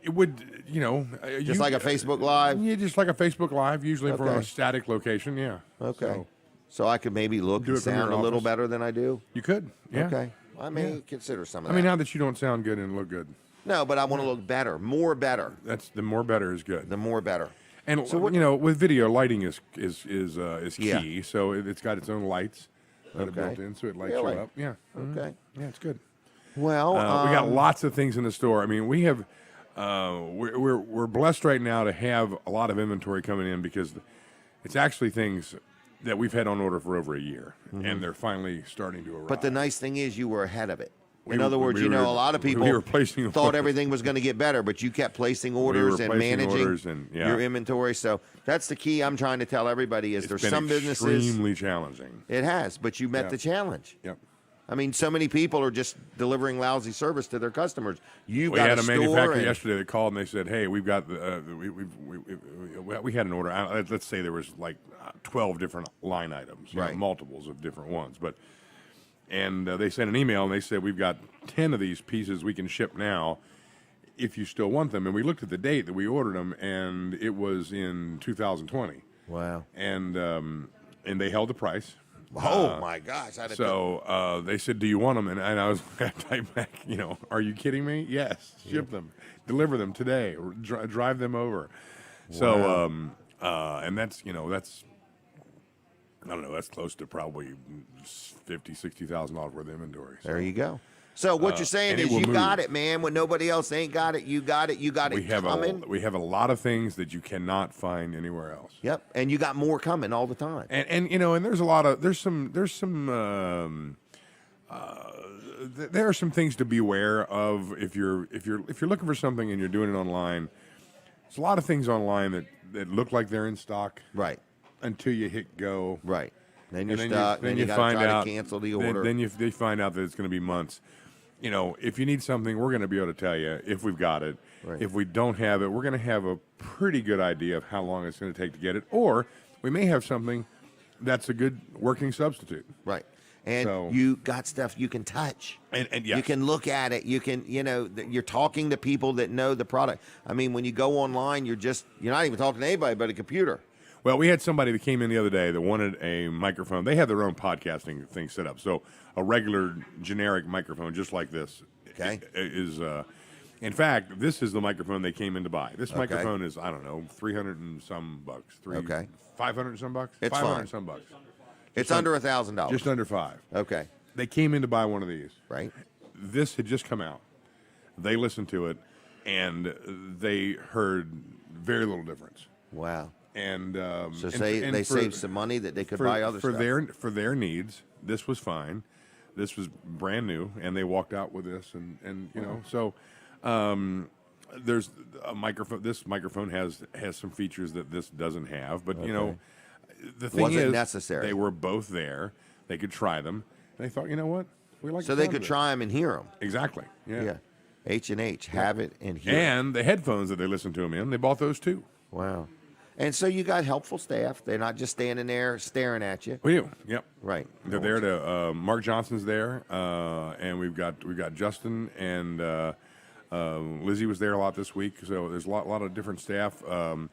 [SPEAKER 9] It would,
[SPEAKER 1] Just like a Facebook Live?
[SPEAKER 9] Yeah, just like a Facebook Live, usually from
[SPEAKER 1] Okay.
[SPEAKER 9] a static location. Yeah.
[SPEAKER 1] Okay. So I could maybe look
[SPEAKER 9] Do
[SPEAKER 1] and
[SPEAKER 9] it from
[SPEAKER 1] sound a
[SPEAKER 9] your
[SPEAKER 1] little
[SPEAKER 9] office.
[SPEAKER 1] better than I do?
[SPEAKER 9] You could. Yeah.
[SPEAKER 1] Okay. I may
[SPEAKER 9] Yeah.
[SPEAKER 1] consider some of
[SPEAKER 9] I
[SPEAKER 1] that.
[SPEAKER 9] mean, now that you don't sound good and look good,
[SPEAKER 1] No, but I want to look better. More better.
[SPEAKER 9] that's the more better is good.
[SPEAKER 1] The more better.
[SPEAKER 9] And
[SPEAKER 1] So what-
[SPEAKER 9] with video, lighting is
[SPEAKER 1] Yeah.
[SPEAKER 9] key. So it's got its own lights that are
[SPEAKER 1] Okay.
[SPEAKER 9] built in, so it lights
[SPEAKER 1] Really?
[SPEAKER 9] you up. Yeah.
[SPEAKER 1] Okay.
[SPEAKER 9] Yeah, it's good.
[SPEAKER 1] Well,
[SPEAKER 9] We got lots of things in the store. I mean, we have we're blessed right now to have a lot of inventory coming in because it's actually things that we've had on order for over a year, and they're finally starting to arrive.
[SPEAKER 1] But the nice thing is you were ahead of it. In
[SPEAKER 9] We-
[SPEAKER 1] other words,
[SPEAKER 9] we
[SPEAKER 1] a
[SPEAKER 9] were-
[SPEAKER 1] lot of people
[SPEAKER 9] we were placing
[SPEAKER 1] thought
[SPEAKER 9] orders.
[SPEAKER 1] everything was going to get better, but you kept placing orders and
[SPEAKER 9] placing
[SPEAKER 1] managing
[SPEAKER 9] orders and- yeah.
[SPEAKER 1] your inventory. So that's the key I'm trying to tell everybody is
[SPEAKER 9] It's
[SPEAKER 1] there's
[SPEAKER 9] been
[SPEAKER 1] some businesses.
[SPEAKER 9] extremely challenging.
[SPEAKER 1] It has, but you met
[SPEAKER 9] Yeah.
[SPEAKER 1] the challenge.
[SPEAKER 9] Yep.
[SPEAKER 1] I mean, so many people are just delivering lousy service to their customers. You
[SPEAKER 9] We
[SPEAKER 1] got
[SPEAKER 9] had a
[SPEAKER 1] store
[SPEAKER 9] manufacturer
[SPEAKER 1] and-
[SPEAKER 9] yesterday that called and they said, "Hey, we've got we had an order. Let's say there was like 12 different line items, you know,
[SPEAKER 1] Right.
[SPEAKER 9] multiples of different ones, but." And they sent an email and they said, "We've got 10 of these pieces we can ship now, if you still want them." And we looked at the date that we ordered them, and it was in 2020.
[SPEAKER 1] Wow.
[SPEAKER 9] And they held the price.
[SPEAKER 1] Oh my gosh!
[SPEAKER 9] So they said, "Do you want them?" And I was I typed back, "Are you kidding me? Yes, ship them, deliver them today, or drive them over." So and that's I don't know, that's close to probably $50,000-$60,000 worth of inventory. So,
[SPEAKER 1] there you go. So what you're saying
[SPEAKER 9] and it
[SPEAKER 1] is
[SPEAKER 9] will
[SPEAKER 1] you got
[SPEAKER 9] move.
[SPEAKER 1] it, man. When nobody else ain't got it, you got it. You got
[SPEAKER 9] we
[SPEAKER 1] it
[SPEAKER 9] have
[SPEAKER 1] coming.
[SPEAKER 9] we have a lot of things that you cannot find anywhere else.
[SPEAKER 1] Yep, and you got more coming all the time.
[SPEAKER 9] And there's a lot of there are some things to be aware of if you're looking for something and you're doing it online. There's a lot of things online that look like they're in stock,
[SPEAKER 1] Right.
[SPEAKER 9] until you hit go.
[SPEAKER 1] Right. Then you're
[SPEAKER 9] And
[SPEAKER 1] stuck. Then you got to
[SPEAKER 9] find
[SPEAKER 1] try
[SPEAKER 9] out,
[SPEAKER 1] to cancel the
[SPEAKER 9] then-
[SPEAKER 1] order.
[SPEAKER 9] Then they find out that it's going to be months. If you need something, we're going to be able to tell you if we've got it.
[SPEAKER 1] Right.
[SPEAKER 9] If we don't have it, we're going to have a pretty good idea of how long it's going to take to get it. Or we may have something that's a good working substitute.
[SPEAKER 1] Right. And
[SPEAKER 9] So-
[SPEAKER 1] you got stuff you can touch.
[SPEAKER 9] And yes.
[SPEAKER 1] You can look at it. You can, you're talking to people that know the product. I mean, when you go online, you're not even talking to anybody but a computer.
[SPEAKER 9] Well, we had somebody that came in the other day that wanted a microphone. They have their own podcasting thing set up. So a regular generic microphone, just like this,
[SPEAKER 1] Okay.
[SPEAKER 9] is. In fact, this is the microphone they came in to buy. This
[SPEAKER 1] Okay.
[SPEAKER 9] microphone is, I don't know, 300 and some bucks.
[SPEAKER 1] Okay.
[SPEAKER 9] 500 and some bucks.
[SPEAKER 1] It's
[SPEAKER 9] 500
[SPEAKER 1] fine.
[SPEAKER 9] and some bucks.
[SPEAKER 1] It's under $1,000.
[SPEAKER 9] Just under $5.
[SPEAKER 1] Okay.
[SPEAKER 9] They came in to buy one of these.
[SPEAKER 1] Right.
[SPEAKER 9] This had just come out. They listened to it, and they heard very little difference.
[SPEAKER 1] Wow.
[SPEAKER 9] And
[SPEAKER 1] So
[SPEAKER 9] and
[SPEAKER 1] say
[SPEAKER 9] and
[SPEAKER 1] they
[SPEAKER 9] for-
[SPEAKER 1] saved some money that they could
[SPEAKER 9] for,
[SPEAKER 1] buy other
[SPEAKER 9] for
[SPEAKER 1] stuff.
[SPEAKER 9] their needs. This was fine. This was brand new, and they walked out with this, and so there's a microphone. This microphone has some features that this doesn't have, but the thing
[SPEAKER 1] Wasn't
[SPEAKER 9] is,
[SPEAKER 1] necessary.
[SPEAKER 9] They were both there. They could try them. And they thought, you know what, we like.
[SPEAKER 1] So
[SPEAKER 9] the
[SPEAKER 1] they
[SPEAKER 9] sound
[SPEAKER 1] could
[SPEAKER 9] of it.
[SPEAKER 1] try them and hear them.
[SPEAKER 9] Exactly.
[SPEAKER 1] Yeah. H&H, have it and hear 'em.
[SPEAKER 9] And the headphones that they listen to them in, they bought those too.
[SPEAKER 1] Wow. And so you got helpful staff. They're not just standing there staring at you.
[SPEAKER 9] We do. Yep.
[SPEAKER 1] Right.
[SPEAKER 9] They're there to. Mark Johnson's there, and we've got Justin and Lizzie was there a lot this week. So there's a lot of different staff. A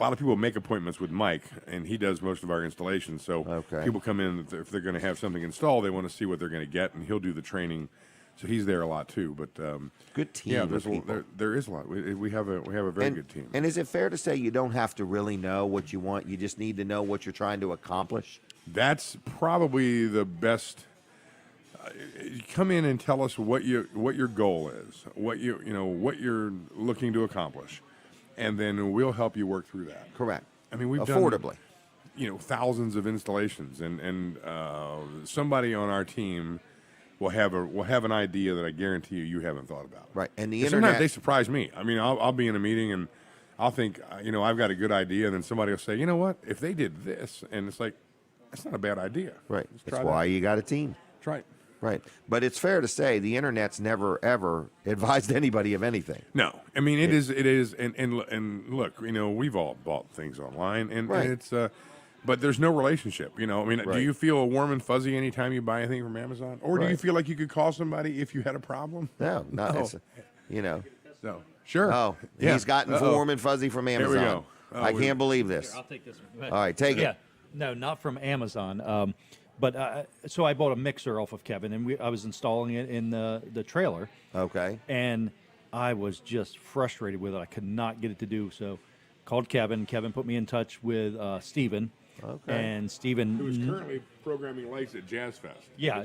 [SPEAKER 9] lot of people make appointments with Mike, and he does most of our installations. So
[SPEAKER 1] Okay.
[SPEAKER 9] people come in if they're going to have something installed, they want to see what they're going to get, and he'll do the training. So he's there a lot too. But
[SPEAKER 1] Good team
[SPEAKER 9] yeah,
[SPEAKER 1] of
[SPEAKER 9] there's
[SPEAKER 1] people.
[SPEAKER 9] there is a lot. We have a very good team.
[SPEAKER 1] And is it fair to say you don't have to really know what you want? You just need to know what you're trying to accomplish?
[SPEAKER 9] That's probably the best. Come in and tell us what your goal is, what you're looking to accomplish, and then we'll help you work through that.
[SPEAKER 1] Correct.
[SPEAKER 9] I mean, we've
[SPEAKER 1] affordably.
[SPEAKER 9] done, thousands of installations, and somebody on our team will have an idea that I guarantee you haven't thought about.
[SPEAKER 1] Right. And the
[SPEAKER 9] And sometimes
[SPEAKER 1] internet.
[SPEAKER 9] they surprise me. I mean, I'll be in a meeting and I'll think, I've got a good idea, and then somebody will say, you know what, if they did this, and it's like, that's not a bad idea.
[SPEAKER 1] Right.
[SPEAKER 9] Let's
[SPEAKER 1] That's
[SPEAKER 9] try
[SPEAKER 1] why
[SPEAKER 9] that.
[SPEAKER 1] you got a team.
[SPEAKER 9] That's right.
[SPEAKER 1] Right. But it's fair to say the internet's never, ever advised anybody of anything.
[SPEAKER 9] No, I mean it is, and look, we've all bought things online, and
[SPEAKER 1] Right.
[SPEAKER 9] it's, but there's no relationship. I mean, do
[SPEAKER 1] Right.
[SPEAKER 9] you feel warm and fuzzy anytime you buy anything from Amazon, or do you
[SPEAKER 1] Right.
[SPEAKER 9] feel like you could call somebody if you had a problem?
[SPEAKER 1] No, not.
[SPEAKER 9] No.
[SPEAKER 1] It's,
[SPEAKER 9] So sure.
[SPEAKER 1] Oh,
[SPEAKER 9] Yeah.
[SPEAKER 1] he's gotten
[SPEAKER 9] Uh-oh.
[SPEAKER 1] warm and fuzzy from
[SPEAKER 9] There
[SPEAKER 1] Amazon.
[SPEAKER 9] we go. Oh,
[SPEAKER 1] I can't believe this.
[SPEAKER 5] I'll take this one.
[SPEAKER 1] All right, take it.
[SPEAKER 5] Yeah, no, not from Amazon. But so I bought a mixer off of Kevin, and I was installing it in the trailer,
[SPEAKER 1] Okay.
[SPEAKER 5] and I was just frustrated with it. I could not get it to do so. Called Kevin. Kevin put me in touch with Steven.
[SPEAKER 1] Okay.
[SPEAKER 5] And Steven.
[SPEAKER 9] Who's currently programming lights at Jazz Fest?
[SPEAKER 5] Yeah,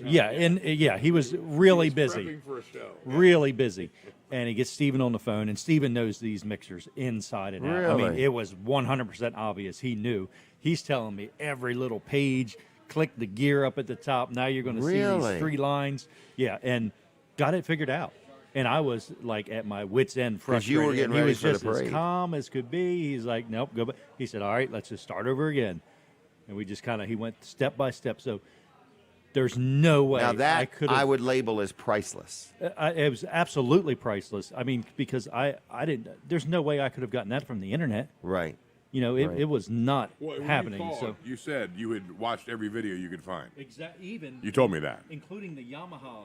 [SPEAKER 5] he was really busy.
[SPEAKER 9] Prepping for a show.
[SPEAKER 5] Really busy. And he gets Steven on the phone, and Steven knows these mixers inside and out. I mean,
[SPEAKER 1] Really?
[SPEAKER 5] it was 100% obvious. He knew. He's telling me every little page, click the gear up at the top. Now you're going to see
[SPEAKER 1] Really?
[SPEAKER 5] these 3 lines. Yeah, and got it figured out. And I was like at my wit's end, frustrated.
[SPEAKER 1] you were getting
[SPEAKER 5] and he
[SPEAKER 1] ready
[SPEAKER 5] was
[SPEAKER 1] for the
[SPEAKER 5] just as
[SPEAKER 1] parade.
[SPEAKER 5] calm as could be. He's like, nope, go back. He said, all right, let's just start over again. And we just he went step by step. So there's no way
[SPEAKER 1] Now that
[SPEAKER 5] I could
[SPEAKER 1] I
[SPEAKER 5] have.
[SPEAKER 1] would label as priceless.
[SPEAKER 5] It was absolutely priceless. I mean, because I didn't. There's no way I could have gotten that from the internet.
[SPEAKER 1] Right.
[SPEAKER 5] You know,
[SPEAKER 1] Right.
[SPEAKER 5] it was not
[SPEAKER 9] When
[SPEAKER 5] happening.
[SPEAKER 9] You called,
[SPEAKER 5] So
[SPEAKER 9] you said you had watched every video you could find.
[SPEAKER 5] exactly, even
[SPEAKER 9] You told me that.
[SPEAKER 5] including the Yamaha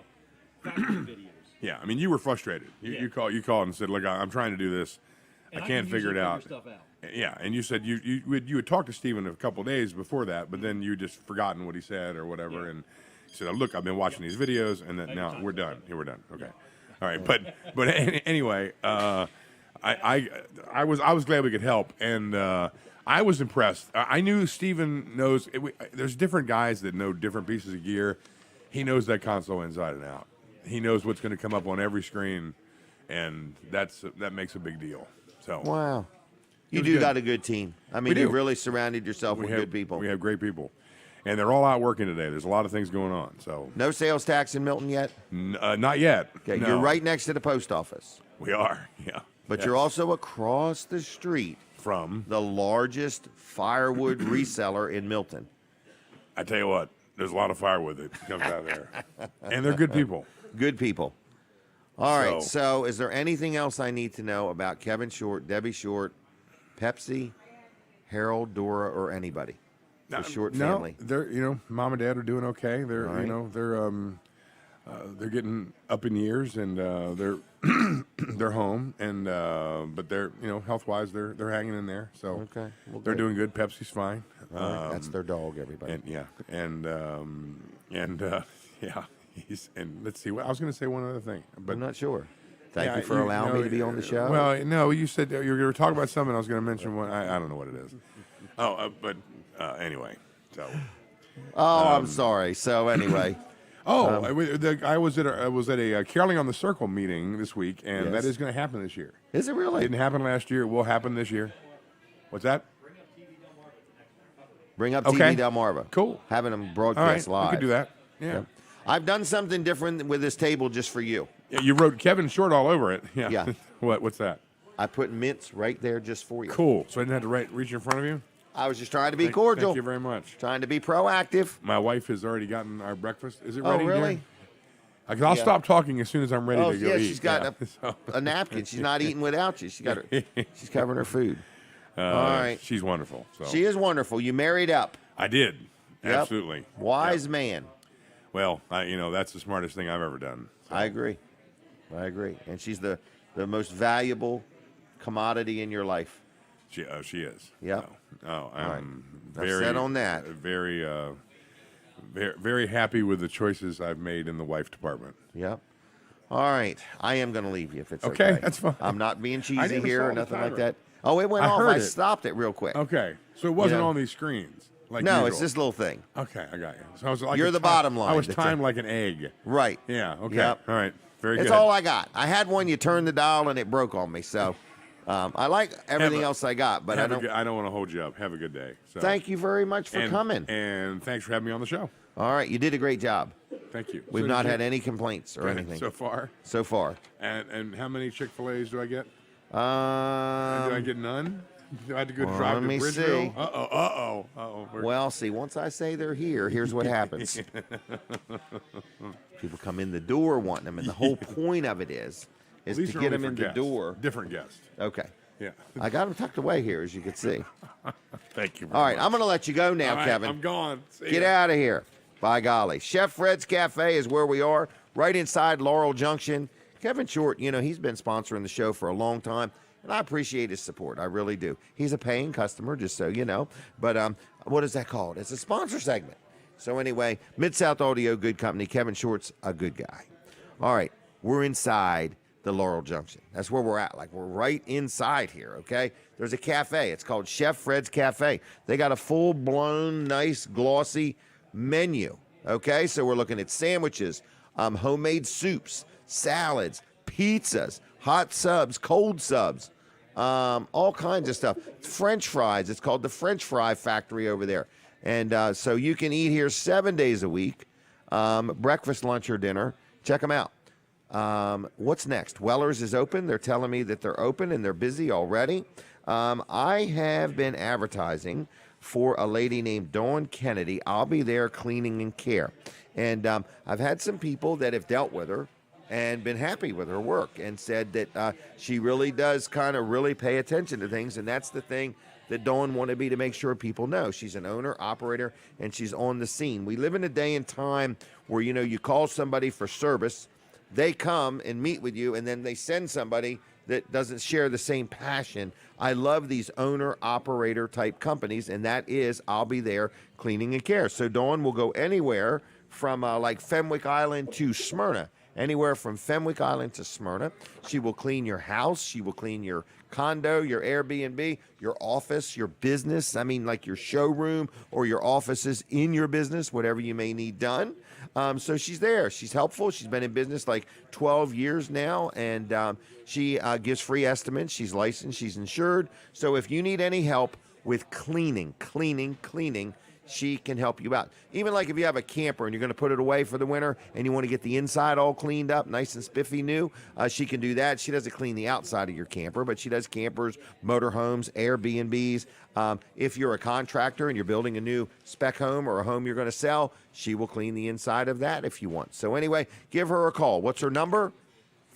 [SPEAKER 5] factory videos.
[SPEAKER 9] Yeah, I mean, you were frustrated.
[SPEAKER 5] Yeah.
[SPEAKER 9] You called and said, "Look, I'm trying to do this.
[SPEAKER 5] And
[SPEAKER 9] I can't
[SPEAKER 5] can
[SPEAKER 9] figure it
[SPEAKER 5] usually
[SPEAKER 9] out."
[SPEAKER 5] Stuff out.
[SPEAKER 9] Yeah, and you said you had talked to Steven a couple of days before that, but then you just forgotten what he said or whatever, and he said, "Look, I've been watching these videos, and then now we're done. Here we're done. Okay, all right." But anyway, I was glad we could help, and I was impressed. I knew Steven knows. There's different guys that know different pieces of gear. He knows that console inside and out. He knows what's going to come up on every screen, and that makes a big deal. So
[SPEAKER 1] Wow. You
[SPEAKER 9] was
[SPEAKER 1] do
[SPEAKER 9] good.
[SPEAKER 1] got a good team. I mean,
[SPEAKER 9] We
[SPEAKER 1] you
[SPEAKER 9] do.
[SPEAKER 1] really surrounded yourself with
[SPEAKER 9] have
[SPEAKER 1] good people.
[SPEAKER 9] We have great people, and they're all out working today. There's a lot of things going on. So
[SPEAKER 1] No sales tax in Milton yet?
[SPEAKER 9] not yet.
[SPEAKER 1] Okay,
[SPEAKER 9] No.
[SPEAKER 1] you're right next to the post office.
[SPEAKER 9] We are. Yeah.
[SPEAKER 1] But
[SPEAKER 9] Yes.
[SPEAKER 1] you're also across the street
[SPEAKER 9] from.
[SPEAKER 1] the largest firewood reseller in Milton.
[SPEAKER 9] I tell you what, there's a lot of firewood that comes out of there, and they're good people.
[SPEAKER 1] Good people. All right.
[SPEAKER 9] So-
[SPEAKER 1] So, is there anything else I need to know about Kevin Short, Debbie Short, Pepsi, Harold, Dora, or anybody? The Short family.
[SPEAKER 9] They're mom and dad are doing okay. They're
[SPEAKER 1] All right.
[SPEAKER 9] they're getting up in years, and they're they're home, and but they're health wise they're hanging in there. So
[SPEAKER 1] Okay. Well,
[SPEAKER 9] they're
[SPEAKER 1] good.
[SPEAKER 9] doing good. Pepsi's fine.
[SPEAKER 1] All right, that's their dog, everybody.
[SPEAKER 9] And yeah, yeah. And let's see. I was going to say one other thing, but
[SPEAKER 1] I'm not sure. Thank
[SPEAKER 9] yeah,
[SPEAKER 1] you for allowing me to be on the show.
[SPEAKER 9] Well, no, you said you were talking about something. I was going to mention one. I don't know what it is. But anyway, so.
[SPEAKER 1] I'm sorry. So anyway,
[SPEAKER 9] I was at a Caroling on the Circle meeting this week, and
[SPEAKER 1] Yes.
[SPEAKER 9] that is going to happen this year.
[SPEAKER 1] is it really?
[SPEAKER 9] Didn't happen last year. It will happen this year. What's that?
[SPEAKER 1] Bring up
[SPEAKER 9] Okay.
[SPEAKER 1] TV Delmarva.
[SPEAKER 9] Cool.
[SPEAKER 1] Having them
[SPEAKER 9] All right,
[SPEAKER 1] broadcast
[SPEAKER 9] we
[SPEAKER 1] live.
[SPEAKER 9] could do that. Yeah.
[SPEAKER 1] Yep. I've done something different with this table just for you.
[SPEAKER 9] Yeah, you wrote Kevin Short all over it. Yeah.
[SPEAKER 1] Yeah.
[SPEAKER 9] What's that?
[SPEAKER 1] I put mints right there just for you.
[SPEAKER 9] Cool. So I didn't have to reach in front of you.
[SPEAKER 1] I was just trying to be cordial.
[SPEAKER 9] Thank you very much.
[SPEAKER 1] Trying to be proactive.
[SPEAKER 9] My wife has already gotten our breakfast. Is it
[SPEAKER 1] Oh,
[SPEAKER 9] ready?
[SPEAKER 1] really?
[SPEAKER 9] Dear? I'll
[SPEAKER 1] Yeah.
[SPEAKER 9] stop talking as soon as I'm ready
[SPEAKER 1] Oh,
[SPEAKER 9] to go
[SPEAKER 1] yeah,
[SPEAKER 9] eat.
[SPEAKER 1] she's got
[SPEAKER 9] Yeah. So,
[SPEAKER 1] a napkin. She's not eating without you. She's covering her food. All right.
[SPEAKER 9] She's wonderful. So
[SPEAKER 1] She is wonderful. You married up.
[SPEAKER 9] I did.
[SPEAKER 1] Yep.
[SPEAKER 9] Absolutely.
[SPEAKER 1] Wise
[SPEAKER 9] Yep.
[SPEAKER 1] man.
[SPEAKER 9] Well, that's the smartest thing I've ever done. So,
[SPEAKER 1] I agree. And she's the most valuable commodity in your life.
[SPEAKER 9] she is.
[SPEAKER 1] Yep.
[SPEAKER 9] I'm
[SPEAKER 1] right. Enough
[SPEAKER 9] very
[SPEAKER 1] said on that.
[SPEAKER 9] Very, very happy with the choices I've made in the wife department.
[SPEAKER 1] Yep. All right. I am going to leave you if it's
[SPEAKER 9] Okay,
[SPEAKER 1] okay.
[SPEAKER 9] that's fine.
[SPEAKER 1] I'm not being
[SPEAKER 9] I
[SPEAKER 1] cheesy
[SPEAKER 9] never
[SPEAKER 1] here
[SPEAKER 9] saw
[SPEAKER 1] or
[SPEAKER 9] the
[SPEAKER 1] nothing like
[SPEAKER 9] timer.
[SPEAKER 1] that. Oh, it went
[SPEAKER 9] I
[SPEAKER 1] off.
[SPEAKER 9] heard
[SPEAKER 1] I
[SPEAKER 9] it.
[SPEAKER 1] stopped it real quick.
[SPEAKER 9] Okay, so it wasn't
[SPEAKER 1] Yeah.
[SPEAKER 9] on these screens. Like
[SPEAKER 1] No,
[SPEAKER 9] usual.
[SPEAKER 1] it's this little thing.
[SPEAKER 9] Okay, I got you. So I was like
[SPEAKER 1] You're the bottom line.
[SPEAKER 9] I was
[SPEAKER 1] That's
[SPEAKER 9] timed
[SPEAKER 1] it.
[SPEAKER 9] like an egg.
[SPEAKER 1] Right.
[SPEAKER 9] Yeah. Okay.
[SPEAKER 1] Yep.
[SPEAKER 9] All right. Very
[SPEAKER 1] It's
[SPEAKER 9] good.
[SPEAKER 1] all I got. I had one. You turned the dial and it broke on me. So I like everything else I got, but I don't.
[SPEAKER 9] I don't want to hold you up. Have a good day. So.
[SPEAKER 1] Thank you very much for
[SPEAKER 9] and,
[SPEAKER 1] coming.
[SPEAKER 9] And thanks for having me on the show.
[SPEAKER 1] All right, you did a great job.
[SPEAKER 9] Thank you.
[SPEAKER 1] We've
[SPEAKER 9] So
[SPEAKER 1] not
[SPEAKER 9] did
[SPEAKER 1] had
[SPEAKER 9] you-
[SPEAKER 1] any complaints or anything
[SPEAKER 9] so far.
[SPEAKER 1] So far.
[SPEAKER 9] And how many Chick-fil-A's do I get? Do
[SPEAKER 1] Um,
[SPEAKER 9] I get none? Do I have to go
[SPEAKER 1] well,
[SPEAKER 9] drive
[SPEAKER 1] let
[SPEAKER 9] to
[SPEAKER 1] me
[SPEAKER 9] Bridgeville?
[SPEAKER 1] see.
[SPEAKER 9] Uh-oh.
[SPEAKER 1] well, see, once I say they're here, here's what happens. People come in the door wanting them, and the whole point of it is
[SPEAKER 9] These
[SPEAKER 1] to
[SPEAKER 9] are
[SPEAKER 1] get
[SPEAKER 9] only
[SPEAKER 1] them
[SPEAKER 9] for
[SPEAKER 1] in the
[SPEAKER 9] guests.
[SPEAKER 1] door.
[SPEAKER 9] Different guests.
[SPEAKER 1] Okay.
[SPEAKER 9] Yeah.
[SPEAKER 1] I got them tucked away here, as you can see.
[SPEAKER 9] Thank you.
[SPEAKER 1] All right, I'm going to let you go now,
[SPEAKER 9] All right,
[SPEAKER 1] Kevin.
[SPEAKER 9] I'm gone. See
[SPEAKER 1] Get
[SPEAKER 9] ya.
[SPEAKER 1] out of here. By golly. Chef Fred's Cafe is where we are, right inside Laurel Junction. Kevin Short, he's been sponsoring the show for a long time, and I appreciate his support. I really do. He's a paying customer, just so you know. But what is that called? It's a sponsor segment. So anyway, Mid-South Audio, good company. Kevin Short's a good guy. All right, we're inside the Laurel Junction. That's where we're at. Like, we're right inside here, okay? There's a cafe. It's called Chef Fred's Cafe. They got a full-blown, nice, glossy menu, okay? So we're looking at sandwiches, homemade soups, salads, pizzas, hot subs, cold subs, all kinds of stuff. French fries. It's called the French Fry Factory over there. And so you can eat here 7 days a week, breakfast, lunch, or dinner. Check them out. What's next? Weller's is open. They're telling me that they're open and they're busy already. I have been advertising for a lady named Dawn Kennedy. I'll be there cleaning and care. And I've had some people that have dealt with her and been happy with her work and said that she really does kind of really pay attention to things. And that's the thing that Dawn wanted me to make sure people know. She's an owner, operator, and she's on the scene. We live in a day and time where, you know, you call somebody for service, they come and meet with you, and then they send somebody that doesn't share the same passion. I love these owner-operator type companies, and that is I'll be there cleaning and care. So Dawn will go anywhere from like Fenwick Island to Smyrna. Anywhere from Fenwick Island to Smyrna. She will clean your house. She will clean your condo, your Airbnb, your office, your business. I mean, like your showroom or your offices in your business, whatever you may need done. So she's there. She's helpful. She's been in business like 12 years now, and she gives free estimates. She's licensed. She's insured. So if you need any help with cleaning, she can help you out. Even like if you have a camper and you're going to put it away for the winter and you want to get the inside all cleaned up, nice and spiffy new, she can do that. She doesn't clean the outside of your camper, but she does campers, motorhomes, Airbnbs. If you're a contractor and you're building a new spec home or a home you're going to sell, she will clean the inside of that if you want. So anyway, give her a call. What's her number?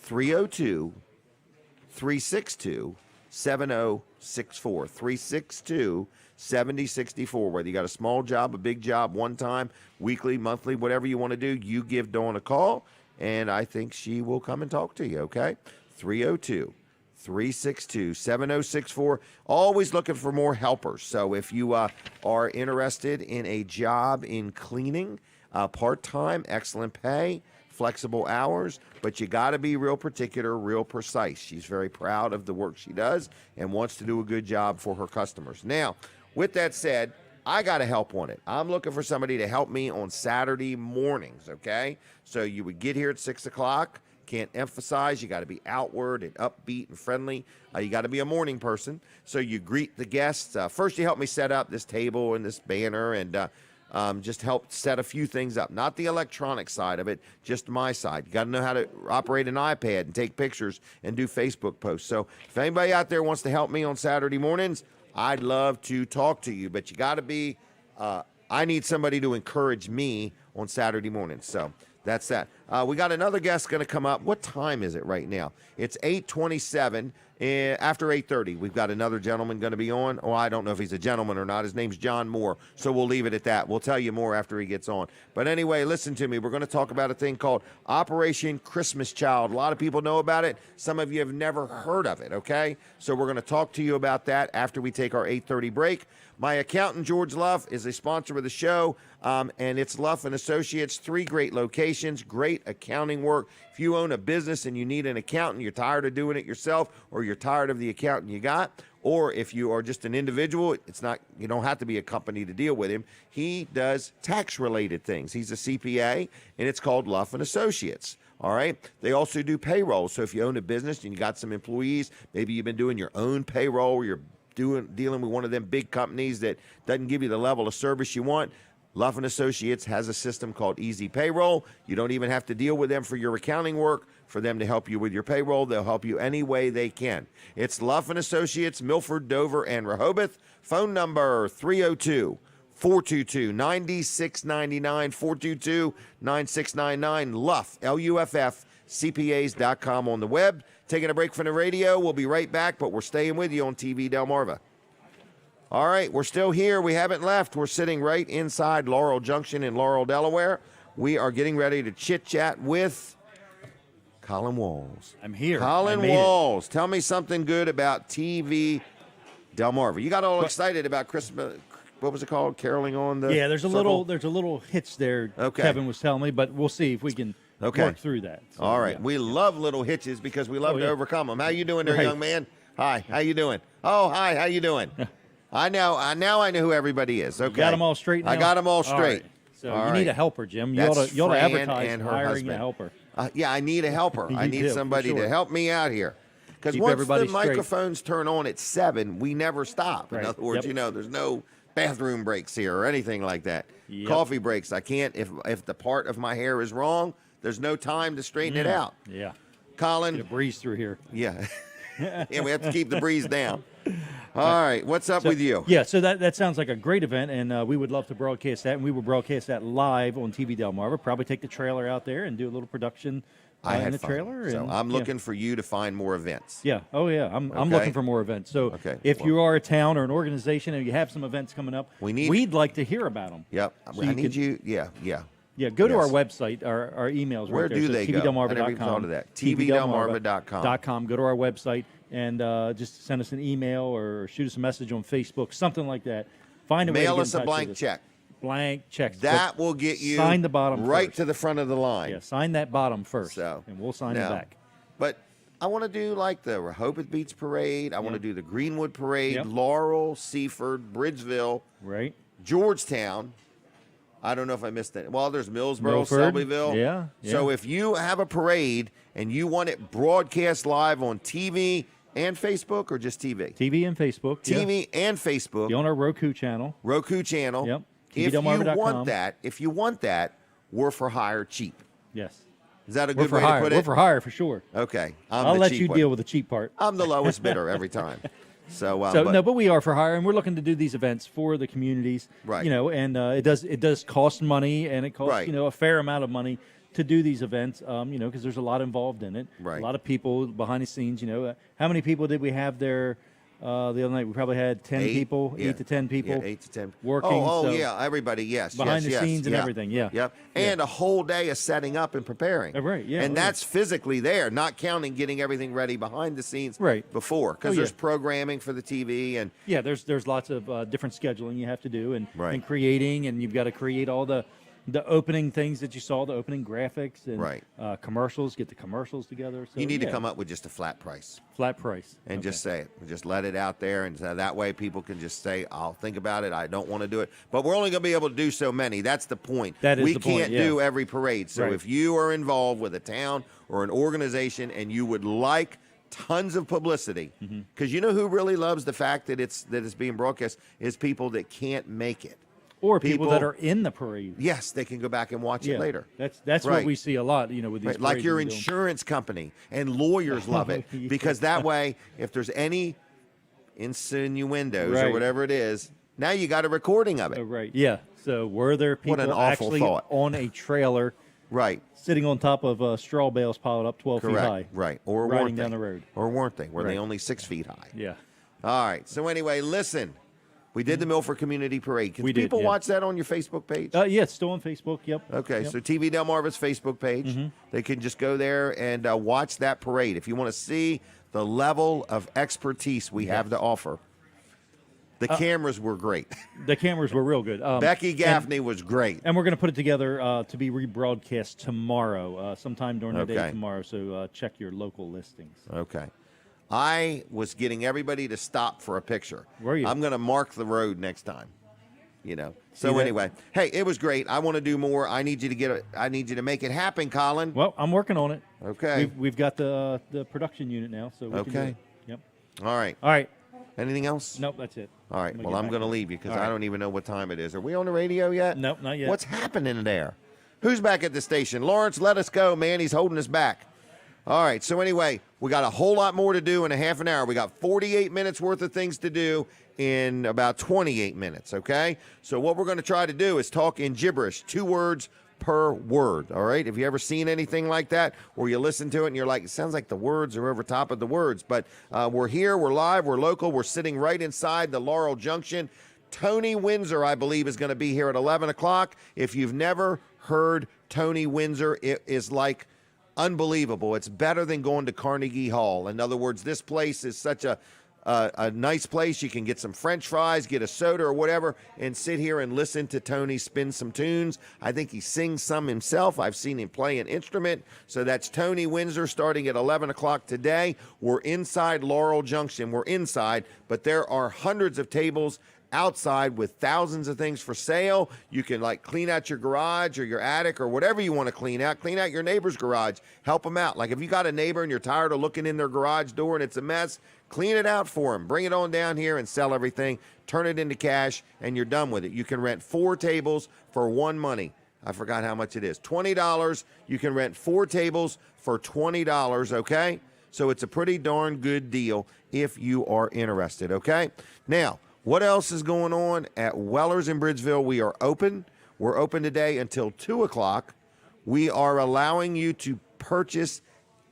[SPEAKER 1] 302-362-7064. 362-7064. Whether you got a small job, a big job, one time, weekly, monthly, whatever you want to do, you give Dawn a call, and I think she will come and talk to you, okay? 302-362-7064. Always looking for more helpers. So if you are interested in a job in cleaning, part-time, excellent pay, flexible hours, but you got to be real particular, real precise. She's very proud of the work she does and wants to do a good job for her customers. Now, with that said, I got to help on it. I'm looking for somebody to help me on Saturday mornings, okay? So you would get here at 6 o'clock. Can't emphasize, you got to be outward and upbeat and friendly. You got to be a morning person. So you greet the guests. First, you help me set up this table and this banner and just help set a few things up. Not the electronic side of it, just my side. You got to know how to operate an iPad and take pictures and do Facebook posts. So if anybody out there wants to help me on Saturday mornings, I'd love to talk to you. But you got to be, I need somebody to encourage me on Saturday mornings. So that's that. We got another guest going to come up. What time is it right now? It's 8:27. After 8:30, we've got another gentleman going to be on. Oh, I don't know if he's a gentleman or not. His name's John Moore, so we'll leave it at that. We'll tell you more after he gets on. But anyway, listen to me. We're going to talk about a thing called Operation Christmas Child. A lot of people know about it. Some of you have never heard of it, okay? So we're going to talk to you about that after we take our 8:30 break. My accountant, George Luff, is a sponsor of the show, and it's Luff & Associates, 3 great locations, great accounting work. If you own a business and you need an accountant, you're tired of doing it yourself, or you're tired of the accountant you got, or if you are just an individual, it's not, you don't have to be a company to deal with him. He does tax-related things. He's a CPA, and it's called Luff & Associates. All right. They also do payroll. So if you own a business and you got some employees, maybe you've been doing your own payroll, or you're dealing with one of them big companies that doesn't give you the level of service you want, Luff & Associates has a system called Easy Payroll. You don't even have to deal with them for your accounting work. For them to help you with your payroll, they'll help you any way they can. It's Luff & Associates, Milford, Dover, and Rehoboth. Phone number 302-422-9699, 422-9699, Luff, Luff, CPAs.com on the web. Taking a break from the radio. We'll be right back, but we're staying with you on TV Delmarva. All right, we're still here. We haven't left. We're sitting right inside Laurel Junction in Laurel, Delaware. We are getting ready to chit-chat with Colin Walls.
[SPEAKER 5] I'm here.
[SPEAKER 1] Colin Walls, tell me something good about TV Delmarva. You got all excited about Christmas. What was it called? Caroling on the
[SPEAKER 5] Yeah, there's a
[SPEAKER 1] circle?
[SPEAKER 5] little hitch there.
[SPEAKER 1] Okay.
[SPEAKER 5] Kevin was telling me, but we'll see if we can work through that. So,
[SPEAKER 1] all right.
[SPEAKER 5] yeah.
[SPEAKER 1] We love little hitches because we love to overcome them. How you doing there,
[SPEAKER 5] Right.
[SPEAKER 1] young man? Hi. How you doing? Oh, hi. How you doing? I know who everybody is. Okay.
[SPEAKER 5] You got them all straight now?
[SPEAKER 1] I got them all straight.
[SPEAKER 5] All right. So
[SPEAKER 1] All
[SPEAKER 5] you
[SPEAKER 1] right.
[SPEAKER 5] need a helper, Jim. You
[SPEAKER 1] That's
[SPEAKER 5] ought to
[SPEAKER 1] Fran
[SPEAKER 5] advertise
[SPEAKER 1] and her
[SPEAKER 5] hiring
[SPEAKER 1] husband.
[SPEAKER 5] a helper.
[SPEAKER 1] Yeah, I need a helper. I
[SPEAKER 5] You
[SPEAKER 1] need
[SPEAKER 5] do, for
[SPEAKER 1] somebody to
[SPEAKER 5] sure.
[SPEAKER 1] help me out here. Because
[SPEAKER 5] Keep
[SPEAKER 1] once
[SPEAKER 5] everybody
[SPEAKER 1] the
[SPEAKER 5] straight.
[SPEAKER 1] microphones turn on at 7, we never stop. In
[SPEAKER 5] Right.
[SPEAKER 1] other words,
[SPEAKER 5] Yep.
[SPEAKER 1] there's no bathroom breaks here or anything like that.
[SPEAKER 5] Yep.
[SPEAKER 1] Coffee breaks. I can't, if the part of my hair is wrong, there's no time to straighten it out.
[SPEAKER 5] Yeah.
[SPEAKER 1] Colin.
[SPEAKER 5] Get a breeze through here.
[SPEAKER 1] Yeah. Yeah, we have to keep the breeze down. All right. What's up with you?
[SPEAKER 5] Yeah, so that sounds like a great event, and we would love to broadcast that, and we will broadcast that live on TV Delmarva. Probably take the trailer out there and do a little production
[SPEAKER 1] I
[SPEAKER 5] in
[SPEAKER 1] had
[SPEAKER 5] the
[SPEAKER 1] fun.
[SPEAKER 5] trailer.
[SPEAKER 1] So
[SPEAKER 5] and,
[SPEAKER 1] I'm
[SPEAKER 5] yeah.
[SPEAKER 1] looking for you to find more events.
[SPEAKER 5] Yeah. Oh, yeah. I'm
[SPEAKER 1] Okay.
[SPEAKER 5] looking for more events. So
[SPEAKER 1] Okay.
[SPEAKER 5] if
[SPEAKER 1] Well-
[SPEAKER 5] you are a town or an organization and you have some events coming up, we'd like to hear about them.
[SPEAKER 1] Yep.
[SPEAKER 5] So
[SPEAKER 1] I
[SPEAKER 5] you
[SPEAKER 1] need
[SPEAKER 5] could-
[SPEAKER 1] you. Yeah. Yeah.
[SPEAKER 5] Yeah, go to our
[SPEAKER 1] Yes.
[SPEAKER 5] website, our emails.
[SPEAKER 1] Where
[SPEAKER 5] right there.
[SPEAKER 1] do
[SPEAKER 5] So
[SPEAKER 1] they go?
[SPEAKER 5] tvdelmarva.com.
[SPEAKER 1] I never even thought of that. tvdelmarva.com.
[SPEAKER 5] Go to our website and just send us an email or shoot us a message on Facebook, something like that. Find a way to
[SPEAKER 1] Mail
[SPEAKER 5] get
[SPEAKER 1] us
[SPEAKER 5] in
[SPEAKER 1] a
[SPEAKER 5] touch
[SPEAKER 1] blank
[SPEAKER 5] with us.
[SPEAKER 1] check.
[SPEAKER 5] Blank checks.
[SPEAKER 1] That
[SPEAKER 5] But
[SPEAKER 1] will get you
[SPEAKER 5] sign the bottom
[SPEAKER 1] right
[SPEAKER 5] first.
[SPEAKER 1] to the front of the line.
[SPEAKER 5] Yeah, sign that bottom first,
[SPEAKER 1] So,
[SPEAKER 5] and we'll sign
[SPEAKER 1] now,
[SPEAKER 5] it back.
[SPEAKER 1] But I want to do like the Rehoboth Beach Parade. I want to do the Greenwood Parade,
[SPEAKER 5] Yep.
[SPEAKER 1] Laurel, Seaford, Bridgeville,
[SPEAKER 5] Right.
[SPEAKER 1] Georgetown. I don't know if I missed that. Well, there's Millsboro,
[SPEAKER 5] Milford.
[SPEAKER 1] Selbyville.
[SPEAKER 5] Yeah,
[SPEAKER 1] So
[SPEAKER 5] yeah.
[SPEAKER 1] if you have a parade and you want it broadcast live on TV and Facebook, or just TV?
[SPEAKER 5] TV and Facebook. yeah.
[SPEAKER 1] TV and Facebook.
[SPEAKER 5] Be on our Roku channel.
[SPEAKER 1] Roku channel.
[SPEAKER 5] Yep.
[SPEAKER 1] If you
[SPEAKER 5] tvdelmarva.com.
[SPEAKER 1] want that, we're for hire cheap.
[SPEAKER 5] Yes.
[SPEAKER 1] Is that a
[SPEAKER 5] We're
[SPEAKER 1] good
[SPEAKER 5] for
[SPEAKER 1] way
[SPEAKER 5] hire.
[SPEAKER 1] to put
[SPEAKER 5] We're
[SPEAKER 1] it?
[SPEAKER 5] for hire for sure.
[SPEAKER 1] Okay.
[SPEAKER 5] I'll
[SPEAKER 1] the
[SPEAKER 5] let
[SPEAKER 1] cheap
[SPEAKER 5] you
[SPEAKER 1] one.
[SPEAKER 5] deal with the cheap part.
[SPEAKER 1] I'm the lowest bidder every time. So,
[SPEAKER 5] But we are for hire, and we're looking to do these events for the communities.
[SPEAKER 1] Right.
[SPEAKER 5] And it does cost money, and it costs
[SPEAKER 1] Right.
[SPEAKER 5] a fair amount of money to do these events. Because there's a lot involved in it.
[SPEAKER 1] Right.
[SPEAKER 5] A lot of people behind the scenes. How many people did we have there the other night? We probably had 10 people,
[SPEAKER 1] Yeah.
[SPEAKER 5] 8 to 10 people.
[SPEAKER 1] Yeah, 8 to 10
[SPEAKER 5] working.
[SPEAKER 1] Oh,
[SPEAKER 5] so
[SPEAKER 1] yeah, everybody. Yes,
[SPEAKER 5] behind
[SPEAKER 1] yes,
[SPEAKER 5] the scenes and
[SPEAKER 1] yeah.
[SPEAKER 5] everything. Yeah.
[SPEAKER 1] Yep. And a whole day of setting up and preparing.
[SPEAKER 5] Right, yeah,
[SPEAKER 1] And
[SPEAKER 5] yeah.
[SPEAKER 1] that's physically there, not counting getting everything ready behind the scenes.
[SPEAKER 5] Right.
[SPEAKER 1] Before, because
[SPEAKER 5] Oh,
[SPEAKER 1] there's
[SPEAKER 5] yeah.
[SPEAKER 1] programming for the TV and
[SPEAKER 5] Yeah, there's lots of different scheduling you have to do and
[SPEAKER 1] Right.
[SPEAKER 5] creating, and you've got to create all the opening things that you saw, the opening graphics and
[SPEAKER 1] Right.
[SPEAKER 5] Commercials. Get the commercials together. So,
[SPEAKER 1] you need to
[SPEAKER 5] yeah,
[SPEAKER 1] come up with just a flat price.
[SPEAKER 5] flat price
[SPEAKER 1] And
[SPEAKER 5] Okay.
[SPEAKER 1] just say it. Just let it out there, and so that way people can just say, "I'll think about it. I don't want to do it." But we're only going to be able to do so many. That's the point.
[SPEAKER 5] That is
[SPEAKER 1] we
[SPEAKER 5] the point,
[SPEAKER 1] can't
[SPEAKER 5] yeah.
[SPEAKER 1] do every parade. So
[SPEAKER 5] Right.
[SPEAKER 1] if you are involved with a town or an organization and you would like tons of publicity,
[SPEAKER 5] Mm-hmm.
[SPEAKER 1] because you know who really loves the fact that it's being broadcast is people that can't make it.
[SPEAKER 5] or people that
[SPEAKER 1] people-
[SPEAKER 5] are in the parade.
[SPEAKER 1] Yes, they can go back and watch
[SPEAKER 5] Yeah,
[SPEAKER 1] it later.
[SPEAKER 5] That's
[SPEAKER 1] Right.
[SPEAKER 5] what we see a lot. With these
[SPEAKER 1] Right, like
[SPEAKER 5] parades
[SPEAKER 1] your
[SPEAKER 5] we do.
[SPEAKER 1] insurance company and lawyers love it
[SPEAKER 5] Yeah.
[SPEAKER 1] because that way, if there's any insinuendos or
[SPEAKER 5] Right.
[SPEAKER 1] whatever it is, now you got a recording of it.
[SPEAKER 5] Oh, right. Yeah. So were there people
[SPEAKER 1] What an awful
[SPEAKER 5] actually
[SPEAKER 1] thought.
[SPEAKER 5] on a trailer
[SPEAKER 1] Right,
[SPEAKER 5] sitting on top of straw bales piled up 12 feet high?
[SPEAKER 1] correct, right. Or
[SPEAKER 5] riding
[SPEAKER 1] weren't
[SPEAKER 5] down
[SPEAKER 1] they?
[SPEAKER 5] the road.
[SPEAKER 1] Or weren't they? Were they
[SPEAKER 5] Right.
[SPEAKER 1] only 6 feet high?
[SPEAKER 5] Yeah.
[SPEAKER 1] All right. So anyway, listen, we did the Milford Community Parade. Can
[SPEAKER 5] We did,
[SPEAKER 1] people
[SPEAKER 5] yeah.
[SPEAKER 1] watch that on your Facebook page?
[SPEAKER 5] Yeah, it's still on Facebook. Yep.
[SPEAKER 1] Okay,
[SPEAKER 5] Yep.
[SPEAKER 1] so TV Delmarva's Facebook page. They can just go there and watch that parade. If you want to see the level of expertise we have to offer, the cameras were great.
[SPEAKER 5] The cameras were real good.
[SPEAKER 1] Becky
[SPEAKER 5] and-
[SPEAKER 1] Gaffney was great.
[SPEAKER 5] And we're going to put it together to be rebroadcast tomorrow, sometime during the day
[SPEAKER 1] Okay.
[SPEAKER 5] tomorrow. So check your local listings.
[SPEAKER 1] Okay. I was getting everybody to stop for a picture.
[SPEAKER 5] Were you?
[SPEAKER 1] I'm going to mark the road next time. So
[SPEAKER 5] that?
[SPEAKER 1] anyway, hey, it was great. I want to do more. I need you to get it. I need you to make it happen, Colin.
[SPEAKER 5] Well, I'm working on it.
[SPEAKER 1] Okay.
[SPEAKER 5] We've got the production unit now, so we can do
[SPEAKER 1] Okay.
[SPEAKER 5] it. Yep.
[SPEAKER 1] All right.
[SPEAKER 5] All right.
[SPEAKER 1] Anything else?
[SPEAKER 5] Nope, that's it.
[SPEAKER 1] All right.
[SPEAKER 5] I'm
[SPEAKER 1] Well,
[SPEAKER 5] get
[SPEAKER 1] I'm
[SPEAKER 5] back
[SPEAKER 1] going to
[SPEAKER 5] to it.
[SPEAKER 1] leave you because
[SPEAKER 5] All
[SPEAKER 1] I
[SPEAKER 5] right.
[SPEAKER 1] don't even know what time it is. Are we on the radio yet?
[SPEAKER 5] Nope, not yet.
[SPEAKER 1] What's happening there? Who's back at the station? Lawrence, let us go, man. He's holding us back. All right. So anyway, we got a whole lot more to do in a half an hour. We got 48 minutes worth of things to do in about 28 minutes. Okay. So what we're going to try to do is talk in gibberish, 2 words per word. All right. Have you ever seen anything like that where you listen to it and you're like, it sounds like the words are over top of the words? But we're here, we're live, we're local, we're sitting right inside the Laurel Junction. Tony Windsor, I believe, is going to be here at 11 o'clock. If you've never heard Tony Windsor, it is like unbelievable. It's better than going to Carnegie Hall. In other words, this place is such a nice place. You can get some French fries, get a soda or whatever, and sit here and listen to Tony spin some tunes. I think he sings some himself. I've seen him play an instrument. So that's Tony Windsor starting at 11 o'clock today. We're inside Laurel Junction. We're inside, but there are hundreds of tables outside with thousands of things for sale. You can like clean out your garage or your attic or whatever you want to clean out. Clean out your neighbor's garage. Help them out. Like if you got a neighbor and you're tired of looking in their garage door and it's a mess, clean it out for them. Bring it on down here and sell everything. Turn it into cash and you're done with it. You can rent 4 tables for one money. I forgot how much it is. $20. You can rent 4 tables for $20, okay? So it's a pretty darn good deal if you are interested, okay? Now, what else is going on at Weller's in Bridgeville? We are open. We're open today until 2 o'clock. We are allowing you to purchase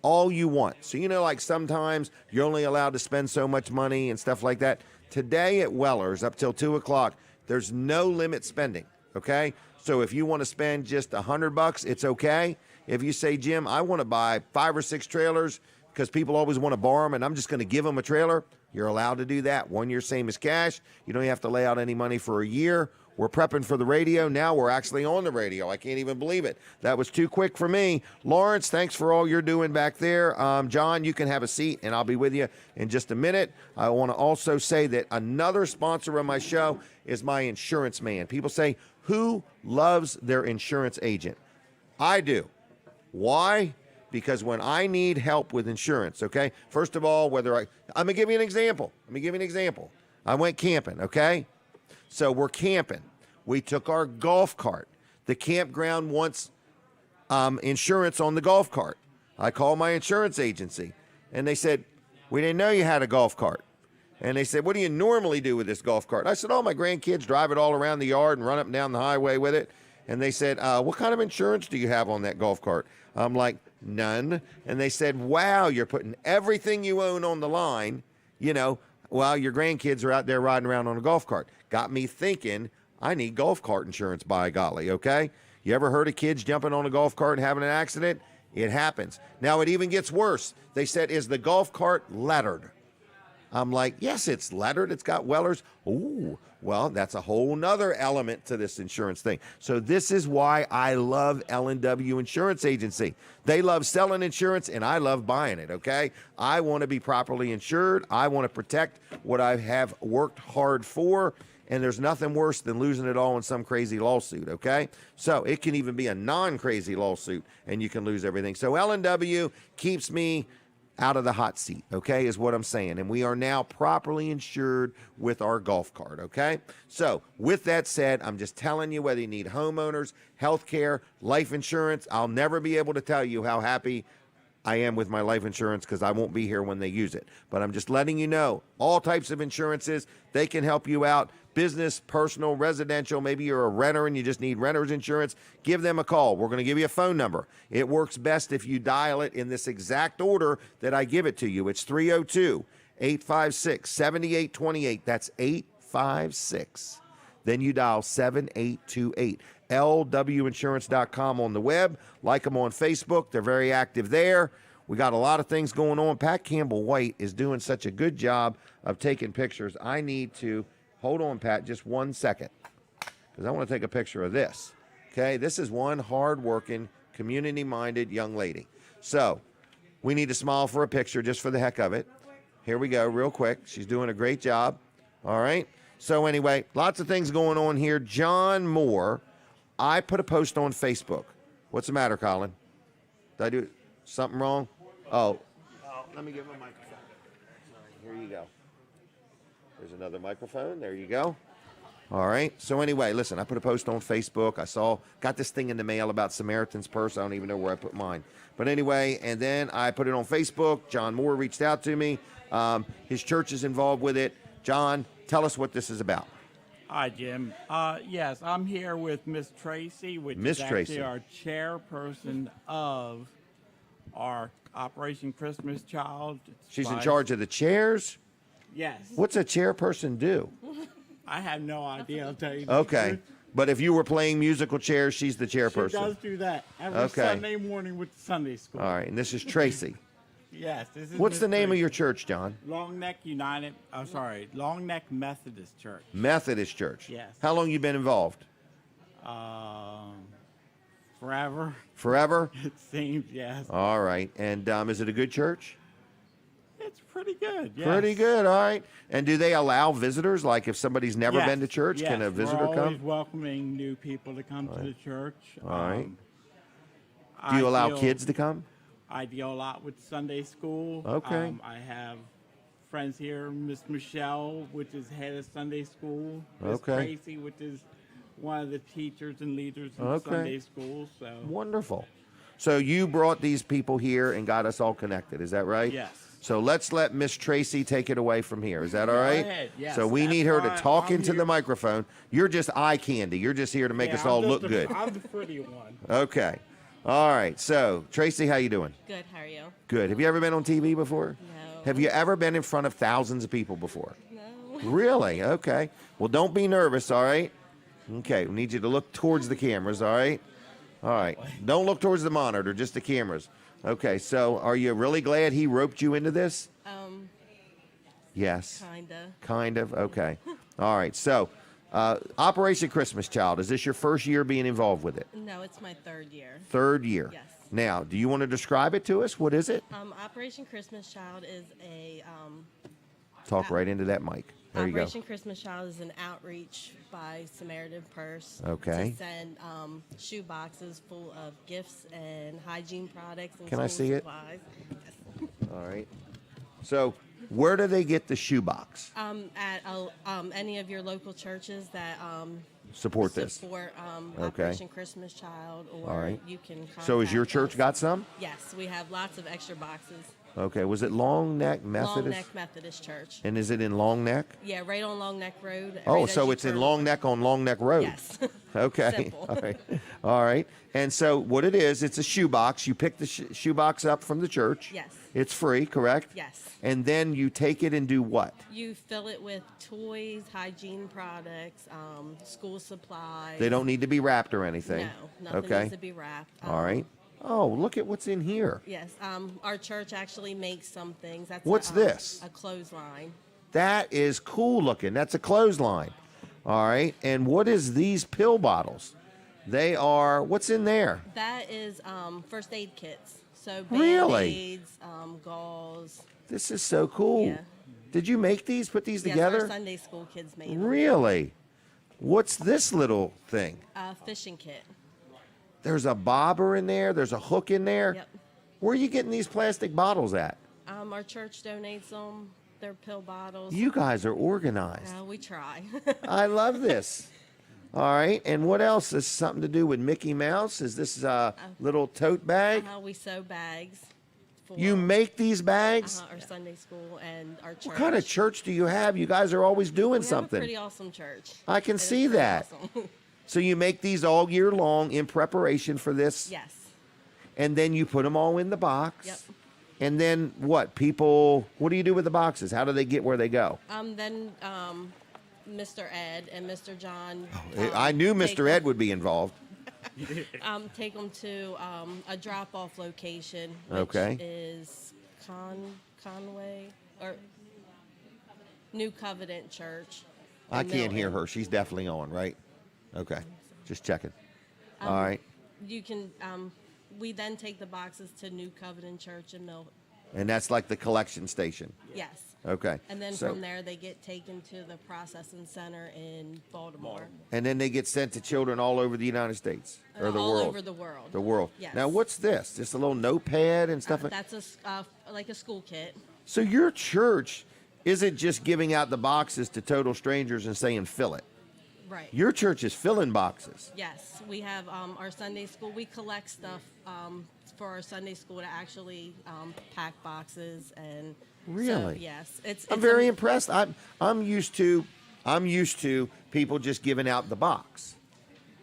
[SPEAKER 1] all you want. So, you know, like sometimes you're only allowed to spend so much money and stuff like that. Today at Weller's, up till 2 o'clock, there's no limit spending, okay? So if you want to spend just $100, it's okay. If you say, Jim, I want to buy 5 or 6 trailers because people always want to borrow them and I'm just going to give them a trailer, you're allowed to do that. 1 year, same as cash. You don't have to lay out any money for a year. We're prepping for the radio. Now we're actually on the radio. I can't even believe it. That was too quick for me. Lawrence, thanks for all you're doing back there. John, you can have a seat, and I'll be with you in just a minute. I want to also say that another sponsor of my show is my insurance man. People say, who loves their insurance agent? I do. Why? Because when I need help with insurance, okay, first of all, I'm going to give you an example. I went camping, okay? So we're camping. We took our golf cart. The campground wants insurance on the golf cart. I called my insurance agency, and they said, we didn't know you had a golf cart. And they said, what do you normally do with this golf cart? I said, my grandkids drive it all around the yard and run up and down the highway with it. And they said, what kind of insurance do you have on that golf cart? I'm like, none. And they said, wow, you're putting everything you own on the line, you know, while your grandkids are out there riding around on a golf cart. Got me thinking, I need golf cart insurance, by golly, okay? You ever heard of kids jumping on a golf cart and having an accident? It happens. Now, it even gets worse. They said, is the golf cart lettered? I'm like, yes, it's lettered. It's got Weller's. Ooh, well, that's a whole nother element to this insurance thing. So this is why I love L&W Insurance Agency. They love selling insurance, and I love buying it, okay? I want to be properly insured. I want to protect what I have worked hard for, and there's nothing worse than losing it all in some crazy lawsuit, okay? So it can even be a non-crazy lawsuit, and you can lose everything. So L&W keeps me out of the hot seat, okay, is what I'm saying. And we are now properly insured with our golf cart, okay? So with that said, I'm just telling you, whether you need homeowners, health care, life insurance, I'll never be able to tell you how happy I am with my life insurance because I won't be here when they use it. But I'm just letting you know, all types of insurances, they can help you out. Business, personal, residential, maybe you're a renter and you just need renter's insurance, give them a call. We're going to give you a phone number. It works best if you dial it in this exact order that I give it to you. It's 302-856-7828. That's 856. Then you dial 7828. LWinsurance.com on the web. Like them on Facebook. They're very active there. We got a lot of things going on. Pat Campbell White is doing such a good job of taking pictures. I need to... Hold on, Pat, just 1 second, because I want to take a picture of this. Okay, this is one hard-working, community-minded young lady. So we need to smile for a picture just for the heck of it. Here we go, real quick. She's doing a great job. All right. So anyway, lots of things going on here. John Moore, I put a post on Facebook. What's the matter, Colin? Did I do something wrong? Oh, let me get my microphone. Here you go. There's another microphone. There you go. All right. So anyway, listen, I put a post on Facebook. Got this thing in the mail about Samaritan's purse. I don't even know where I put mine. But anyway, and then I put it on Facebook. John Moore reached out to me. His church is involved with it. John, tell us what this is about.
[SPEAKER 10] Hi, Jim. Yes, I'm here with Miss Tracy, which is actually our chairperson of our Operation Christmas Child.
[SPEAKER 1] She's in charge of the chairs?
[SPEAKER 10] Yes.
[SPEAKER 1] What's a chairperson do?
[SPEAKER 10] I have no idea, I'll tell you.
[SPEAKER 1] Okay. But if you were playing musical chairs, she's the chairperson.
[SPEAKER 10] She does do that every Sunday morning with the Sunday school.
[SPEAKER 1] All right, and this is Tracy.
[SPEAKER 10] Yes. This is
[SPEAKER 1] What's the name of your church, John?
[SPEAKER 10] Long Neck Methodist Church.
[SPEAKER 1] Methodist Church.
[SPEAKER 10] Yes.
[SPEAKER 1] How long you been involved?
[SPEAKER 10] Forever.
[SPEAKER 1] Forever?
[SPEAKER 10] It seems, yes.
[SPEAKER 1] All right. And is it a good church?
[SPEAKER 10] It's pretty good. Yes.
[SPEAKER 1] Pretty good. All right. And do they allow visitors? Like if somebody's never been to church,
[SPEAKER 10] yes.
[SPEAKER 1] can a visitor
[SPEAKER 10] We're always
[SPEAKER 1] come?
[SPEAKER 10] welcoming new people to come to the church.
[SPEAKER 1] All right. Do you allow kids to come?
[SPEAKER 10] I deal a lot with Sunday school.
[SPEAKER 1] Okay.
[SPEAKER 10] I have friends here, Miss Michelle, which is head of Sunday school. Miss Tracy, which is one of the teachers and leaders in Sunday school. So
[SPEAKER 1] wonderful. So you brought these people here and got us all connected. Is that right?
[SPEAKER 10] Yes.
[SPEAKER 1] So let's let Miss Tracy take it away from here. Is that all right?
[SPEAKER 10] Go ahead. Yes,
[SPEAKER 1] so we need her to talk into
[SPEAKER 10] here.
[SPEAKER 1] the microphone. You're just eye candy. You're just here to make us all look good.
[SPEAKER 10] I'm the pretty one.
[SPEAKER 1] Okay. All right. So Tracy, how you doing?
[SPEAKER 11] Good. How are you?
[SPEAKER 1] Good. Have you ever been on TV before?
[SPEAKER 11] No.
[SPEAKER 1] Have you ever been in front of thousands of people before?
[SPEAKER 11] No.
[SPEAKER 1] Really? Okay. Well, don't be nervous, all right? Okay. We need you to look towards the cameras, all right? All right. Don't look towards the monitor, just the cameras. Okay. So are you really glad he roped you into this? Yes.
[SPEAKER 11] Kinda.
[SPEAKER 1] Kind of? Okay. All right. So Operation Christmas Child, is this your first year being involved with it?
[SPEAKER 11] No, it's my third year.
[SPEAKER 1] Third year?
[SPEAKER 11] Yes.
[SPEAKER 1] Now, do you want to describe it to us? What is it?
[SPEAKER 11] Operation Christmas Child is a
[SPEAKER 1] Talk right into that mic. There you go.
[SPEAKER 11] Operation Christmas Child is an outreach by Samaritan Purse
[SPEAKER 1] Okay.
[SPEAKER 11] to send shoe boxes full of gifts and hygiene products and
[SPEAKER 1] Can I
[SPEAKER 11] school
[SPEAKER 1] see it?
[SPEAKER 11] supplies. Yes.
[SPEAKER 1] All right. So where do they get the shoebox?
[SPEAKER 11] At any of your local churches that
[SPEAKER 1] Support this.
[SPEAKER 11] support
[SPEAKER 1] Okay.
[SPEAKER 11] Operation Christmas Child, or
[SPEAKER 1] All right.
[SPEAKER 11] you can contact
[SPEAKER 1] So has your church
[SPEAKER 11] us.
[SPEAKER 1] got some?
[SPEAKER 11] Yes, we have lots of extra boxes.
[SPEAKER 1] Okay. Was it Long Neck Methodist?
[SPEAKER 11] Long Neck Methodist Church.
[SPEAKER 1] And is it in Long Neck?
[SPEAKER 11] Yeah, right on Long Neck Road.
[SPEAKER 1] Oh,
[SPEAKER 11] right as
[SPEAKER 1] so
[SPEAKER 11] you
[SPEAKER 1] it's in
[SPEAKER 11] turn-
[SPEAKER 1] Long Neck on Long Neck Road.
[SPEAKER 11] Yes.
[SPEAKER 1] Okay.
[SPEAKER 11] Simple.
[SPEAKER 1] All right. All right. And so what it is, it's a shoebox. You pick the shoebox up from the church.
[SPEAKER 11] Yes.
[SPEAKER 1] It's free, correct?
[SPEAKER 11] Yes.
[SPEAKER 1] And then you take it and do what?
[SPEAKER 11] You fill it with toys, hygiene products, school supplies.
[SPEAKER 1] They don't need to be wrapped or anything.
[SPEAKER 11] No, nothing
[SPEAKER 1] okay.
[SPEAKER 11] needs to be wrapped.
[SPEAKER 1] All right. Oh, look at what's in here.
[SPEAKER 11] Yes. Our church actually makes some things. That's
[SPEAKER 1] What's this?
[SPEAKER 11] A clothesline.
[SPEAKER 1] That is cool looking. That's a clothesline. All right. And what is these pill bottles? They are, what's in there?
[SPEAKER 11] That is first aid kits. So
[SPEAKER 1] Really?
[SPEAKER 11] Band-Aids, gauze.
[SPEAKER 1] This is so cool.
[SPEAKER 11] Yeah.
[SPEAKER 1] Did you make these, put these
[SPEAKER 11] Yes,
[SPEAKER 1] together?
[SPEAKER 11] our Sunday school kids made them.
[SPEAKER 1] Really? What's this little thing?
[SPEAKER 11] Fishing kit.
[SPEAKER 1] There's a bobber in there. There's a hook in there.
[SPEAKER 11] Yep.
[SPEAKER 1] Where are you getting these plastic bottles at?
[SPEAKER 11] Our church donates them. They're pill bottles.
[SPEAKER 1] You guys are organized.
[SPEAKER 11] We try.
[SPEAKER 1] I love this. All right. And what else? Is something to do with Mickey Mouse? Is this a little tote bag?
[SPEAKER 11] We sew bags. For,
[SPEAKER 1] You make these bags?
[SPEAKER 11] our Sunday school and our church.
[SPEAKER 1] What kind of church do you have? You guys are always doing
[SPEAKER 11] We
[SPEAKER 1] something.
[SPEAKER 11] have a pretty awesome church.
[SPEAKER 1] I can
[SPEAKER 11] It is
[SPEAKER 1] see
[SPEAKER 11] pretty
[SPEAKER 1] that.
[SPEAKER 11] awesome.
[SPEAKER 1] So you make these all year long in preparation for this?
[SPEAKER 11] Yes.
[SPEAKER 1] And then you put them all in the box?
[SPEAKER 11] Yep.
[SPEAKER 1] And then what? People, what do you do with the boxes? How do they get where they go?
[SPEAKER 11] Then Mr. Ed and Mr. John.
[SPEAKER 1] I knew
[SPEAKER 11] take
[SPEAKER 1] Mr. Ed would be involved.
[SPEAKER 11] Take them to a drop-off location, which
[SPEAKER 1] Okay.
[SPEAKER 11] is Conway or New Covenant Church.
[SPEAKER 1] I
[SPEAKER 11] in
[SPEAKER 1] can't hear
[SPEAKER 11] Milton.
[SPEAKER 1] her. She's definitely on, right? Okay. Just checking. All right.
[SPEAKER 11] You can. We then take the boxes to New Covenant Church in Milton.
[SPEAKER 1] And that's like the collection station.
[SPEAKER 11] Yes.
[SPEAKER 1] Okay.
[SPEAKER 11] And then
[SPEAKER 1] So-
[SPEAKER 11] from there, they get taken to the processing center in Baltimore.
[SPEAKER 1] And then they get sent to children all over the United States or the
[SPEAKER 11] all
[SPEAKER 1] world.
[SPEAKER 11] over the world.
[SPEAKER 1] The world.
[SPEAKER 11] Yes.
[SPEAKER 1] Now, what's this? Just a little notepad and stuff?
[SPEAKER 11] That's like a school kit.
[SPEAKER 1] So your church isn't just giving out the boxes to total strangers and saying fill it.
[SPEAKER 11] Right.
[SPEAKER 1] Your church is filling boxes.
[SPEAKER 11] Yes, we have our Sunday school. We collect stuff for our Sunday school to actually pack boxes and.
[SPEAKER 1] Really?
[SPEAKER 11] So, yes, it's.
[SPEAKER 1] I'm very impressed. I'm used to people just giving out the box,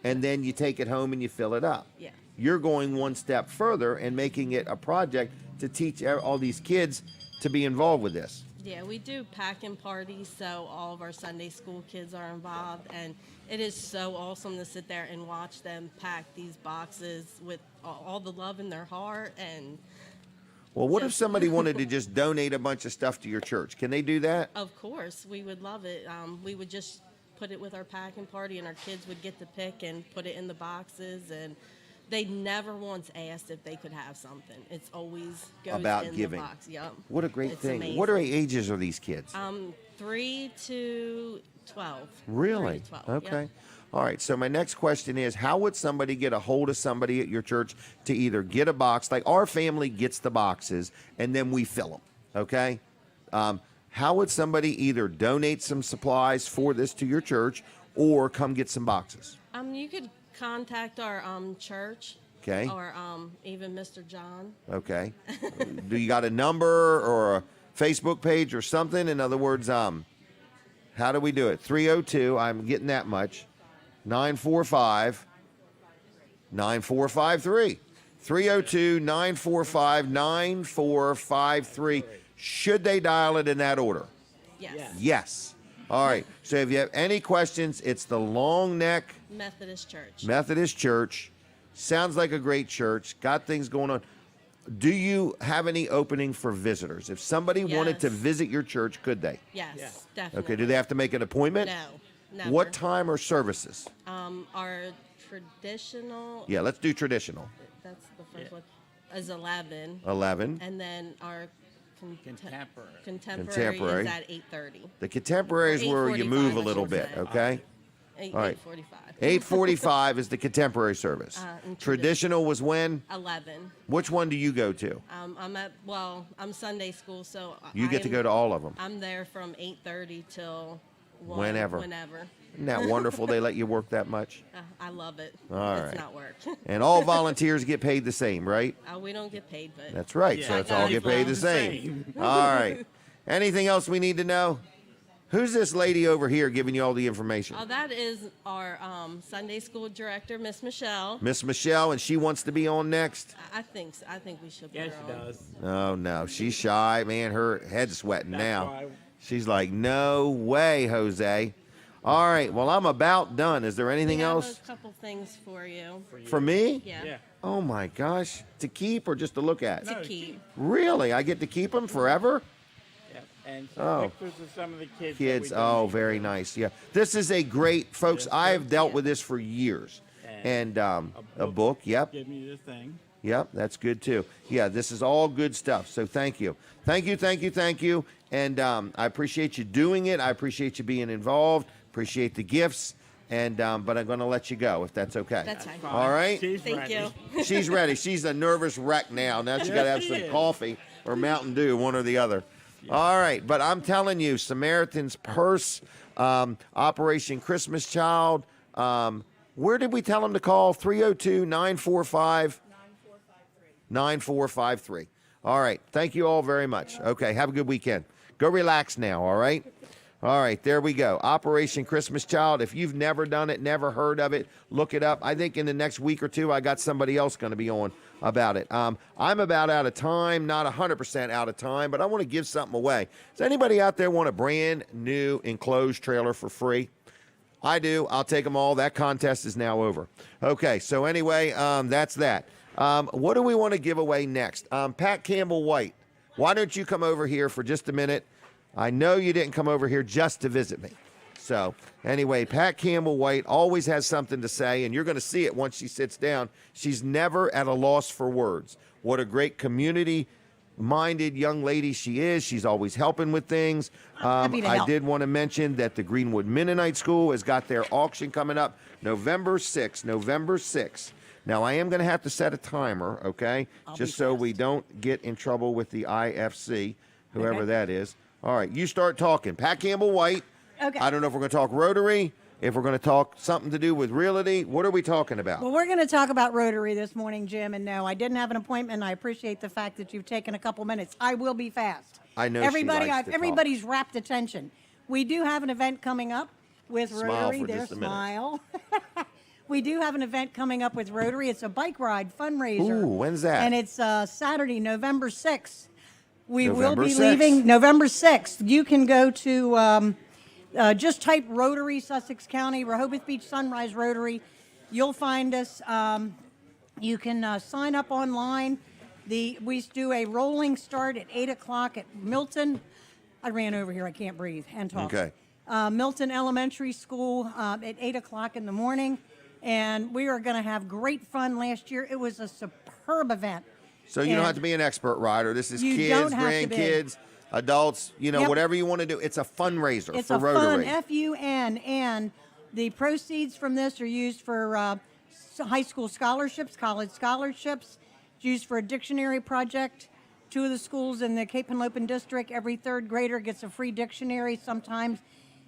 [SPEAKER 1] and then you take it home and you fill it up.
[SPEAKER 11] Yeah.
[SPEAKER 1] You're going one step further and making it a project to teach all these kids to be involved with this.
[SPEAKER 11] Yeah, we do packing parties, so all of our Sunday school kids are involved, and it is so awesome to sit there and watch them pack these boxes with all the love in their heart. And
[SPEAKER 1] Well, what if somebody wanted to just donate a bunch of stuff to your church? Can they do that?
[SPEAKER 11] of course, we would love it. We would just put it with our packing party, and our kids would get to pick and put it in the boxes, and They never once asked if they could have something. It's always goes
[SPEAKER 1] About
[SPEAKER 11] in
[SPEAKER 1] giving.
[SPEAKER 11] the box. Yep.
[SPEAKER 1] What a great
[SPEAKER 11] It's
[SPEAKER 1] thing.
[SPEAKER 11] amazing.
[SPEAKER 1] What ages are these kids?
[SPEAKER 11] 3 to 12.
[SPEAKER 1] Really?
[SPEAKER 11] 3 to 12.
[SPEAKER 1] Okay.
[SPEAKER 11] Yep.
[SPEAKER 1] All right. So my next question is, how would somebody get a hold of somebody at your church to either get a box, like our family gets the boxes, and then we fill them, okay? How would somebody either donate some supplies for this to your church or come get some boxes?
[SPEAKER 11] You could contact our church.
[SPEAKER 1] Okay.
[SPEAKER 11] Or even Mr. John.
[SPEAKER 1] Okay. Do you got a number or a Facebook page or something? In other words, how do we do it? 302, I'm getting that much. 945 9453. 302 945 9453. Should they dial it in that order?
[SPEAKER 11] Yes.
[SPEAKER 1] Yes. All right. So if you have any questions, it's the Long Neck
[SPEAKER 11] Methodist Church.
[SPEAKER 1] Methodist Church. Sounds like a great church. Got things going on. Do you have any opening for visitors? If somebody wanted to
[SPEAKER 11] Yes.
[SPEAKER 1] visit your church, could they?
[SPEAKER 11] Yes, definitely.
[SPEAKER 1] Okay. Do they have to make an appointment?
[SPEAKER 11] No, never.
[SPEAKER 1] What time are services?
[SPEAKER 11] Our traditional.
[SPEAKER 1] Yeah, let's do traditional.
[SPEAKER 11] That's the first one. Is 11.
[SPEAKER 1] 11.
[SPEAKER 11] And then our contemporary
[SPEAKER 1] Contemporary.
[SPEAKER 11] is at 8:30.
[SPEAKER 1] The contemporary is where you move a
[SPEAKER 11] 8:45,
[SPEAKER 1] little
[SPEAKER 11] I
[SPEAKER 1] bit,
[SPEAKER 11] should say.
[SPEAKER 1] okay? All right.
[SPEAKER 11] 8:45.
[SPEAKER 1] 8:45 is the contemporary service.
[SPEAKER 11] And
[SPEAKER 1] Traditional was when?
[SPEAKER 11] 11.
[SPEAKER 1] Which one do you go to?
[SPEAKER 11] I'm Sunday school, so
[SPEAKER 1] You get to go to all of them.
[SPEAKER 11] I'm there from 8:30 till 1,
[SPEAKER 1] Whenever.
[SPEAKER 11] Whenever.
[SPEAKER 1] Isn't that wonderful they let you work that much?
[SPEAKER 11] I love it.
[SPEAKER 1] All
[SPEAKER 11] it's
[SPEAKER 1] right.
[SPEAKER 11] not work.
[SPEAKER 1] And all volunteers get paid the same, right?
[SPEAKER 11] We don't get paid, but
[SPEAKER 1] That's right. So it's all get paid the same. All right. Anything else we need to know? Who's this lady over here giving you all the information?
[SPEAKER 11] That is our Sunday school director, Miss Michelle.
[SPEAKER 1] Miss Michelle, and she wants to be on next?
[SPEAKER 11] I think so. I think we should.
[SPEAKER 10] Yes,
[SPEAKER 11] put
[SPEAKER 10] she
[SPEAKER 11] her on.
[SPEAKER 10] does.
[SPEAKER 1] Oh, no. She's shy. Man, her head's sweating now.
[SPEAKER 10] why-
[SPEAKER 1] She's like, no way, Jose. All right. Well, I'm about done. Is there anything
[SPEAKER 11] We have
[SPEAKER 1] else
[SPEAKER 11] a couple things for you.
[SPEAKER 1] for me?
[SPEAKER 11] Yeah.
[SPEAKER 1] Oh, my gosh. To keep or just to look at?
[SPEAKER 11] To keep.
[SPEAKER 1] Really? I get to keep them forever?
[SPEAKER 10] Yep. And some
[SPEAKER 1] Oh.
[SPEAKER 10] pictures of some of the kids.
[SPEAKER 1] Kids.
[SPEAKER 10] That we
[SPEAKER 1] Oh,
[SPEAKER 10] donate.
[SPEAKER 1] very nice. Yeah. This is a great, folks, I have dealt with this for years. And a book. Yep.
[SPEAKER 10] Give me the thing.
[SPEAKER 1] Yep, that's good too. Yeah, this is all good stuff. So thank you. Thank you, thank you, thank you. And I appreciate you doing it. I appreciate you being involved. Appreciate the gifts. And but I'm going to let you go if that's okay.
[SPEAKER 11] That's fine.
[SPEAKER 1] All right?
[SPEAKER 10] She's
[SPEAKER 11] Thank
[SPEAKER 10] ready.
[SPEAKER 11] you.
[SPEAKER 1] She's ready. She's a nervous wreck now. Now she's got to have
[SPEAKER 10] Yes,
[SPEAKER 1] some
[SPEAKER 10] she is.
[SPEAKER 1] coffee or Mountain Dew, one or the other. All right, but I'm telling you, Samaritan's Purse, Operation Christmas Child, where did we tell them to call? 302-945 9453. All right. Thank you all very much. Okay. Have a good weekend. Go relax now. All right. All right. There we go. Operation Christmas Child. If you've never done it, never heard of it, look it up. I think in the next week or two, I got somebody else going to be on about it. I'm about out of time, not 100% out of time, but I want to give something away. Does anybody out there want a brand new enclosed trailer for free? I do. I'll take them all. That contest is now over. Okay. So anyway, that's that. What do we want to give away next? Pat Campbell White, why don't you come over here for just a minute? I know you didn't come over here just to visit me. So anyway, Pat Campbell White always has something to say, and you're going to see it once she sits down. She's never at a loss for words. What a great community-minded young lady she is. She's always helping with things.
[SPEAKER 12] Happy to
[SPEAKER 1] I
[SPEAKER 12] help.
[SPEAKER 1] did want to mention that the Greenwood Mennonite School has got their auction coming up November 6th. November 6th. Now, I am going to have to set a timer, okay, just so we don't get in trouble with the IFC, whoever that is. All right, you start talking. Pat Campbell White.
[SPEAKER 12] Okay.
[SPEAKER 1] I don't know if we're going to talk Rotary, if we're going to talk something to do with realty. What are we talking about?
[SPEAKER 12] Well, we're going to talk about Rotary this morning, Jim. And no, I didn't have an appointment. I appreciate the fact that you've taken a couple minutes. I will be fast.
[SPEAKER 1] I know she
[SPEAKER 12] Everybody,
[SPEAKER 1] likes to talk.
[SPEAKER 12] everybody's rapt attention. We do have an event coming up with
[SPEAKER 1] Smile
[SPEAKER 12] Rotary.
[SPEAKER 1] for
[SPEAKER 12] There's
[SPEAKER 1] just a minute.
[SPEAKER 12] smile. We do have an event coming up with Rotary. It's a bike ride fundraiser.
[SPEAKER 1] Ooh, when's that?
[SPEAKER 12] And it's Saturday, November 6th. We
[SPEAKER 1] November
[SPEAKER 12] will be
[SPEAKER 1] 6th.
[SPEAKER 12] leaving November 6th. You can go to just type Rotary, Sussex County, Rehoboth Beach Sunrise Rotary. You'll find us. You can sign up online. We do a rolling start at 8 o'clock at Milton. I ran over here. I can't breathe and talk.
[SPEAKER 1] Okay.
[SPEAKER 12] Milton Elementary School at 8 o'clock in the morning. and we are going to have great fun. Last year, it was a superb event.
[SPEAKER 1] So you don't have to be an expert rider. This is
[SPEAKER 12] You
[SPEAKER 1] kids,
[SPEAKER 12] don't have to be.
[SPEAKER 1] grandkids, adults,
[SPEAKER 12] Yep.
[SPEAKER 1] whatever you want to do. It's a fundraiser
[SPEAKER 12] It's
[SPEAKER 1] for
[SPEAKER 12] a
[SPEAKER 1] Rotary.
[SPEAKER 12] fun FUN, and the proceeds from this are used for high school scholarships, college scholarships. It's used for a dictionary project. 2 of the schools in the Cape Henlopen district, every 3rd grader gets a free dictionary. Sometimes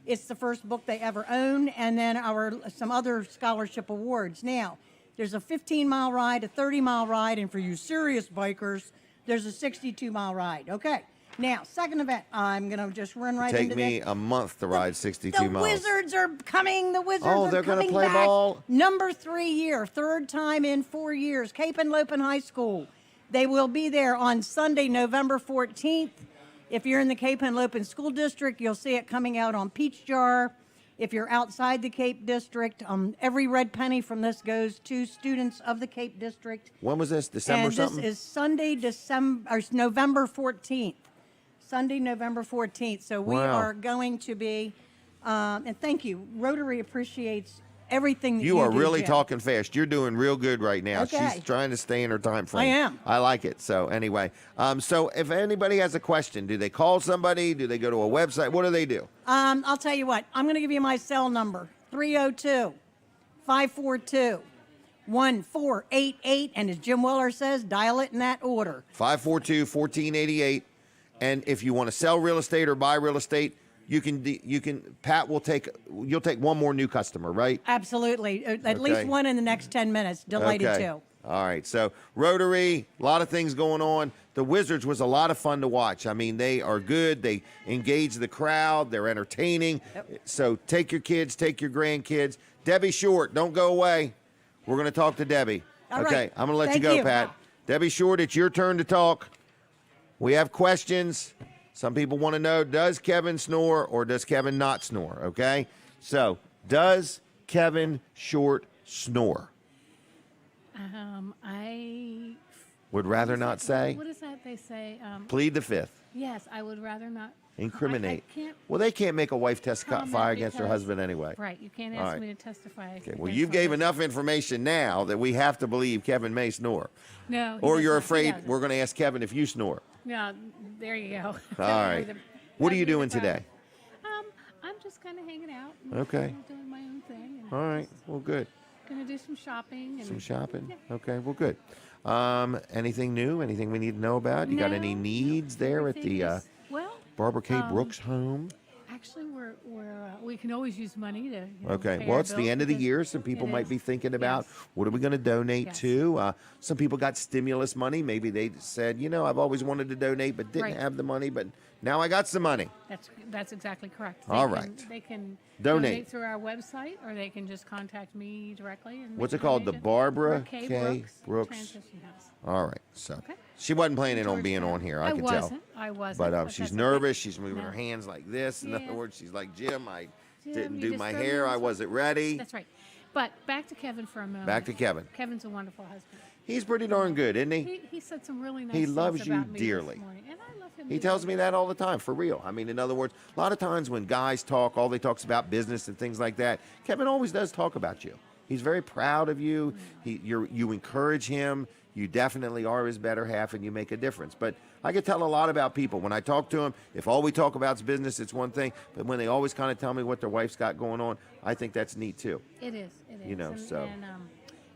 [SPEAKER 12] it's the first book they ever own, and then some other scholarship awards. Now, there's a 15-mile ride, a 30-mile ride, and for you serious bikers, there's a 62-mile ride. Okay. Now, second event, I'm going to just run right into
[SPEAKER 1] Take me
[SPEAKER 12] this.
[SPEAKER 1] a month to ride 62
[SPEAKER 12] The
[SPEAKER 1] miles.
[SPEAKER 12] Wizards are coming. The Wizards
[SPEAKER 1] Oh,
[SPEAKER 12] are
[SPEAKER 1] they're gonna
[SPEAKER 12] coming
[SPEAKER 1] play
[SPEAKER 12] back.
[SPEAKER 1] ball?
[SPEAKER 12] Number 3 year, 3rd time in 4 years. Cape Henlopen High School. They will be there on Sunday, November 14th. If you're in the Cape Henlopen School District, you'll see it coming out on Peach Jar. If you're outside the Cape District, every red penny from this goes to students of the Cape District.
[SPEAKER 1] When was this? December
[SPEAKER 12] And
[SPEAKER 1] something?
[SPEAKER 12] this is Sunday, November 14th. Sunday, November 14th. So we
[SPEAKER 1] Wow.
[SPEAKER 12] are going to be, and thank you. Rotary appreciates everything that you
[SPEAKER 1] You are
[SPEAKER 12] do,
[SPEAKER 1] really
[SPEAKER 12] Jim.
[SPEAKER 1] talking fast. You're doing real good right now.
[SPEAKER 12] Okay.
[SPEAKER 1] She's trying to stay in her time frame.
[SPEAKER 12] I am.
[SPEAKER 1] I like it. So anyway, so if anybody has a question, do they call somebody? Do they go to a website? What do they do?
[SPEAKER 12] I'll tell you what. I'm going to give you my cell number, 302-542-1488. And as Jim Weller says, dial it in that order.
[SPEAKER 1] 542-1488. And if you want to sell real estate or buy real estate, you can. Pat will you'll take one more new customer, right?
[SPEAKER 12] Absolutely. At
[SPEAKER 1] Okay.
[SPEAKER 12] least one in the next 10 minutes. Delighted
[SPEAKER 1] Okay.
[SPEAKER 12] to.
[SPEAKER 1] All right. So Rotary, a lot of things going on. The Wizards was a lot of fun to watch. I mean, they are good. They engage the crowd. They're entertaining.
[SPEAKER 12] Yep.
[SPEAKER 1] So take your kids, take your grandkids. Debbie Short, don't go away. We're going to talk to Debbie.
[SPEAKER 12] All
[SPEAKER 1] okay.
[SPEAKER 12] right.
[SPEAKER 1] I'm going to let
[SPEAKER 12] Thank
[SPEAKER 1] you go,
[SPEAKER 12] you.
[SPEAKER 1] Pat. Debbie Short, it's your turn to talk. We have questions. Some people want to know, does Kevin snore or does Kevin not snore? Okay. So does Kevin Short snore?
[SPEAKER 13] I
[SPEAKER 1] Would rather not say.
[SPEAKER 13] What is that they say?
[SPEAKER 1] Plead the fifth.
[SPEAKER 13] Yes, I would rather not.
[SPEAKER 1] Incriminate.
[SPEAKER 13] I can't
[SPEAKER 1] Well, they can't make a wife testify
[SPEAKER 13] comment
[SPEAKER 1] against her
[SPEAKER 13] because-
[SPEAKER 1] husband anyway.
[SPEAKER 13] Right, you can't
[SPEAKER 1] All
[SPEAKER 13] ask
[SPEAKER 1] right.
[SPEAKER 13] me to testify.
[SPEAKER 1] Okay. Well, you gave enough information now that we have to believe Kevin may snore.
[SPEAKER 13] No. he
[SPEAKER 1] Or
[SPEAKER 13] does
[SPEAKER 1] you're
[SPEAKER 13] not. He
[SPEAKER 1] afraid
[SPEAKER 13] doesn't.
[SPEAKER 1] we're going to ask Kevin if you snore.
[SPEAKER 13] No, there you go.
[SPEAKER 1] All right. What are you doing today?
[SPEAKER 13] I'm just kind of hanging out.
[SPEAKER 1] Okay.
[SPEAKER 13] Doing my own thing. And
[SPEAKER 1] All right. Well, good.
[SPEAKER 13] Gonna do some shopping. And
[SPEAKER 1] Some shopping.
[SPEAKER 13] Yeah.
[SPEAKER 1] Okay. Well, good. Anything new? Anything we need to know about? You got any needs there at the
[SPEAKER 13] everything is- well,
[SPEAKER 1] Barbara K. Brooks home?
[SPEAKER 13] actually, we can always use money to.
[SPEAKER 1] Okay.
[SPEAKER 13] pay
[SPEAKER 1] Well,
[SPEAKER 13] our
[SPEAKER 1] it's the
[SPEAKER 13] bills
[SPEAKER 1] end of the
[SPEAKER 13] because
[SPEAKER 1] year. Some people
[SPEAKER 13] it
[SPEAKER 1] might
[SPEAKER 13] is.
[SPEAKER 1] be thinking about
[SPEAKER 13] Yes.
[SPEAKER 1] what are we going to donate
[SPEAKER 13] Yes.
[SPEAKER 1] to. Some people got stimulus money. Maybe they said, I've always wanted to donate but didn't
[SPEAKER 13] Right.
[SPEAKER 1] have the money, but now I got some money.
[SPEAKER 13] That's exactly correct.
[SPEAKER 1] All
[SPEAKER 13] They
[SPEAKER 1] right.
[SPEAKER 13] They can
[SPEAKER 1] Donate.
[SPEAKER 13] through our website, or they can just contact me directly. And
[SPEAKER 1] What's
[SPEAKER 13] make
[SPEAKER 1] it called? The
[SPEAKER 13] donation.
[SPEAKER 1] Barbara
[SPEAKER 13] K.
[SPEAKER 1] K. Brooks.
[SPEAKER 13] Transition House.
[SPEAKER 1] All right. So
[SPEAKER 13] Okay.
[SPEAKER 1] she wasn't planning on being on here. I could tell.
[SPEAKER 13] I wasn't.
[SPEAKER 1] But
[SPEAKER 13] but
[SPEAKER 1] she's
[SPEAKER 13] that's okay.
[SPEAKER 1] nervous. She's moving
[SPEAKER 13] No.
[SPEAKER 1] her hands like this. In
[SPEAKER 13] Yeah.
[SPEAKER 1] other words, she's like, Jim, I
[SPEAKER 13] Jim,
[SPEAKER 1] didn't
[SPEAKER 13] you
[SPEAKER 1] do
[SPEAKER 13] just
[SPEAKER 1] my
[SPEAKER 13] throw me
[SPEAKER 1] hair.
[SPEAKER 13] on
[SPEAKER 1] I
[SPEAKER 13] the
[SPEAKER 1] wasn't ready.
[SPEAKER 13] That's right. But back to Kevin for a moment.
[SPEAKER 1] Back to Kevin.
[SPEAKER 13] Kevin's a wonderful husband.
[SPEAKER 1] He's pretty darn good, isn't he?
[SPEAKER 13] He said some really nice
[SPEAKER 1] He
[SPEAKER 13] things
[SPEAKER 1] loves you
[SPEAKER 13] about me
[SPEAKER 1] dearly.
[SPEAKER 13] This morning, and I love him.
[SPEAKER 1] He tells me that all the time, for real. I mean, in other words, a lot of times when guys talk, all they talk's about business and things like that. Kevin always does talk about you. He's very proud of you. You encourage him. You definitely are his better half, and you make a difference. But I can tell a lot about people. When I talk to them, if all we talk about is business, it's one thing. But when they always kind of tell me what their wife's got going on, I think that's neat, too.
[SPEAKER 13] It is. It is.
[SPEAKER 1] You know,
[SPEAKER 13] and,
[SPEAKER 1] so.
[SPEAKER 13] And,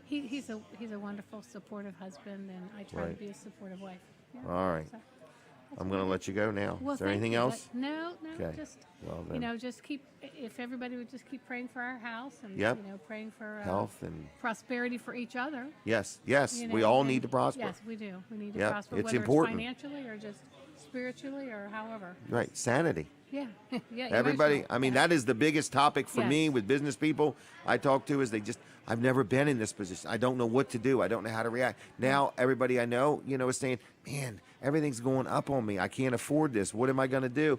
[SPEAKER 13] he's a wonderful, supportive husband, and I try
[SPEAKER 1] Right.
[SPEAKER 13] to be a supportive wife. Yeah,
[SPEAKER 1] All right.
[SPEAKER 13] so
[SPEAKER 1] I'm going to let you go now.
[SPEAKER 13] Well,
[SPEAKER 1] Is there
[SPEAKER 13] thank
[SPEAKER 1] anything
[SPEAKER 13] you,
[SPEAKER 1] else?
[SPEAKER 13] but No,
[SPEAKER 1] Okay.
[SPEAKER 13] just
[SPEAKER 1] Well, then.
[SPEAKER 13] just keep. If everybody would just keep praying for our house, and
[SPEAKER 1] Yep.
[SPEAKER 13] praying for
[SPEAKER 1] Health and
[SPEAKER 13] prosperity for each other.
[SPEAKER 1] yes,
[SPEAKER 13] you
[SPEAKER 1] we
[SPEAKER 13] know,
[SPEAKER 1] all
[SPEAKER 13] and-
[SPEAKER 1] need to prosper.
[SPEAKER 13] Yes, we do. We need to
[SPEAKER 1] Yep,
[SPEAKER 13] prosper,
[SPEAKER 1] it's
[SPEAKER 13] whether
[SPEAKER 1] important.
[SPEAKER 13] it's financially or just spiritually or however.
[SPEAKER 1] Right, sanity.
[SPEAKER 13] Yeah, yeah.
[SPEAKER 1] Everybody,
[SPEAKER 13] emotional.
[SPEAKER 1] I mean,
[SPEAKER 13] Yeah.
[SPEAKER 1] that is the biggest topic for me
[SPEAKER 13] Yes.
[SPEAKER 1] with business people I talk to is I've never been in this position. I don't know what to do. I don't know how to react. Now, everybody I know, is saying, man, everything's going up on me. I can't afford this. What am I going to do?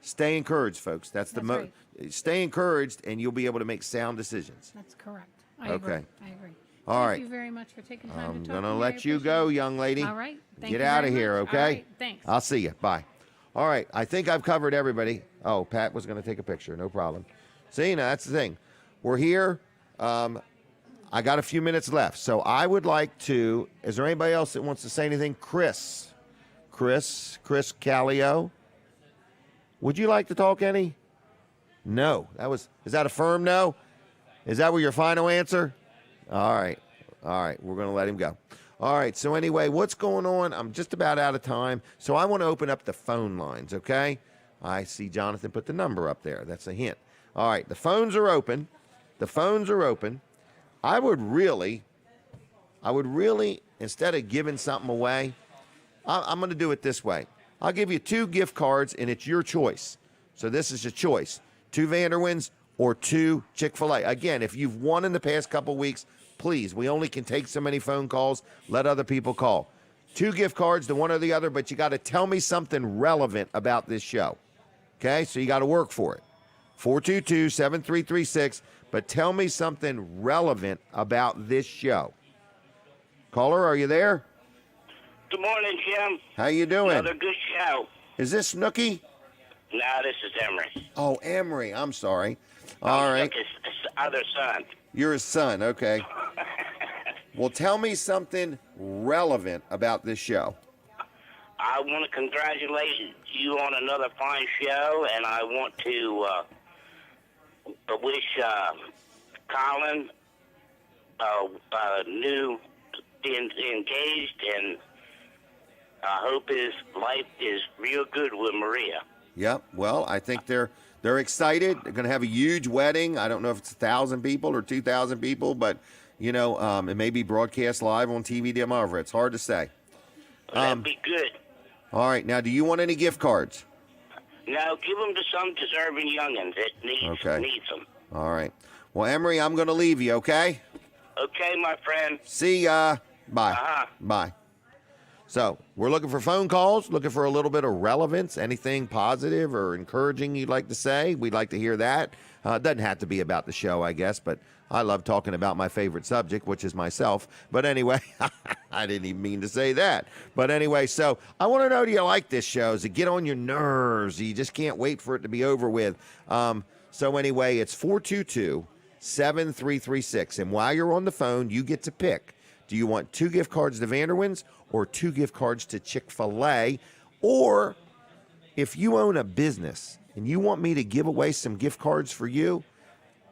[SPEAKER 1] Stay encouraged, folks. That's
[SPEAKER 13] right.
[SPEAKER 1] Stay encouraged and you'll be able to make sound decisions.
[SPEAKER 13] That's correct. I agree.
[SPEAKER 1] Okay.
[SPEAKER 13] I agree.
[SPEAKER 1] All right.
[SPEAKER 13] Thank you very much for taking time
[SPEAKER 1] I'm
[SPEAKER 13] to talk
[SPEAKER 1] going
[SPEAKER 13] to
[SPEAKER 1] to
[SPEAKER 13] me. I
[SPEAKER 1] let you
[SPEAKER 13] appreciate
[SPEAKER 1] go,
[SPEAKER 13] it.
[SPEAKER 1] young lady.
[SPEAKER 13] All right. Thank
[SPEAKER 1] Get
[SPEAKER 13] you
[SPEAKER 1] out
[SPEAKER 13] very
[SPEAKER 1] of here,
[SPEAKER 13] much.
[SPEAKER 1] okay?
[SPEAKER 13] All right. Thanks.
[SPEAKER 1] I'll see you. Bye. All right. I think I've covered everybody. Oh, Pat was going to take a picture. No problem. See, now that's the thing. We're here. I got a few minutes left, so I would like to. Is there anybody else that wants to say anything? Chris Callio. Would you like to talk any? No. Is that a firm no? Is that your final answer? All right. We're going to let him go. All right. So anyway, what's going on? I'm just about out of time, so I want to open up the phone lines. Okay. I see Jonathan put the number up there. That's a hint. All right. The phones are open. I would really, instead of giving something away, I'm going to do it this way. I'll give you 2 gift cards, and it's your choice. So this is your choice. 2 Vanderwins or 2 Chick-fil-A. Again, if you've won in the past couple weeks, please, we only can take so many phone calls. Let other people call. 2 gift cards to one or the other, but you got to tell me something relevant about this show. Okay? So you got to work for it. 422-7336, but tell me something relevant about this show. Caller, are you there?
[SPEAKER 14] Good morning, Jim.
[SPEAKER 1] How you doing?
[SPEAKER 14] Another good show.
[SPEAKER 1] Is this Snooky?
[SPEAKER 14] No, this is Emery.
[SPEAKER 1] Oh, Emery. I'm sorry. All right.
[SPEAKER 14] His other son.
[SPEAKER 1] You're his son. Okay. Well, tell me something relevant about this show.
[SPEAKER 14] I want to congratulate you on another fine show, and I want to wish Colin new engaged, and I hope his life is real good with Maria.
[SPEAKER 1] Yep. Well, I think they're excited. They're going to have a huge wedding. I don't know if it's 1,000 people or 2,000 people, but it may be broadcast live on TV Delmarva. It's hard to say.
[SPEAKER 14] That'd be good.
[SPEAKER 1] All right. Now, do you want any gift cards?
[SPEAKER 14] No, give them to some deserving youngins that needs them.
[SPEAKER 1] All right. Well, Emery, I'm going to leave you. Okay.
[SPEAKER 14] Okay, my friend.
[SPEAKER 1] See ya. Bye.
[SPEAKER 14] Uh-huh.
[SPEAKER 1] Bye. So we're looking for phone calls, looking for a little bit of relevance, anything positive or encouraging you'd like to say. We'd like to hear that. It doesn't have to be about the show, I guess, but I love talking about my favorite subject, which is myself. But anyway, I didn't even mean to say that. But anyway, so I want to know, do you like this show? Does it get on your nerves? You just can't wait for it to be over with. So anyway, it's 422-7336. And while you're on the phone, you get to pick. Do you want 2 gift cards to Vanderwins or 2 gift cards to Chick-fil-A? Or if you own a business and you want me to give away some gift cards for you,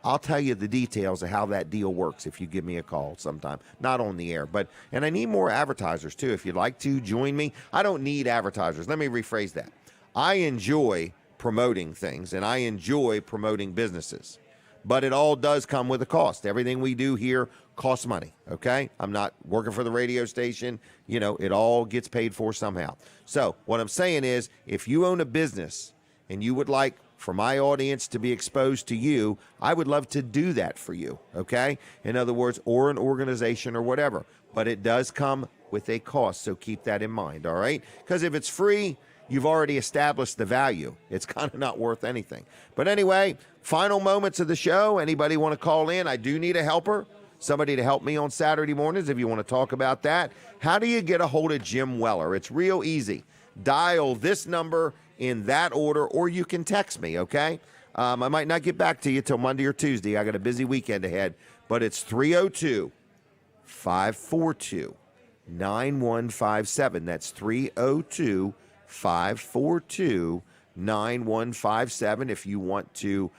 [SPEAKER 1] I'll tell you the details of how that deal works if you give me a call sometime. Not on the air, and I need more advertisers too. If you'd like to join me, I don't need advertisers. Let me rephrase that. I enjoy promoting things and I enjoy promoting businesses, but it all does come with a cost. Everything we do here costs money, okay? I'm not working for the radio station. It all gets paid for somehow. So what I'm saying is, if you own a business and you would like for my audience to be exposed to you, I would love to do that for you, okay? In other words, or an organization or whatever. But it does come with a cost, so keep that in mind, all right? Because if it's free, you've already established the value. It's kind of not worth anything. But anyway, final moments of the show. Anybody want to call in? I do need a helper. Somebody to help me on Saturday mornings if you want to talk about that. How do you get a hold of Jim Weller? It's real easy. Dial this number in that order, or you can text me, okay? I might not get back to you till Monday or Tuesday. I got a busy weekend ahead, but it's 302-542-9157. That's 302-542-9157 if you want to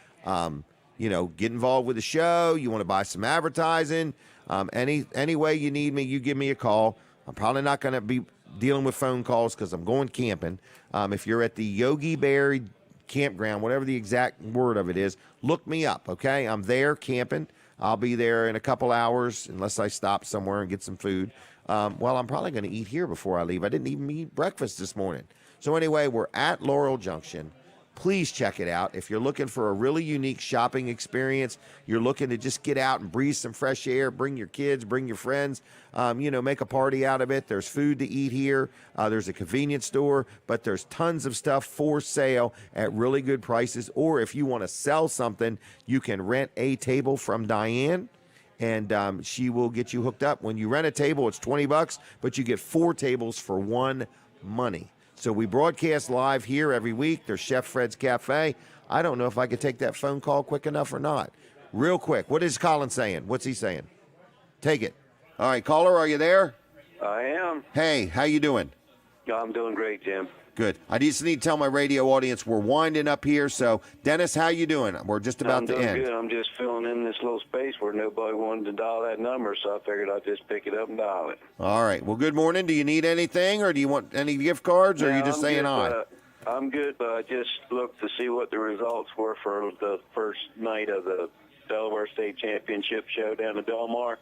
[SPEAKER 1] get involved with the show, you want to buy some advertising, any way you need me, you give me a call. I'm probably not going to be dealing with phone calls because I'm going camping. If you're at the Yogi Berry campground, whatever the exact word of it is, look me up, okay? I'm there camping. I'll be there in a couple hours unless I stop somewhere and get some food. I'm probably going to eat here before I leave. I didn't even eat breakfast this morning. So anyway, we're at Laurel Junction. Please check it out. If you're looking for a really unique shopping experience, you're looking to just get out and breathe some fresh air, bring your kids, bring your friends, make a party out of it. There's food to eat here. There's a convenience store, but there's tons of stuff for sale at really good prices. Or if you want to sell something, you can rent a table from Diane, and she will get you hooked up. When you rent a table, it's $20, but you get 4 tables for $1 money. So we broadcast live here every week. There's Chef Fred's Cafe. I don't know if I could take that phone call quick enough or not. Real quick, what is Colin saying? What's he saying? Take it. All right, caller, are you there?
[SPEAKER 15] I am.
[SPEAKER 1] Hey, how you doing?
[SPEAKER 15] I'm doing great, Jim.
[SPEAKER 1] Good. I just need to tell my radio audience we're winding up here. So, Dennis, how you doing? We're just about to end.
[SPEAKER 15] I'm doing good. I'm just filling in this little space where nobody wanted to dial that number, so I figured I'd just pick it up and dial it.
[SPEAKER 1] All right. Well, good morning. Do you need anything, or do you want any gift cards, or are you just saying hi?
[SPEAKER 15] I'm good, but I just looked to see what the results were for the first night of the Delaware State Championship show down in Delmar.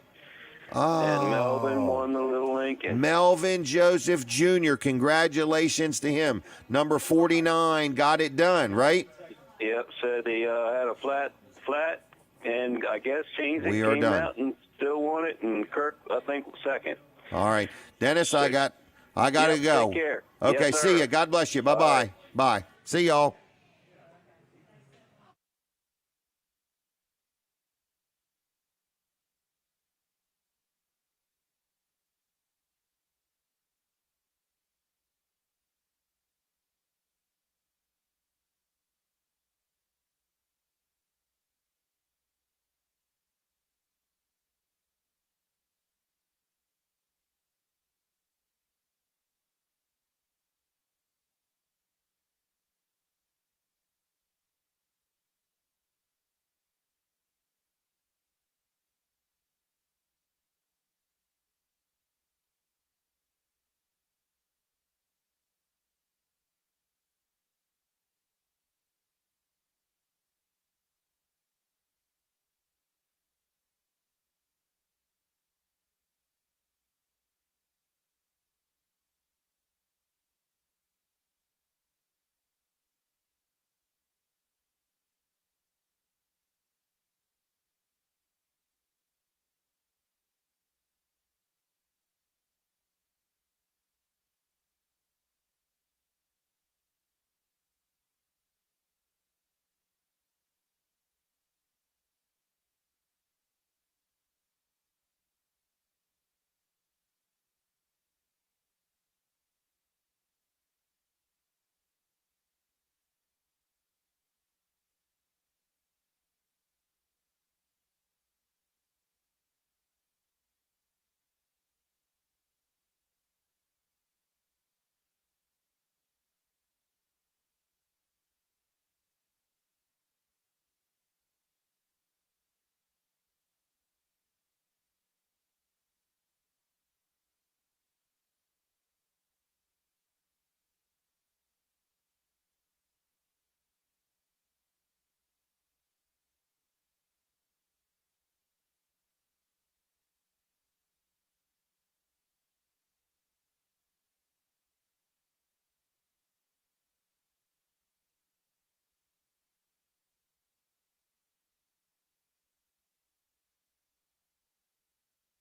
[SPEAKER 1] Oh.
[SPEAKER 15] And Melvin won the Little Lincoln.
[SPEAKER 1] Melvin Joseph Jr., congratulations to him. Number 49 got it done, right?
[SPEAKER 15] Yep, said he had a flat, and I guess Change came
[SPEAKER 1] done.
[SPEAKER 15] out and still won it, and Kirk, I think, was second.
[SPEAKER 1] All right. Dennis, I got to go.
[SPEAKER 15] Take care.
[SPEAKER 1] Okay,
[SPEAKER 15] Yes,
[SPEAKER 1] see
[SPEAKER 15] sir.
[SPEAKER 1] ya. God bless you. Bye-bye. Bye. See y'all.